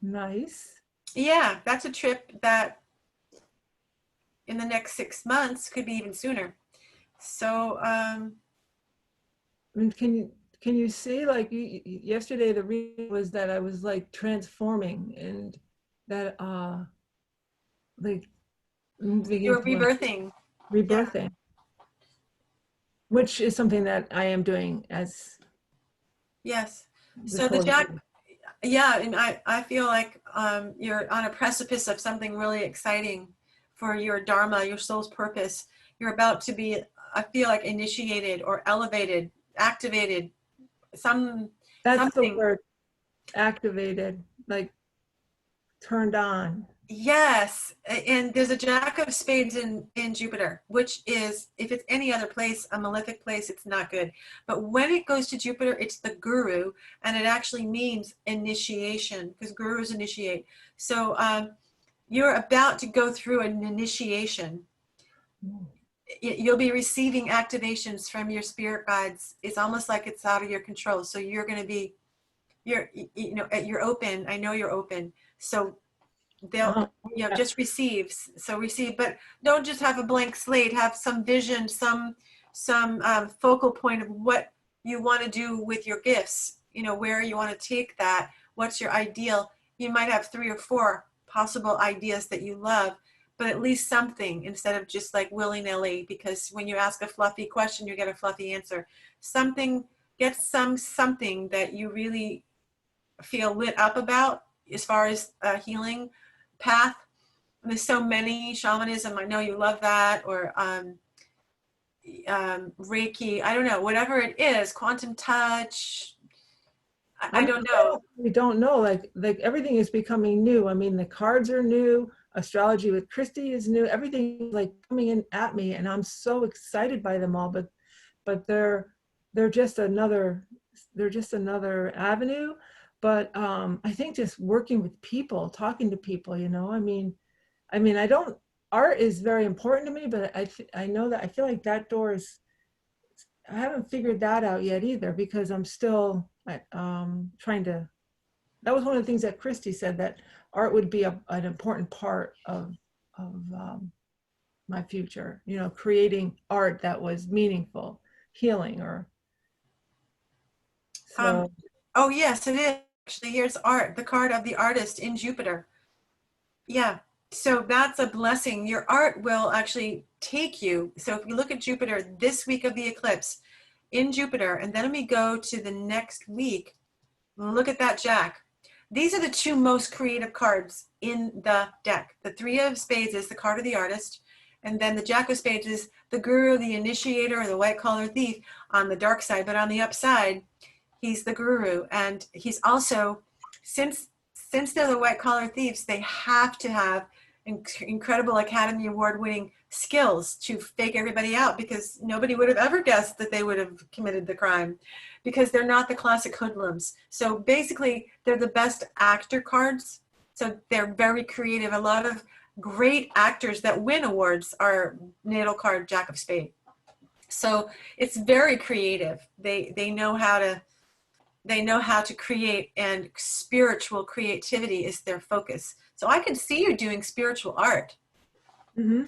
Nice. Yeah, that's a trip that in the next 6 months could be even sooner. So, And can you see, like, yesterday the reading was that I was like transforming, and that like you're rebirthing. Yeah. Which is something that I am doing as. Yes. So the Jack, yeah, and I feel like you're on a precipice of something really exciting for your Dharma, your soul's purpose. You're about to be, I feel like, initiated or elevated activated. That's Something. the word, activated, like turned on. Yes, and there's a Jack of Spades in Jupiter, which is, if it's any other place, a malefic place, it's not good. But when it goes to Jupiter, it's the guru, and it actually means initiation, because gurus initiate. So you're about to go through an initiation. You'll be receiving activations from your spirit guides. It's almost like it's out of your control. So you're going to be, you're open. I know you're open. So they'll, just receive. So receive, but don't just have a blank slate. Have some vision, some focal point of what you want to do with your gifts. Where you want to take that. What's your ideal? You might have 3 or 4 possible ideas that you love, but at least something, instead of just like willy-nilly, because when you ask a fluffy question, you get a fluffy answer. Get something that you really feel lit up about as far as a healing path. And there's so many. Shamanism, I know you love that, or Reiki, I don't know, whatever it is, quantum touch, I don't know. We don't know, like everything is becoming new. I mean, the cards are new, astrology with Christy is new, everything is like coming in at me, and I'm so excited by them all, but they're just another avenue. But I think just working with people, talking to people, I mean, art is very important to me, but I know that I feel like that door is, I haven't figured that out yet either, because I'm still trying to, that was one of the things that Christy said, that art would be an important part of my future, creating art that was meaningful, healing, or so. Oh yes, it is. Actually, here's art, the card of the artist in Jupiter. Yeah, so that's a blessing. Your art will actually take you. So if you look at Jupiter this week of the eclipse in Jupiter, and then we go to the next week, look at that Jack. These are the 2 most creative cards in the deck. The 3 of Spades is the card of the artist, and then the Jack of Spades is the guru, the initiator, or the white collar thief on the dark side. But on the upside, he's the guru, and he's also, since they're the white collar thieves, they have to have incredible Academy Award winning skills to fake everybody out, because nobody would have ever guessed that they would have committed the crime, because they're not the classic hoodlums. So basically, they're the best actor cards. So they're very creative. A lot of great actors that win awards are natal card Jack of Spades. So it's very creative. They know how to create, and spiritual creativity is their focus. So I could see you doing spiritual art. Mm-hmm.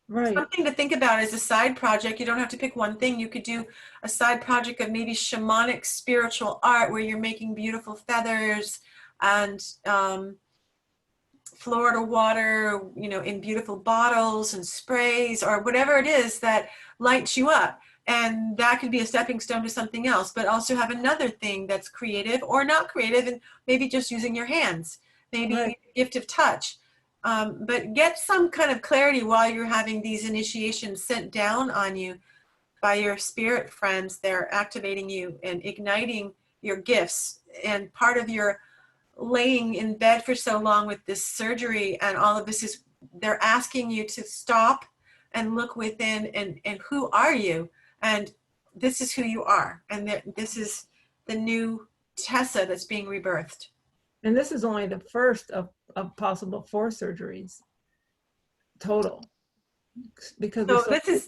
Right. Something to think about as a side project. You don't have to pick one thing. You could do a side project of maybe shamanic spiritual art, where you're making beautiful feathers and Florida water, in beautiful bottles and sprays, or whatever it is that lights you up. And that could be a stepping stone to something else, but also have another thing that's creative or not creative, and maybe just using your hands, maybe right. Gift of touch. But get some kind of clarity while you're having these initiations sent down on you by your spirit friends. They're activating you and igniting your gifts. And part of your laying in bed for so long with this surgery and all of this is, they're asking you to stop and look within, and who are you? And this is who you are. And this is the new Tessa that's being rebirthed. And this is only the first of possible 4 surgeries total. Because so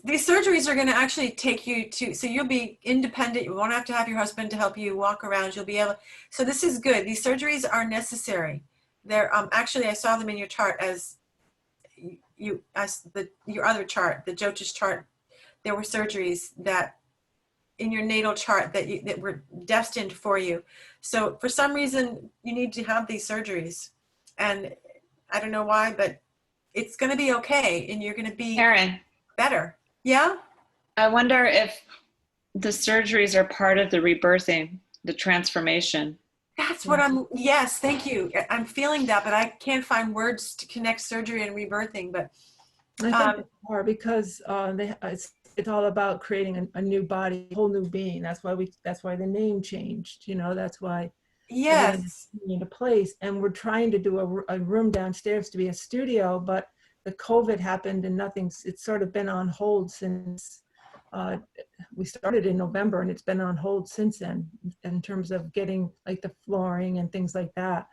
these surgeries are going to actually take you to, so you'll be independent. You won't have to have your husband to help you walk around. You'll be able, so this is good. These surgeries are necessary. They're actually, I saw them in your chart as your other chart, the Jyotish chart. There were surgeries that in your natal chart that were destined for you. So for some reason, you need to have these surgeries. And I don't know why, but it's going to be okay. And you're going to be Karyn, better. Yeah? I wonder if the surgeries are part of the rebirthing, the transformation. That's what yes, thank you. I'm feeling that, but I can't find words to connect surgery and rebirthing. But I think they are, because it's all about creating a new body, a whole new being. That's why the name changed, you know, that's why everything is Yes. into place. And we're trying to do a room downstairs to be a studio, but the COVID happened and it's sort of been on hold since we started in November, and it's been on hold since then in terms of getting like the flooring and things like that.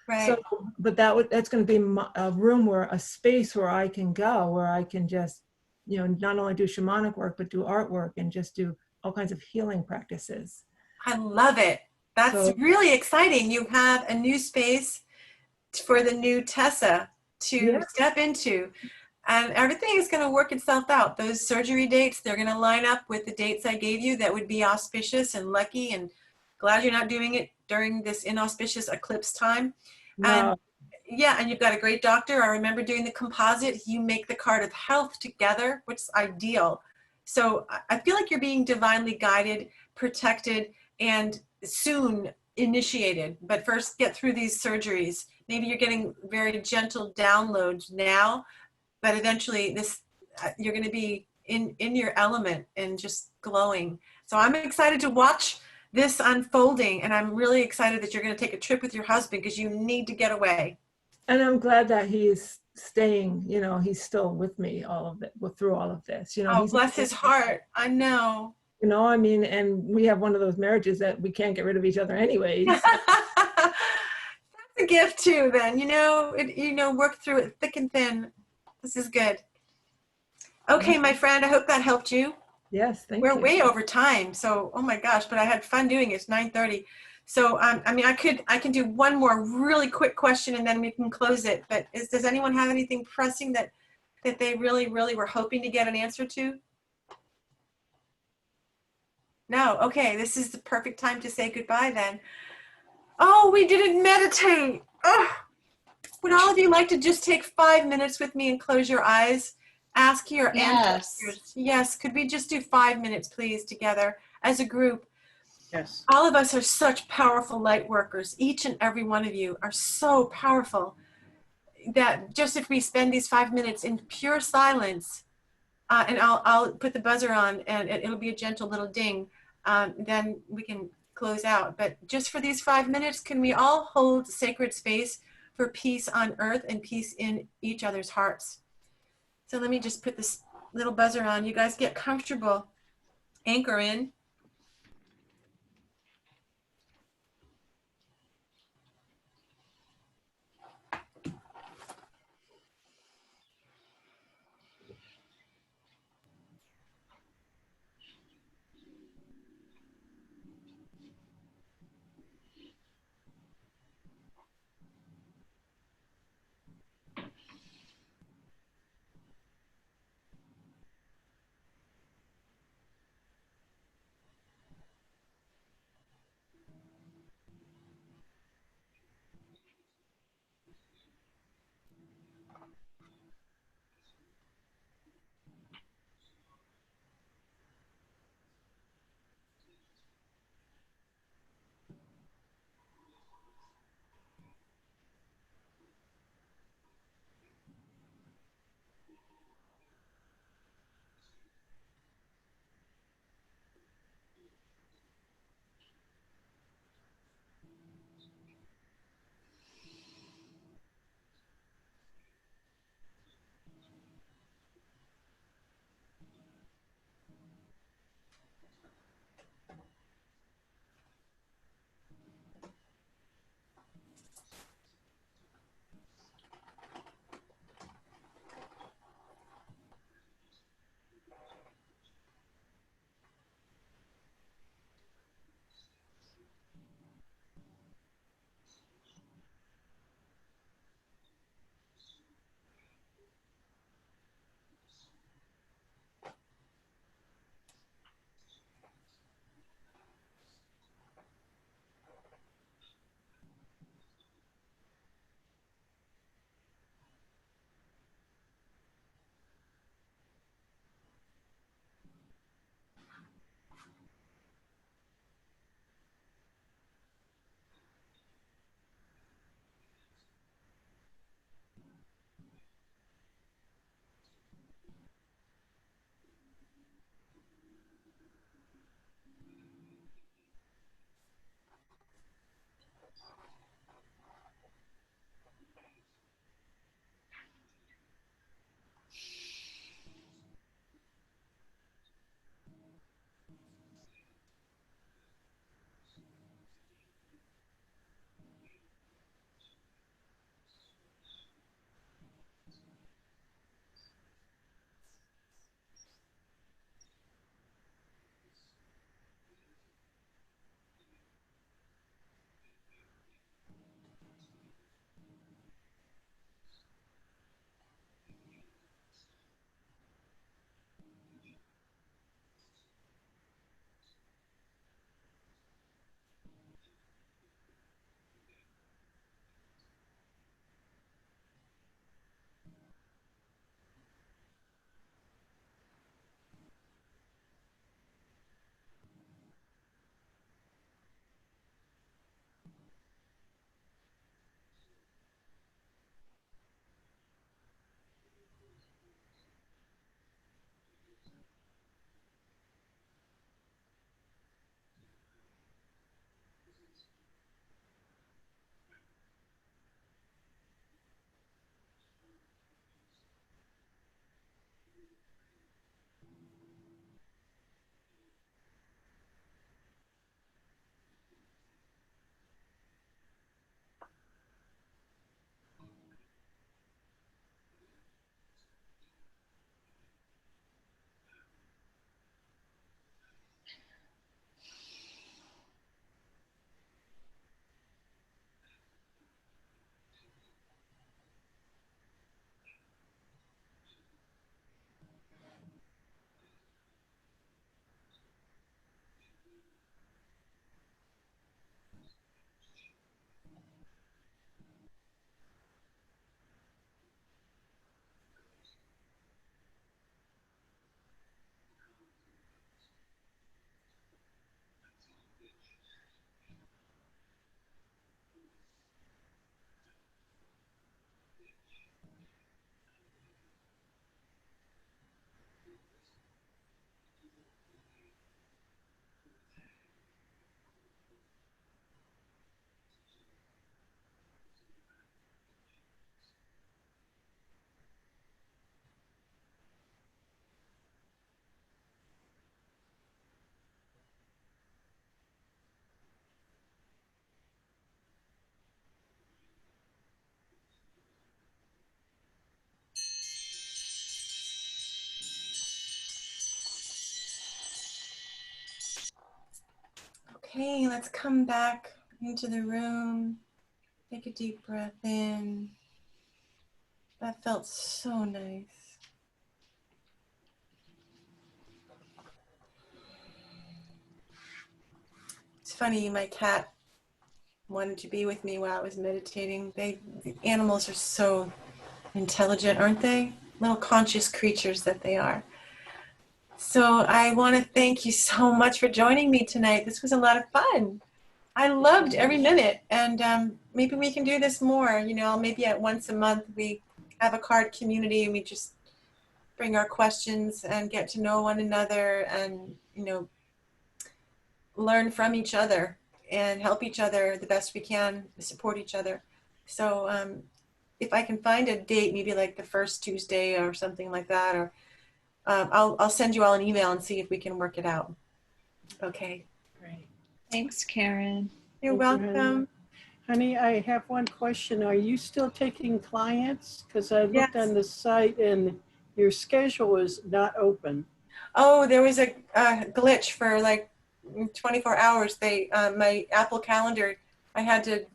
Right. So, but that's going to be a room a space where I can go, where I can just, you know, not only do shamanic work, but do artwork and just do all kinds of healing practices. I love it. That's So, really exciting. You have a new space for the new Tessa to yeah. step into, and everything is going to work itself out. Those surgery dates, they're going to line up with the dates I gave you that would be auspicious and lucky, and glad you're not doing it during this inauspicious eclipse time. No. And yeah, and you've got a great doctor. I remember doing the composite. You make the card of health together, which is ideal. So I feel like you're being divinely guided, protected, and soon initiated. But first get through these surgeries. Maybe you're getting very gentle downloads now, but eventually you're going to be in your element and just glowing. So I'm excited to watch this unfolding, and I'm really excited that you're going to take a trip with your husband because you need to get away. And I'm glad that he's staying, you know, he's still with me through all of this, you know. Oh, bless his heart. I know. You know, I mean, and we have one of those marriages that we can't get rid of each other anyways. That's a gift too, then, you know, work through it thick and thin. This is good. Okay, my friend, I hope that helped you. Yes, thank you. We're way over time, so oh my gosh, but I had fun doing it. It's 9:30. So I mean, I can do one more really quick question and then we can close it. But does anyone have anything pressing that they really were hoping to get an answer to? No. Okay, this is the perfect time to say goodbye then. Oh, we didn't meditate. Oh, would all of you like to just take 5 minutes with me and close your eyes? Ask your ancestors. Yes, could we just do 5 minutes, please, together as a group? Yes. All of us are such powerful light workers. Each and every one of you are so powerful that just if we spend these 5 minutes in pure silence, and I'll put the buzzer on and it'll be a gentle little ding, then we can close out. But just for these 5 minutes, can we all hold sacred space for peace on earth and peace in each other's hearts? So let me just put this little buzzer on. You guys get comfortable. Anchor in. Okay, let's come back into the room. Take a deep breath in. That felt so nice. It's funny, my cat wanted to be with me while I was meditating. The animals are so intelligent, aren't they? Little conscious creatures that they are. So I want to thank you so much for joining me tonight. This was a lot of fun. I loved every minute, and maybe we can do this more. You know, maybe at once a month we have a card community and we just bring our questions and get to know one another and, you know, learn from each other and help each other the best we can, support each other. So if I can find a date, maybe like the first Tuesday or something like that, or I'll send you all an email and see if we can work it out. Okay. Great. Thanks, Karyn. You're Thank you, welcome. Honey, I have one question. Are you still taking clients? Because I looked Yes. on the site and your schedule is not open. Oh, there was a glitch for like 24 hours. They my Apple Calendar, I had to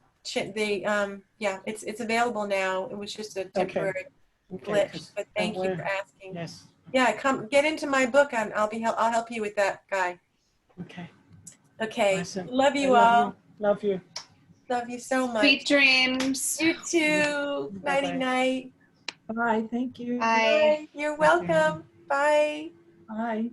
yeah, it's available now. It was just a temporary Okay, glitch, 'cause but I thank you wanted- for asking. Yes, Yeah, come get into my book and I'll help you with that guy. okay. Okay. Awesome. Love you I love all. you. Love you. Love you so much. Sweet dreams. You too. Bye-bye. Nighty night. Bye, thank you. Bye. Bye. You're welcome. Bye. Bye.